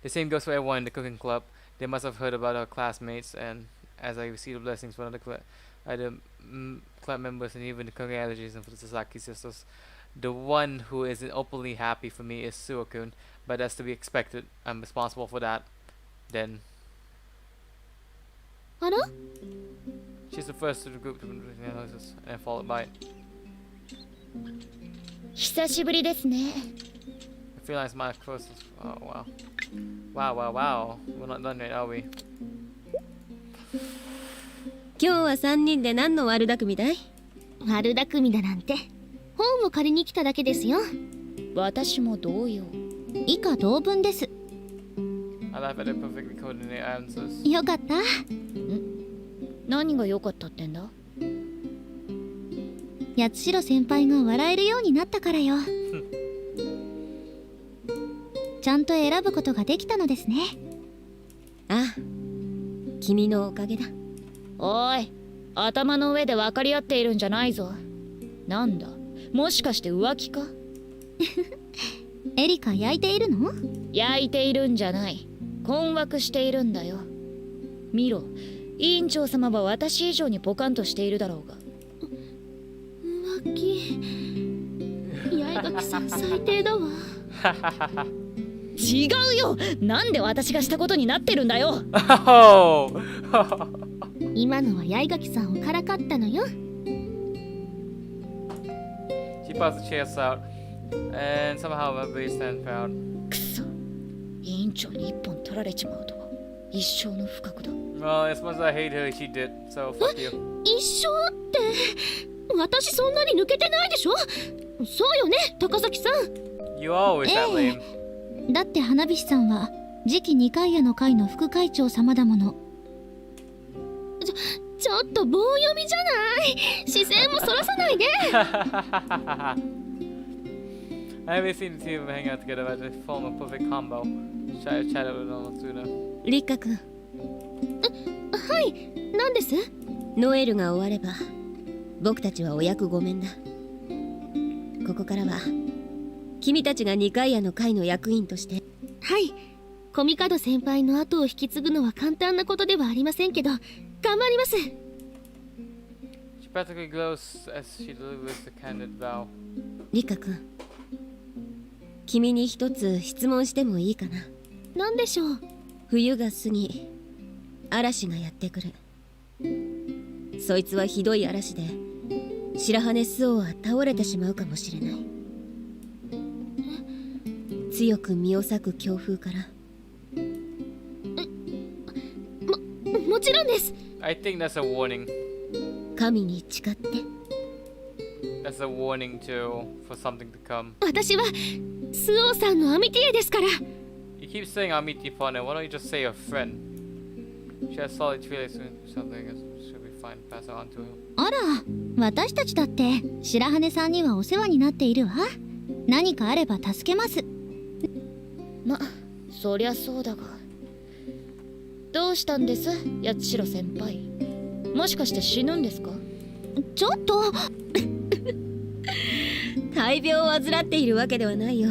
[SPEAKER 1] the same goes for everyone in the cooking club. They must have heard about our classmates, and as I receive the blessings from other club members and even the congratulations for the Sasaki sisters, the one who isn't openly happy for me is Suo-kun, but that's to be expected. I'm responsible for that. Then
[SPEAKER 3] あら
[SPEAKER 1] she's the first to the group to analysis, and followed by
[SPEAKER 4] 久しぶりですね。
[SPEAKER 1] I feel like my closest. Oh wow. We're not done yet, are we?
[SPEAKER 3] 今日は3人で何の悪巧みだい？悪巧みだなんて本を借りに来ただけですよ。
[SPEAKER 4] 私も同様。
[SPEAKER 3] 以下同文です。
[SPEAKER 1] I laugh at the perfectly coordinated answers.
[SPEAKER 3] よかった。
[SPEAKER 4] 何が良かったってんだ？
[SPEAKER 3] 八代先輩が笑えるようになったからよ。ちゃんと選ぶことができたのですね。ああ、君のおかげだ。
[SPEAKER 4] おい、頭の上で分かり合っているんじゃないぞ。なんだ、もしかして浮気か？
[SPEAKER 3] エリカ焼いているの？
[SPEAKER 4] 焼いているんじゃない。困惑しているんだよ。見ろ、委員長様は私以上にポカンとしているだろうが。
[SPEAKER 3] 浮気。八重垣さん最低だわ。
[SPEAKER 4] 違うよ。なんで私がしたことになってるんだよ。
[SPEAKER 3] 今のは八重垣さんをからかったのよ。
[SPEAKER 1] She passed the chairs out, and somehow my body stand proud.
[SPEAKER 4] くそ、委員長に一本取られちまうとは一生の不覚だ。
[SPEAKER 1] Well, as much as I hate her, she did. So fuck you.
[SPEAKER 3] 一生って、私そんなに抜けてないでしょ。そうよね、高崎さん。
[SPEAKER 1] You always that lame.
[SPEAKER 3] だって花火師さんは次期二階屋の会の副会長様だもの。ちょっと棒読みじゃない。視線もそらさないで。
[SPEAKER 1] I haven't seen the two of them hang out together, but they form a perfect combo. Try to chat it with no sooner. リッカ君。はい、何です？ノエルが終われば僕たちはお役御免だ。ここからは君たちが二階屋の会の役員として。はい、
[SPEAKER 3] コミカド先輩の後を引き継ぐのは簡単なことではありませんけど、頑張ります。
[SPEAKER 1] She practically glows as she delivers the candid vow.
[SPEAKER 2] リカ君、君に一つ質問してもいいかな。
[SPEAKER 3] 何でしょう。
[SPEAKER 2] 冬が過ぎ、嵐がやってくる。そいつはひどい嵐で白羽スオは倒れてしまうかもしれない。強く身を裂く強風から。
[SPEAKER 3] もちろんです。
[SPEAKER 1] I think that's a warning.
[SPEAKER 2] 神に誓って。
[SPEAKER 1] That's a warning too for something to come.
[SPEAKER 3] 私はスオさんのアミティエですから。
[SPEAKER 1] You keep saying I'll meet your partner. Why don't you just say your friend? She has solid feelings for something. Should be fine. Pass it on to her.
[SPEAKER 5] あら、私たちだって白羽さんにはお世話になっているわ。何かあれば助けます。
[SPEAKER 4] ま、そりゃそうだが。どうしたんです、八代先輩。もしかして死ぬんですか？
[SPEAKER 5] ちょっと
[SPEAKER 2] 大病を患っているわけではないよ。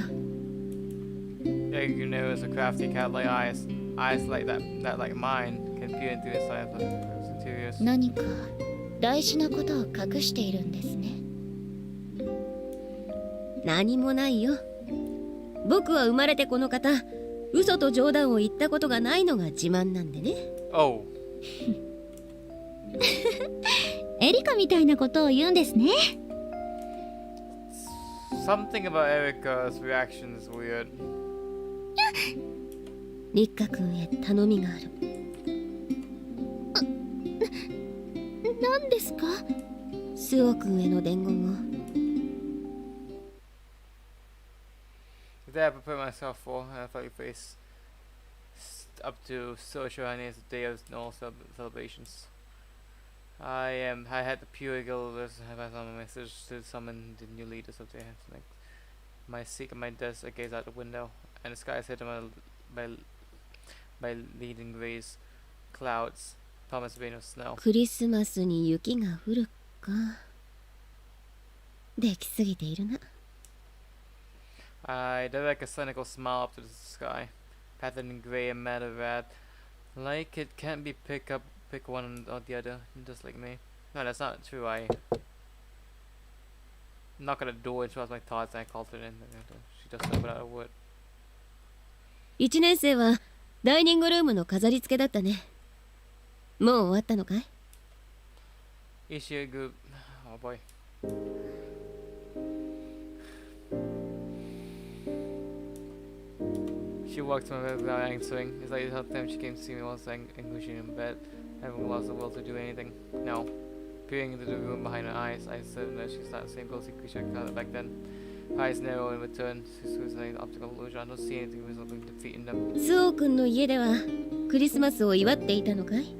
[SPEAKER 1] Yeah, you know, it's a crafty cat like eyes. Eyes like that like mine can peer into inside of the interiors.
[SPEAKER 4] 何か大事なことを隠しているんですね。
[SPEAKER 2] 何もないよ。僕は生まれてこの方、嘘と冗談を言ったことがないのが自慢なんでね。
[SPEAKER 1] Oh.
[SPEAKER 5] エリカみたいなことを言うんですね。
[SPEAKER 1] Something about Erica's reaction is weird.
[SPEAKER 2] リッカ君へ頼みがある。
[SPEAKER 3] 何ですか？
[SPEAKER 2] スオ君への伝言を。
[SPEAKER 1] Today I prepared myself for a funny face up to social and it's a day of no celebrations. I had the pure guild have on a message to summon the new leaders of the like my seat at my desk. I gaze out the window and the sky is hidden by leading rays, clouds, promise rain of snow.
[SPEAKER 2] クリスマスに雪が降るか。できすぎているな。
[SPEAKER 1] I direct a cynical smile up to the sky, patterned in grey and matte red, like it can't be pick one or the other, just like me. No, that's not true. I knock at the door and shows my thoughts and I called her in. She just opened out a word.
[SPEAKER 2] 1年生はダイニングルームの飾り付けだったね。もう終わったのかい？
[SPEAKER 1] Issue group. Oh boy. She walked to my bed without answering. It's like the whole time she came to see me while I was anguishing in bed, having lost the will to do anything. No. Peering into the room behind her eyes, I said that she's not the same ghostly creature I caught back then. Her eyes narrow in return. She was an optical illusion. I don't see anything resembling defeat in them.
[SPEAKER 2] スオ君の家ではクリスマスを祝っていたのかい？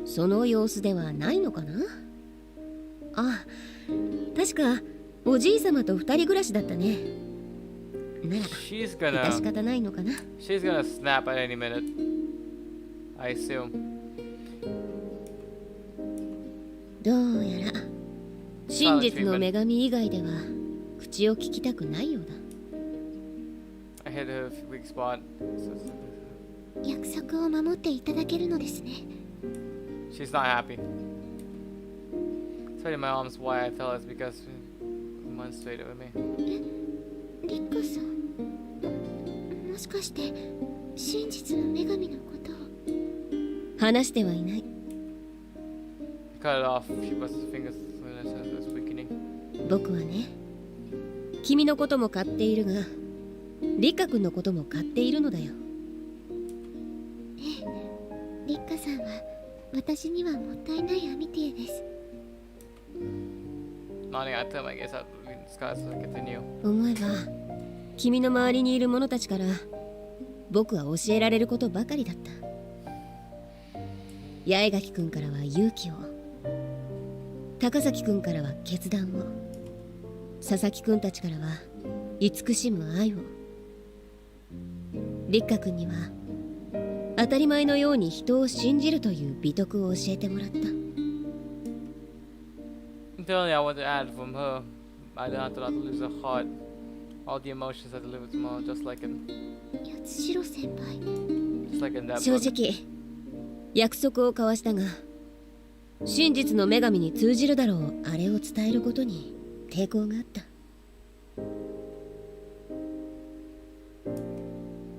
[SPEAKER 2] その様子ではないのかな。あ、確かおじいさまと二人暮らしだったね。なら
[SPEAKER 1] She's
[SPEAKER 2] 致し方ないのかな。
[SPEAKER 1] She's gonna snap at any minute. I assume.
[SPEAKER 2] どうやら真実の女神以外では口を聞きたくないようだ。
[SPEAKER 1] I hit her weak spot.
[SPEAKER 5] 約束を守っていただけるのですね。
[SPEAKER 1] She's not happy. Spreading my arms wide, I tell her it's because she demonstrated with me.
[SPEAKER 3] リッカさん、もしかして真実の女神のことを。
[SPEAKER 2] 話してはいない。
[SPEAKER 1] Cut it off. She busts her fingers when it's weakening.
[SPEAKER 2] 僕はね、君のことも買っているが、リカ君のことも買っているのだよ。
[SPEAKER 3] ええ、リッカさんは私にはもったいないアミティエです。
[SPEAKER 1] Nodding, I turn my gaze out the sky so I continue.
[SPEAKER 2] 思えば君の周りにいる者たちから僕は教えられることばかりだった。八重垣君からは勇気を、高崎君からは決断を、佐々木君たちからは慈しむ愛を、立花君には当たり前のように人を信じるという美徳を教えてもらった。
[SPEAKER 1] Internally, I want to add from her. I don't have to lose her heart. All the emotions are delivered tomorrow, just like in
[SPEAKER 3] 八代先輩。
[SPEAKER 1] that
[SPEAKER 2] 正
[SPEAKER 1] book.
[SPEAKER 2] 直約束を交わしたが、真実の女神に通じるだろうあれを伝えることに抵抗があった。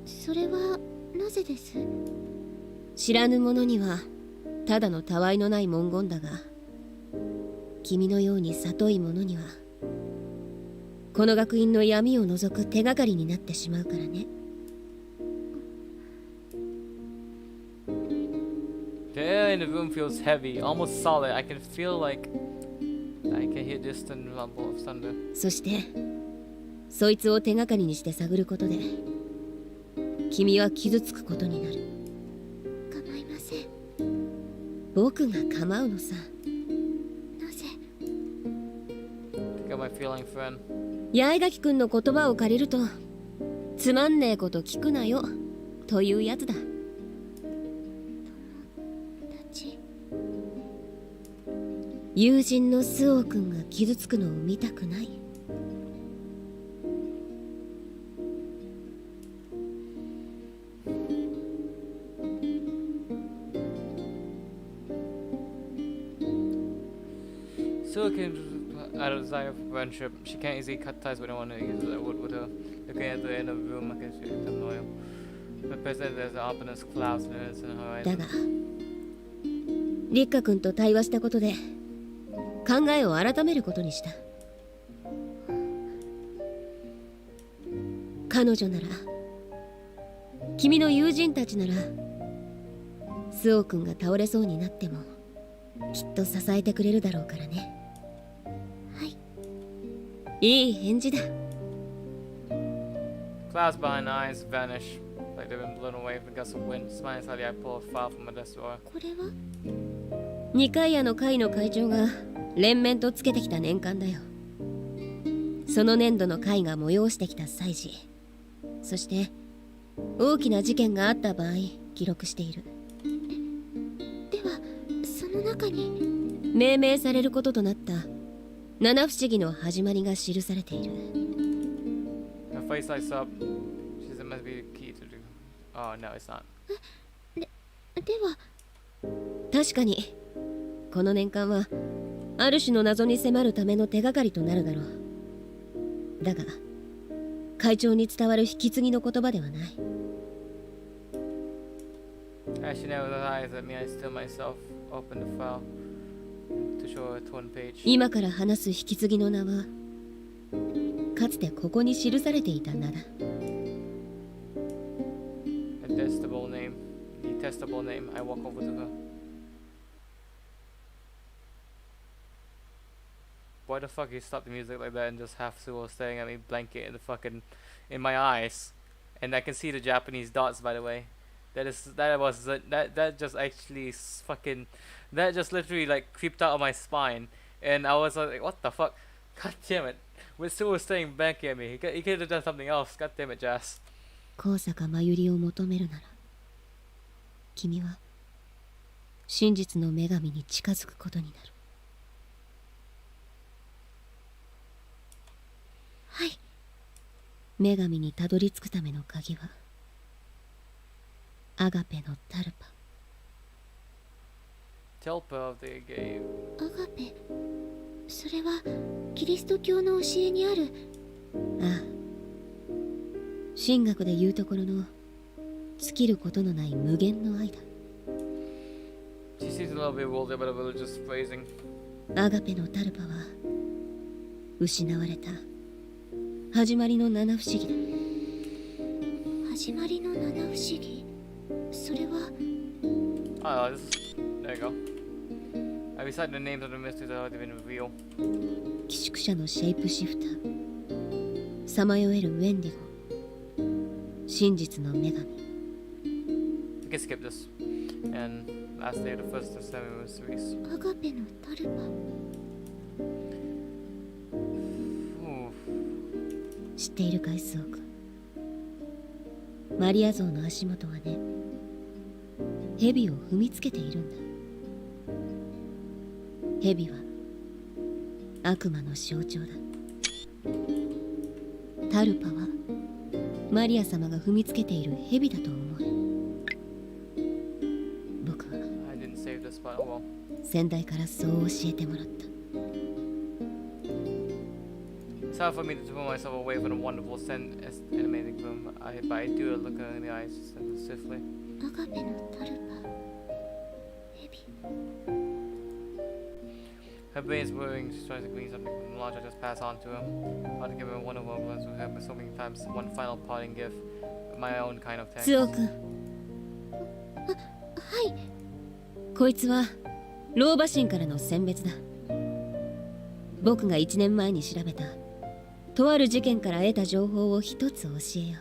[SPEAKER 3] それはなぜです？
[SPEAKER 2] 知らぬ者にはただのたわいのない文言だが、君のように聡い者にはこの学院の闇を除く手がかりになってしまうからね。
[SPEAKER 1] The air in the room feels heavy, almost solid. I can feel like I can hear distant rumble of thunder.
[SPEAKER 2] そしてそいつを手がかりにして探ることで君は傷つくことになる。
[SPEAKER 3] 構いません。
[SPEAKER 2] 僕が構うのさ。
[SPEAKER 3] なぜ？
[SPEAKER 1] Think of my feeling, friend.
[SPEAKER 2] 八重垣くんの言葉を借りると、つまんねえこと聞くなよというやつだ。友人のスオー君が傷つくのを見たくない。
[SPEAKER 1] Still out of desire for friendship, she can't easily cut ties with anyone who uses that wood with her. Looking at the end of the room, I can see them loyal. But present there's ominous clouds in the
[SPEAKER 2] だ
[SPEAKER 1] horizon.
[SPEAKER 2] がリッカ君と対話したことで考えを改めることにした。彼女なら、君の友人たちなら、スオ君が倒れそうになってもきっと支えてくれるだろうからね。
[SPEAKER 3] はい。
[SPEAKER 2] いい返事だ。
[SPEAKER 1] Clouds behind the eyes vanish, like they've been blown away with a gust of wind. Smiling slightly, I pull a file from my desk drawer.
[SPEAKER 3] これは？
[SPEAKER 2] 二階屋の会の会長が連綿とつけてきた年間だよ。その年度の会が催してきた祭事、そして大きな事件があった場合記録している。
[SPEAKER 3] ではその中に
[SPEAKER 2] 命名されることとなった七不思議の始まりが記されている。
[SPEAKER 1] Her face lights up. She says it must be the key to do. Oh no, it's not.
[SPEAKER 3] では
[SPEAKER 2] 確かにこの年間はある種の謎に迫るための手がかりとなるだろう。だが会長に伝わる引き継ぎの言葉ではない。
[SPEAKER 1] As she narrows her eyes at me, I still myself open the file to show her a torn page.
[SPEAKER 2] 今から話す引き継ぎの名はかつてここに記されていた名だ。
[SPEAKER 1] A detestable name. Detestable name. I walk over to her. Why the fuck you stop the music like that and just have Suo staring at me blanket in the fucking in my eyes, and I can see the Japanese dots, by the way. That just actually fucking that just literally like creeped out of my spine, and I was like, what the fuck? God damn it! With Suo staring blanket at me, he could have done something else. God damn it, Jazz.
[SPEAKER 2] 高坂真由里を求めるなら、君は真実の女神に近づくことになる。
[SPEAKER 3] はい。
[SPEAKER 2] 女神にたどり着くための鍵はアガペのタルパ。
[SPEAKER 1] Telpa of the gave.
[SPEAKER 3] アガペ、それはキリスト教の教えにある。
[SPEAKER 2] ああ、神学でいうところの尽きることのない無限の愛だ。
[SPEAKER 1] She seems a little bit bewildered by the village's phrasing.
[SPEAKER 2] アガペのタルパは失われた始まりの七不思議だ。
[SPEAKER 3] 始まりの七不思議。それは
[SPEAKER 1] Oh, there you go. I recite the names of the mysteries that have been revealed.
[SPEAKER 2] 寄宿舎のシェイプシフター、さまよえるウェンディゴ、真実の女神。
[SPEAKER 1] We can skip this. And last day of the first of 7 mysteries.
[SPEAKER 3] アガペのタルパ。
[SPEAKER 1] Ooh.
[SPEAKER 2] 知っているかいスオ君。マリア像の足元はね、蛇を踏みつけているんだ。蛇は悪魔の象徴だ。
[SPEAKER 3] タルパはマリア様が踏みつけている蛇だと思う。僕は
[SPEAKER 1] I didn't save this, but oh well.
[SPEAKER 3] 先代からそう教えてもらった。
[SPEAKER 1] It's hard for me to pull myself away from the wonderful animating film, but I do look her in the eyes swiftly.
[SPEAKER 5] アガペのタルパヘビ
[SPEAKER 1] Her brain is whirring, she's trying to glean something from the launch I just pass on to him. I want to give him one of our blends with him so many times, one final parting gift, my own kind of thanks.
[SPEAKER 3] ツオ君。こいつは老婆神からの選別だ。僕が1年前に調べたとある事件から得た情報を一つ教えよ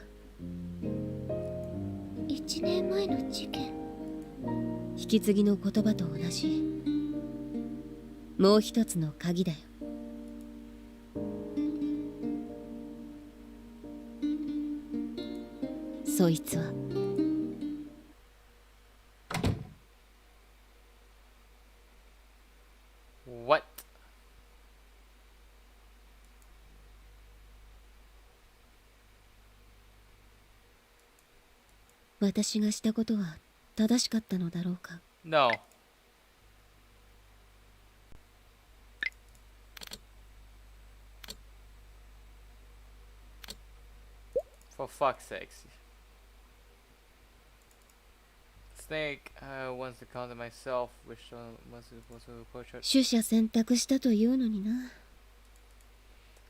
[SPEAKER 3] う。
[SPEAKER 5] 1年前の事件。
[SPEAKER 3] 引き継ぎの言葉と同じもう一つの鍵だよ。そいつは
[SPEAKER 1] What?
[SPEAKER 3] 私がしたことは正しかったのだろうか。
[SPEAKER 1] No. For fuck's sakes. Snake wants to counter myself, which was a portrait.
[SPEAKER 3] 取捨選択したというのにな。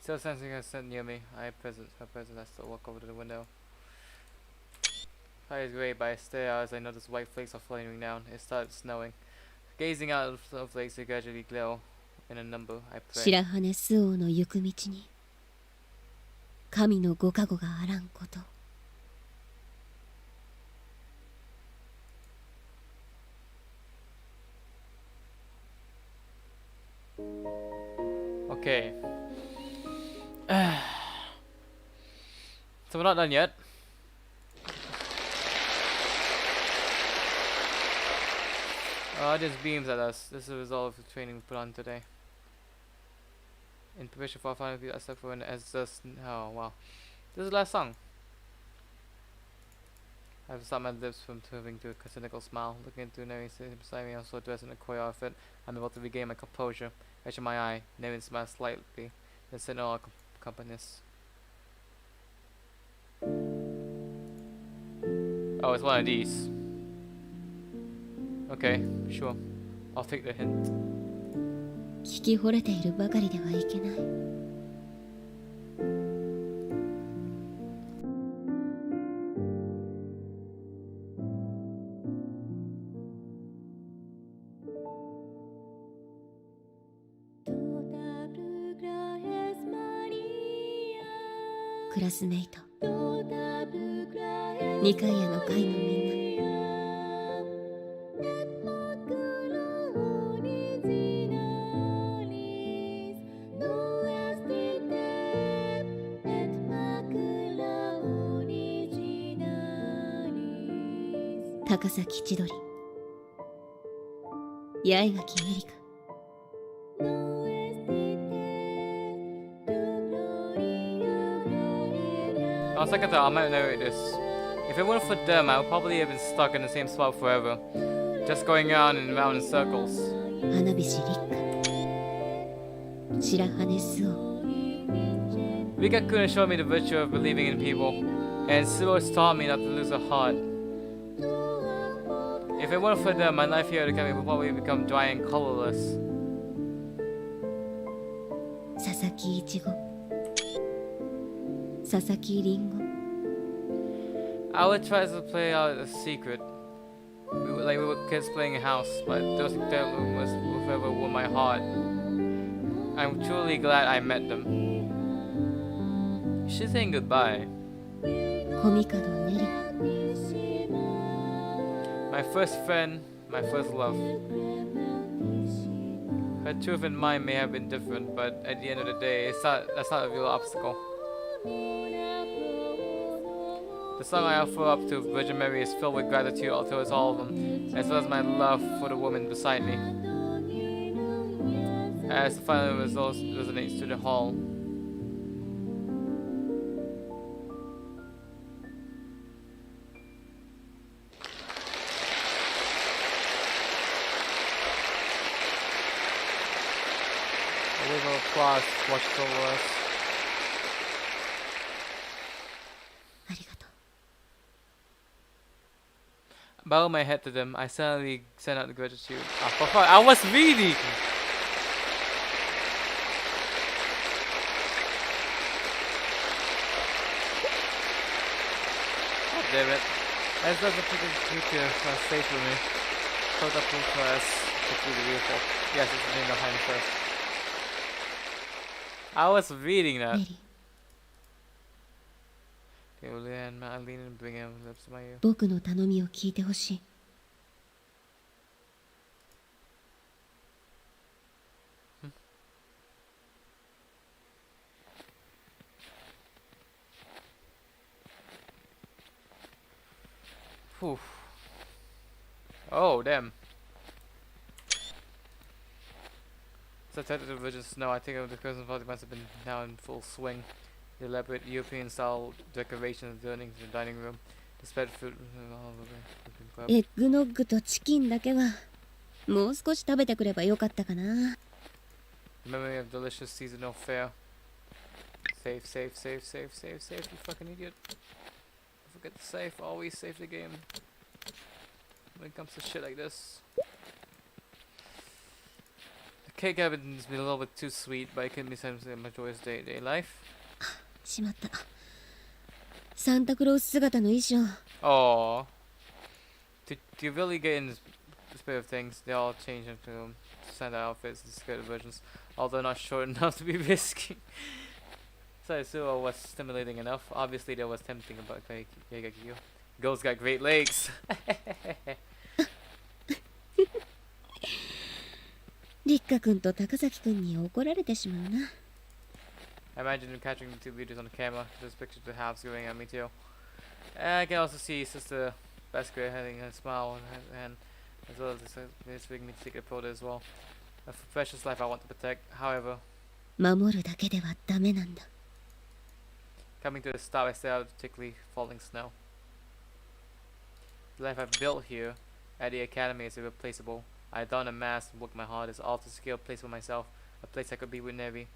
[SPEAKER 1] Still sensing her scent near me. Her presence. I still walk over to the window. Sky is gray, but I stare out as I notice white flakes are fluttering down. It started snowing. Gazing out of the flakes, they gradually glow. In a number, I pray.
[SPEAKER 3] 白羽周王の行く道に神のご加護があらんこと。
[SPEAKER 1] Okay. So we're not done yet. Just beams at us. This is the result of the training we put on today. In preparation for our final view, I slept for an as just. Oh wow. This is the last song. I have stopped my lips from turning to a cynical smile. Looking into Neri sitting beside me, also dressed in a coy outfit, I'm able to regain my composure. Catching my eye, Neri smiled slightly, then said no accompanist. Oh, it's one of these. Okay, sure. I'll take the hint.
[SPEAKER 3] 聞き惚れているばかりではいけない。 クラスメイト、ニカイアの会のみんな、高崎千鳥、八重垣エリカ。
[SPEAKER 1] On second thought, I might narrate this. If it weren't for them, I would probably have been stuck in the same spot forever, just going round and round in circles.
[SPEAKER 3] 花火師立花、白羽周王。
[SPEAKER 1] Rika-kun showed me the virtue of believing in people, and Suo taught me not to lose a heart. If it weren't for them, my life here at the academy would probably become dry and colorless.
[SPEAKER 3] 佐々木いちご、佐々木りんご。
[SPEAKER 1] I would try to play out a secret. We were kids playing a house, but those that was whoever won my heart. I'm truly glad I met them. She's saying goodbye.
[SPEAKER 3] 小見門ねり。
[SPEAKER 1] My first friend, my first love. Her truth and mine may have been different, but at the end of the day, that's not a real obstacle. The song I offer up to Virgin Mary is filled with gratitude towards all of them, as well as my love for the woman beside me. As the final result resonates through the hall. A wave of applause washed over us.
[SPEAKER 3] ありがと
[SPEAKER 1] Bow my head to them. I suddenly sent out the gratitude. Ah, for fuck! I was reading. God damn it! As does the future stage for me. Close up full class. It's really beautiful. Yes, it's the name behind first. I was reading
[SPEAKER 3] う
[SPEAKER 1] that.
[SPEAKER 3] メリー
[SPEAKER 1] Okay, Leanne, I lean and bring him lips to my ear.
[SPEAKER 3] 僕の頼みを聞いてほしい
[SPEAKER 1] Whew. Oh, damn. So technically religious snow, I think of the Christmas party must have been now in full swing. The elaborate European-style decorations adorning the dining room. The spread food...
[SPEAKER 3] エッグノッグとチキンだけはもう少し食べてくればよかったかな
[SPEAKER 1] Memory of delicious seasonal fare. Save, save, save, save, save, save, you fucking idiot. Don't forget to save, always save the game. When it comes to shit like this. The cake happens to be a little bit too sweet, but it can be something in my joyous day-to-day life.
[SPEAKER 3] しまったサンタクロース姿の衣装
[SPEAKER 1] Aww. To really get in the spirit of things, they all change into Santa outfits and skirt versions, although not short enough to be risky. Saisuo was stimulating enough. Obviously, there was tempting about Geigakyu. Girls got great legs.
[SPEAKER 3] リッカ君と高崎君に怒られてしまうな
[SPEAKER 1] I imagine him catching the two leaders on the camera. There's pictures of the halves going at me too. I can also see Sister Basket having a smile and as well as this making me take a photo as well. A precious life I want to protect. However,
[SPEAKER 3] 守るだけではダメなんだ
[SPEAKER 1] coming to the stop, I stare out at the thickly falling snow. The life I've built here at the academy is irreplaceable. I don a mask and work my hardest, all to secure a place for myself, a place I could be with Nevi.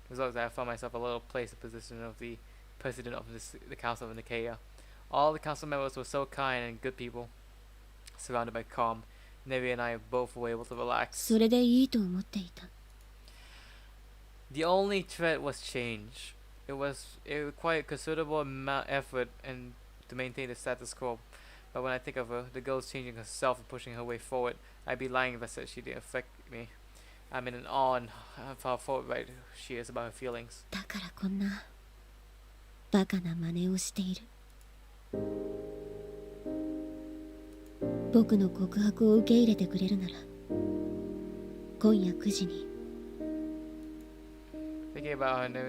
[SPEAKER 1] As long as I found myself a little place, the position of the president of the Council of Nicaea. All the council members were so kind and good people, surrounded by calm. Nevi and I both were able to relax.
[SPEAKER 3] それでいいと思っていた
[SPEAKER 1] The only threat was change. It required considerable effort and to maintain the status quo. But when I think of her, the girl's changing herself and pushing her way forward, I'd be lying if I said she didn't affect me. I'm in awe and how forthright she is about her feelings.
[SPEAKER 3] だからこんなバカな真似をしている僕の告白を受け入れてくれるなら今夜9時に
[SPEAKER 1] Thinking about her name,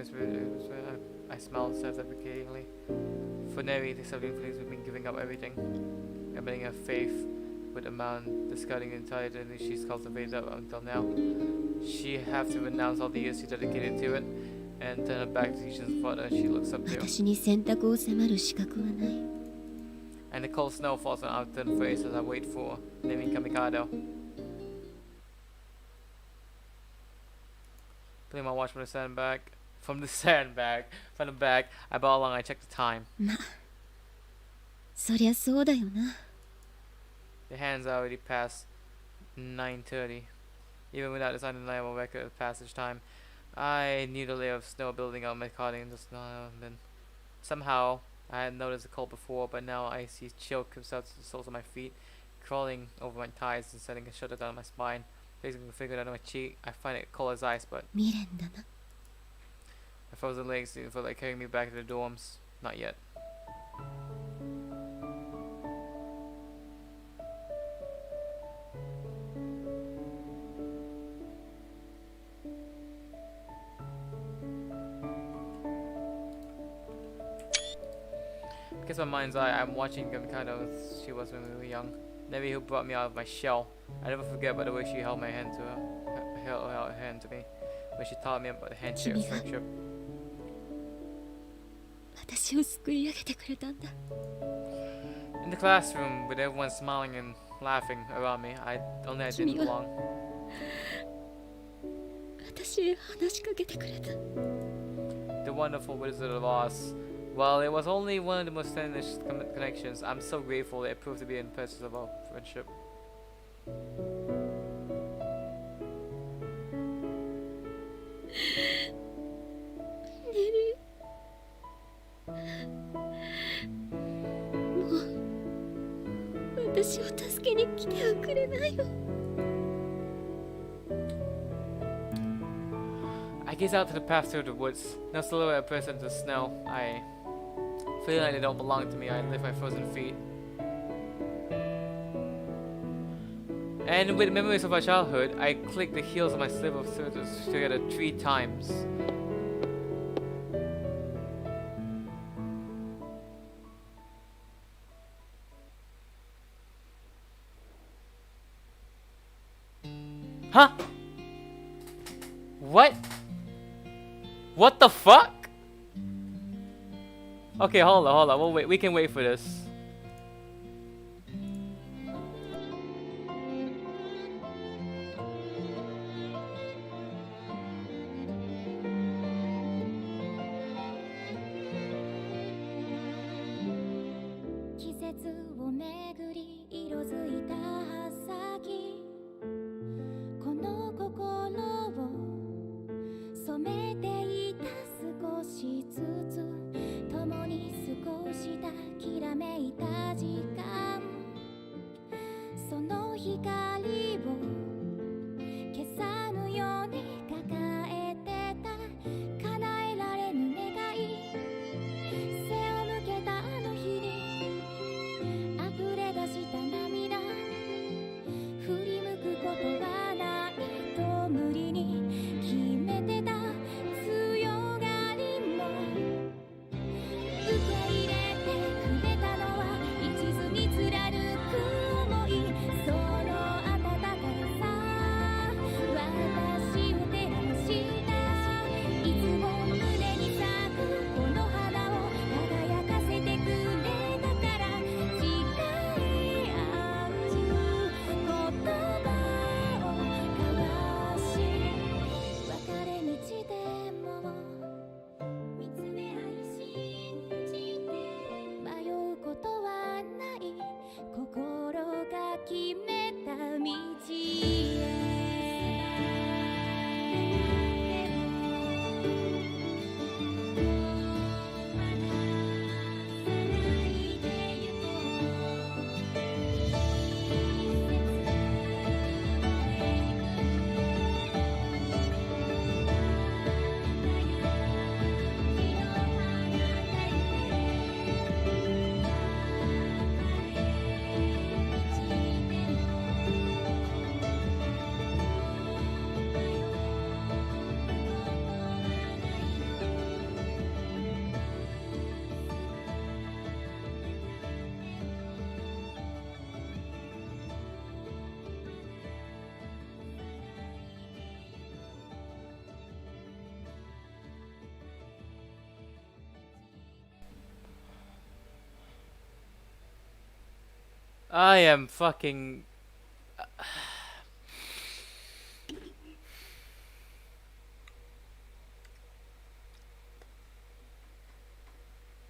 [SPEAKER 1] I smiled self-deprecatingly. For Neri, the 17 police have been giving up everything, abandoning her faith with a man, discarding the entire identity she's cultivated up until now. She have to renounce all the years she dedicated to it, and turn her back to the father she looks up to.
[SPEAKER 3] 私に選択を迫る資格はない
[SPEAKER 1] And the cold snow falls on our upturned face as I wait for Nemi Kamikado. Putting my watch from the sandbag. From the sandbag. From the back. I bow along, I check the time.
[SPEAKER 3] まそりゃそうだよな
[SPEAKER 1] The hands are already past 9:30. Even without this undeniable record of passage time, I knew the layer of snow building up my clothing and just then. Somehow, I had noticed the cold before, but now I see chill comes out to the soles of my feet, crawling over my thighs and setting a shudder down my spine. Placing a finger down my cheek, I find it cold as ice, but
[SPEAKER 3] 未練だな
[SPEAKER 1] my frozen legs didn't feel like carrying me back to the dorms. Not yet. Because my mind's eye, I'm watching kind of as she was when we were young. Nevi who brought me out of my shell. I never forget by the way she held my hand to her, held her hand to me, when she taught me about the handshake of friendship.
[SPEAKER 3] 私を救い上げてくれたんだ
[SPEAKER 1] In the classroom, with everyone smiling and laughing around me, I didn't belong.
[SPEAKER 3] 私私へ話しかけてくれた。
[SPEAKER 1] The wonderful Wizard of Oz. Well, it was only one of the most finished connections. I'm so grateful it proved to be in the purchase of our friendship.
[SPEAKER 3] ネリー、もう私を助けに来てはくれないよ。
[SPEAKER 1] I gaze out to the path through the woods. No silhouette present in the snow. I feel like they don't belong to me. I lift my frozen feet. And with memories of my childhood, I click the heels of my slip of scissors together 3 times. Huh? What? What the fuck? Okay, hold on. We'll wait. We can wait for this. I am fucking...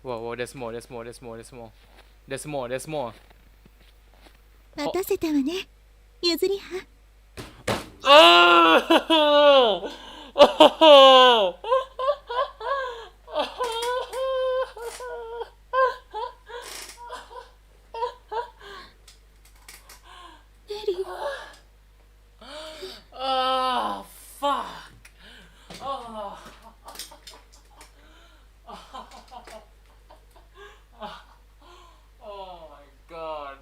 [SPEAKER 1] Whoa, there's more. There's more.
[SPEAKER 3] 待たせたわね、ゆずりは。
[SPEAKER 1] Oh! Oh! Oh, fuck. Oh. Oh my god.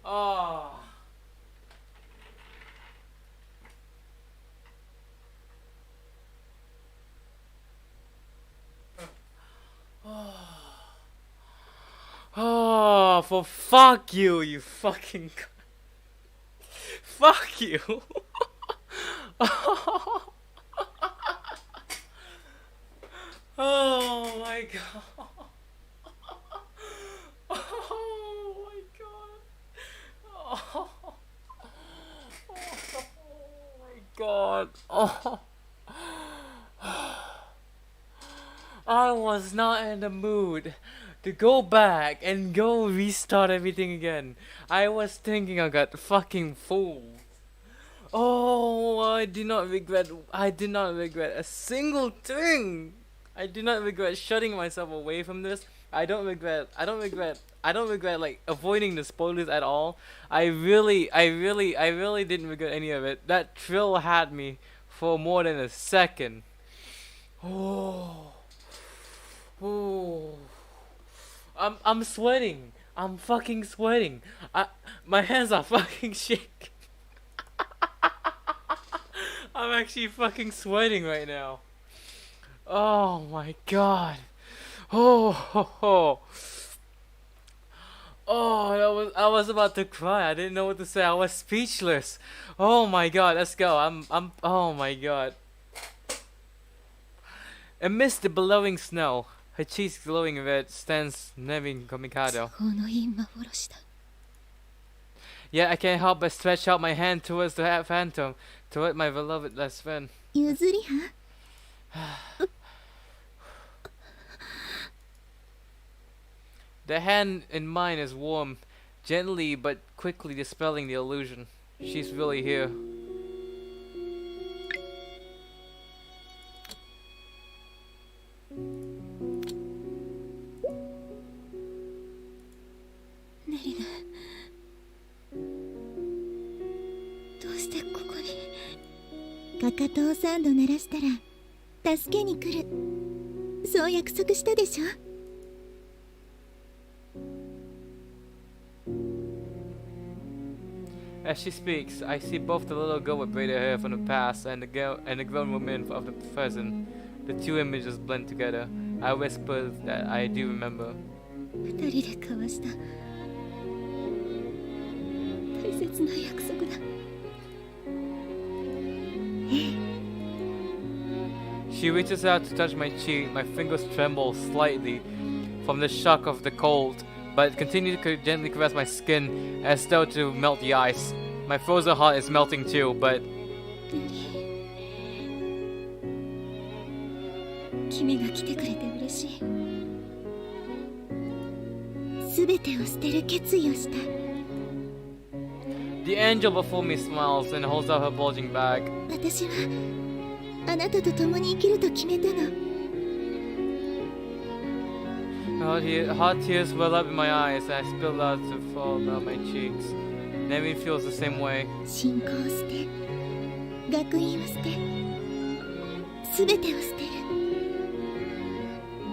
[SPEAKER 1] Oh. Oh, for fuck you, you fucking... Fuck you. Oh my god. Oh my god. Oh my god. Oh. I was not in the mood to go back and go restart everything again. I was thinking I got fucking fooled. Oh, I did not regret a single thing. I do not regret shutting myself away from this. I don't regret like avoiding the spoilers at all. I really didn't regret any of it. That thrill had me for more than a second. Oh, oh. I'm sweating. I'm fucking sweating. My hands are fucking shaking. I'm actually fucking sweating right now. Oh my god. Oh, ho, ho. Oh, I was about to cry. I didn't know what to say. I was speechless. Oh my god, let's go. Oh my god. Amidst the billowing snow, her cheeks glowing red, stands Nevin Komikado.
[SPEAKER 3] 都合のいい幻だ。
[SPEAKER 1] Yet I can't help but stretch out my hand towards the phantom, toward my beloved best friend.
[SPEAKER 3] ゆずりは
[SPEAKER 1] The hand in mine is warm, gently but quickly dispelling the illusion. She's really here.
[SPEAKER 3] Nerina. かかとを3度鳴らしたら助けに来る。そう約束したでしょ。
[SPEAKER 1] As she speaks, I see both the little girl with braided hair from the past and the grown woman of the present. The two images blend together. I whisper that I do remember.
[SPEAKER 3] 2人で交わした大切な約束だ。
[SPEAKER 1] She reaches out to touch my cheek. My fingers tremble slightly from the shock of the cold, but continue to gently caress my skin as though to melt the ice. My frozen heart is melting too, but
[SPEAKER 3] 君が来てくれて嬉しい。すべてを捨てる決意をした。
[SPEAKER 1] the angel before me smiles and holds out her bulging bag.
[SPEAKER 3] 私はあなたと共に生きると決めたの。
[SPEAKER 1] Hot tears well up in my eyes and I spill out to fall down my cheeks. Nemi feels the same way.
[SPEAKER 3] 信仰を捨て、学院を捨て、すべてを捨てる。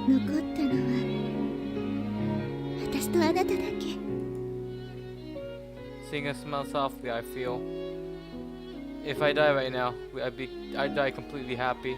[SPEAKER 3] 残ったのは私とあなただけ。
[SPEAKER 1] Seeing her smile softly, I feel. If I die right now, I'd die completely happy.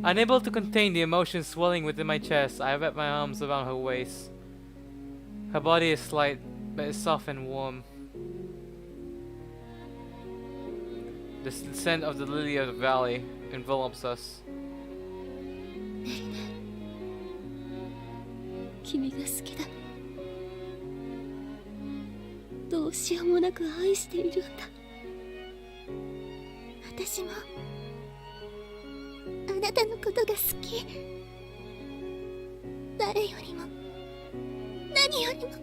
[SPEAKER 1] Unable to contain the emotions swelling within my chest, I wrap my arms around her waist. Her body is slight, but it's soft and warm. The scent of the lily of the valley envelops us.
[SPEAKER 3] 君が好きだ。どうしようもなく愛しているんだ。私もあなたのことが好き。誰よりも何よりも。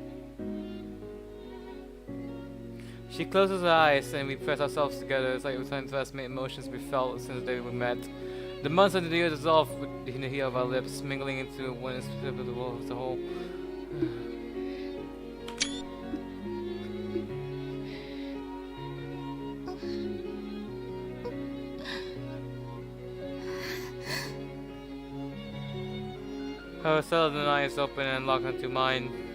[SPEAKER 1] She closes her eyes and we press ourselves together. It's like we're trying to transmit emotions we felt since the day we met. The months and the years dissolve in the heat of our lips, mingling into one inseparable as a whole. Her southern eyes open and lock onto mine.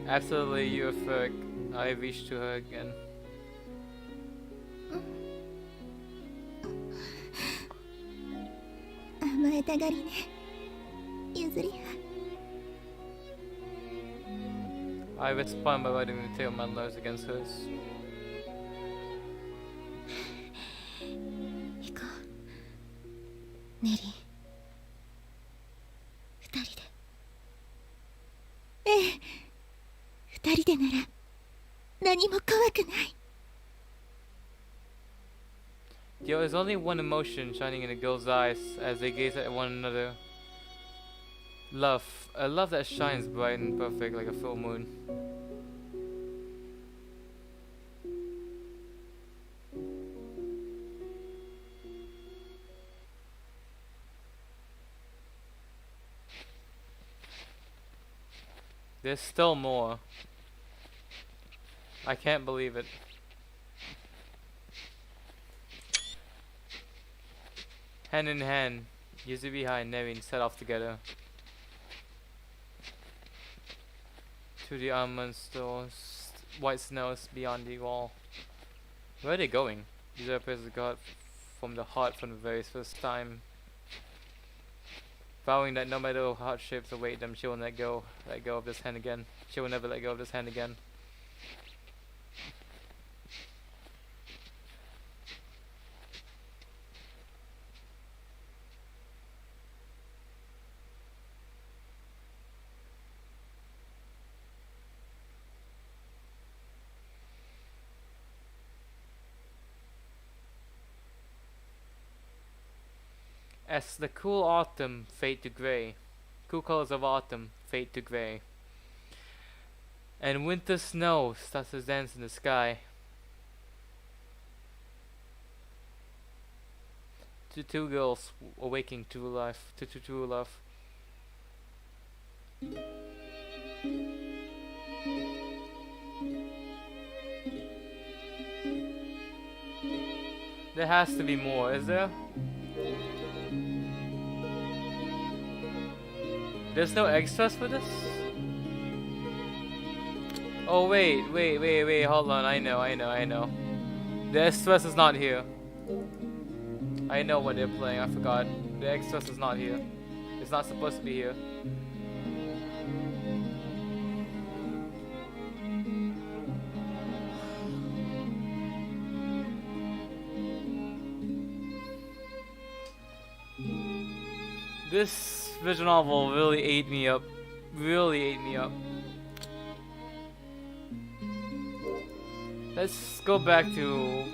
[SPEAKER 1] Absolutely euphoric, I reach to her again.
[SPEAKER 3] 甘えたがりね、ゆずりは。
[SPEAKER 1] I respond by riding the tail of my lives against hers.
[SPEAKER 3] 行こうネリー二人でええ二人でなら何も怖くない
[SPEAKER 1] There is only one emotion shining in the girl's eyes as they gaze at one another. Love. A love that shines bright and perfect like a full moon. There's still more. I can't believe it. Hand in hand, Yuzubiha and Nevin set off together to the almond stores, white snows beyond the wall. Where are they going? These are appears to God from the heart from the very first time. Vowing that no matter what hardships await them, she will let go of this hand again. She will never let go of this hand again. As the cool autumn fade to grey, cool colors of autumn fade to grey, and winter snow starts to dance in the sky. To two girls awaking to life, to true love. There has to be more, is there? There's no extras for this? Oh wait, hold on, I know. The extras is not here. I know what they're playing, I forgot. The extras is not here. It's not supposed to be here. This visual novel really ate me up. Let's go back to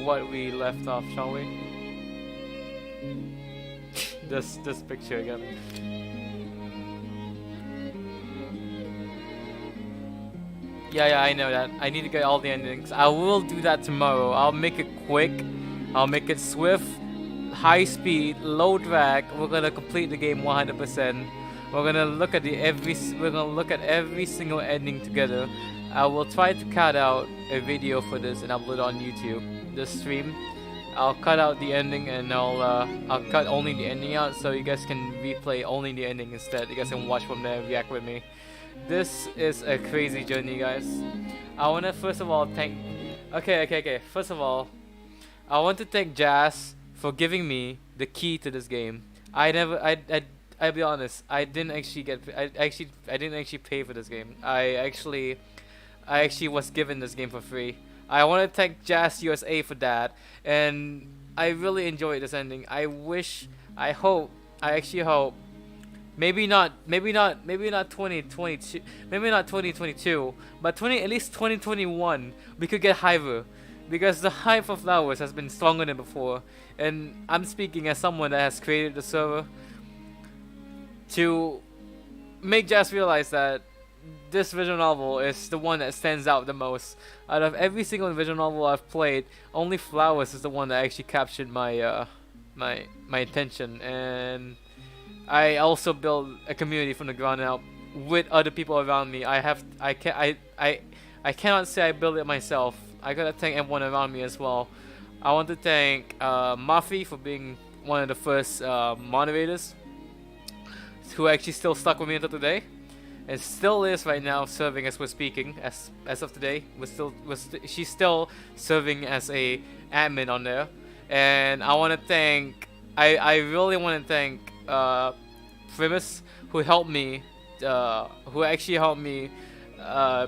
[SPEAKER 1] what we left off, shall we? this picture again. Yeah, I know that. I need to get all the endings. I will do that tomorrow. I'll make it quick. I'll make it swift. High speed, low drag. We're gonna complete the game 100%. We're gonna look at every single ending together. I will try to cut out a video for this and upload it on YouTube. This stream, I'll cut out the ending and I'll cut only the ending out so you guys can replay only the ending instead. You guys can watch from there and react with me. This is a crazy journey, guys. I wanna first of all thank. Okay. First of all, I want to thank Jazz for giving me the key to this game. I'll be honest, I didn't actually pay for this game. I actually was given this game for free. I want to thank Jazz USA for that, and I really enjoyed this ending. I actually hope, maybe not 2022, maybe not 2022, but at least 2021, we could get Hiver. Because the hype for Flowers has been stronger than before, and I'm speaking as someone that has created the server to make Jazz realize that this visual novel is the one that stands out the most. Out of every single visual novel I've played, only Flowers is the one that actually captured my my attention, and I also built a community from the ground up with other people around me. I cannot say I built it myself. I gotta thank everyone around me as well. I want to thank Mafi for being one of the first moderators who actually still stuck with me until today, and still is right now, serving as we're speaking. As of today, she's still serving as a admin on there. And I want to thank, I really want to thank Primus, who helped me, who actually helped me uh,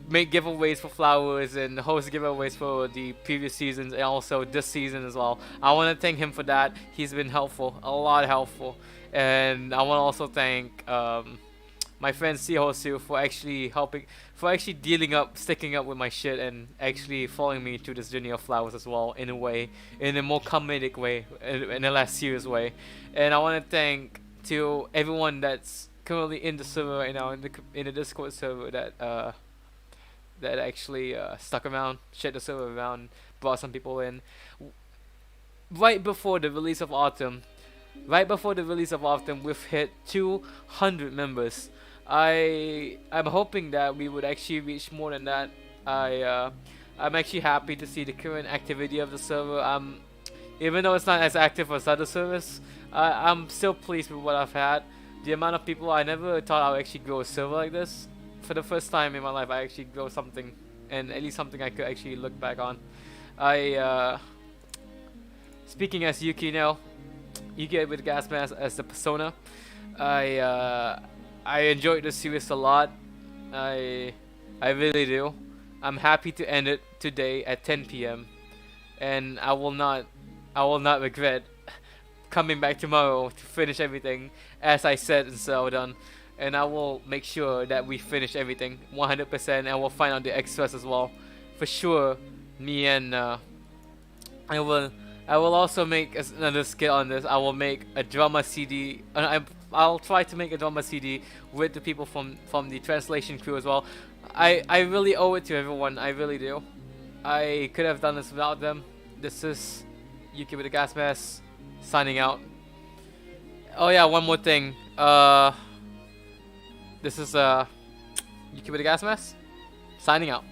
[SPEAKER 1] make giveaways for flowers and host giveaways for the previous seasons and also this season as well. I want to thank him for that. He's been helpful, a lot helpful, and I want to also thank my friend Sihosu for actually helping, for actually sticking up with my shit, and actually following me through this journey of flowers as well, in a way, in a more comedic way, in a less serious way. And I want to thank to everyone that's currently in the server right now, in the Discord server, that actually stuck around, shared the server around, brought some people in. Right before the release of Autumn, we've hit 200 members. I'm hoping that we would actually reach more than that. I'm actually happy to see the current activity of the server. Even though it's not as active as other servers, I'm still pleased with what I've had. The amount of people, I never thought I would actually grow a server like this. For the first time in my life, I actually grow something, and at least something I could actually look back on. Speaking as Yuki now, Yuki with gas mask as the persona. I enjoyed the series a lot. I really do. I'm happy to end it today at 10 p.m. and I will not regret coming back tomorrow to finish everything as I said and so done. And I will make sure that we finish everything 100%, and we'll find out the extras as well. For sure, me and I will also make another skill on this. I will make a drama CD. I'll try to make a drama CD with the people from the translation crew as well. I really owe it to everyone. I really do. I could have done this without them. This is Yuki with the gas mask signing out. Oh yeah, one more thing. This is Yuki with the gas mask signing out.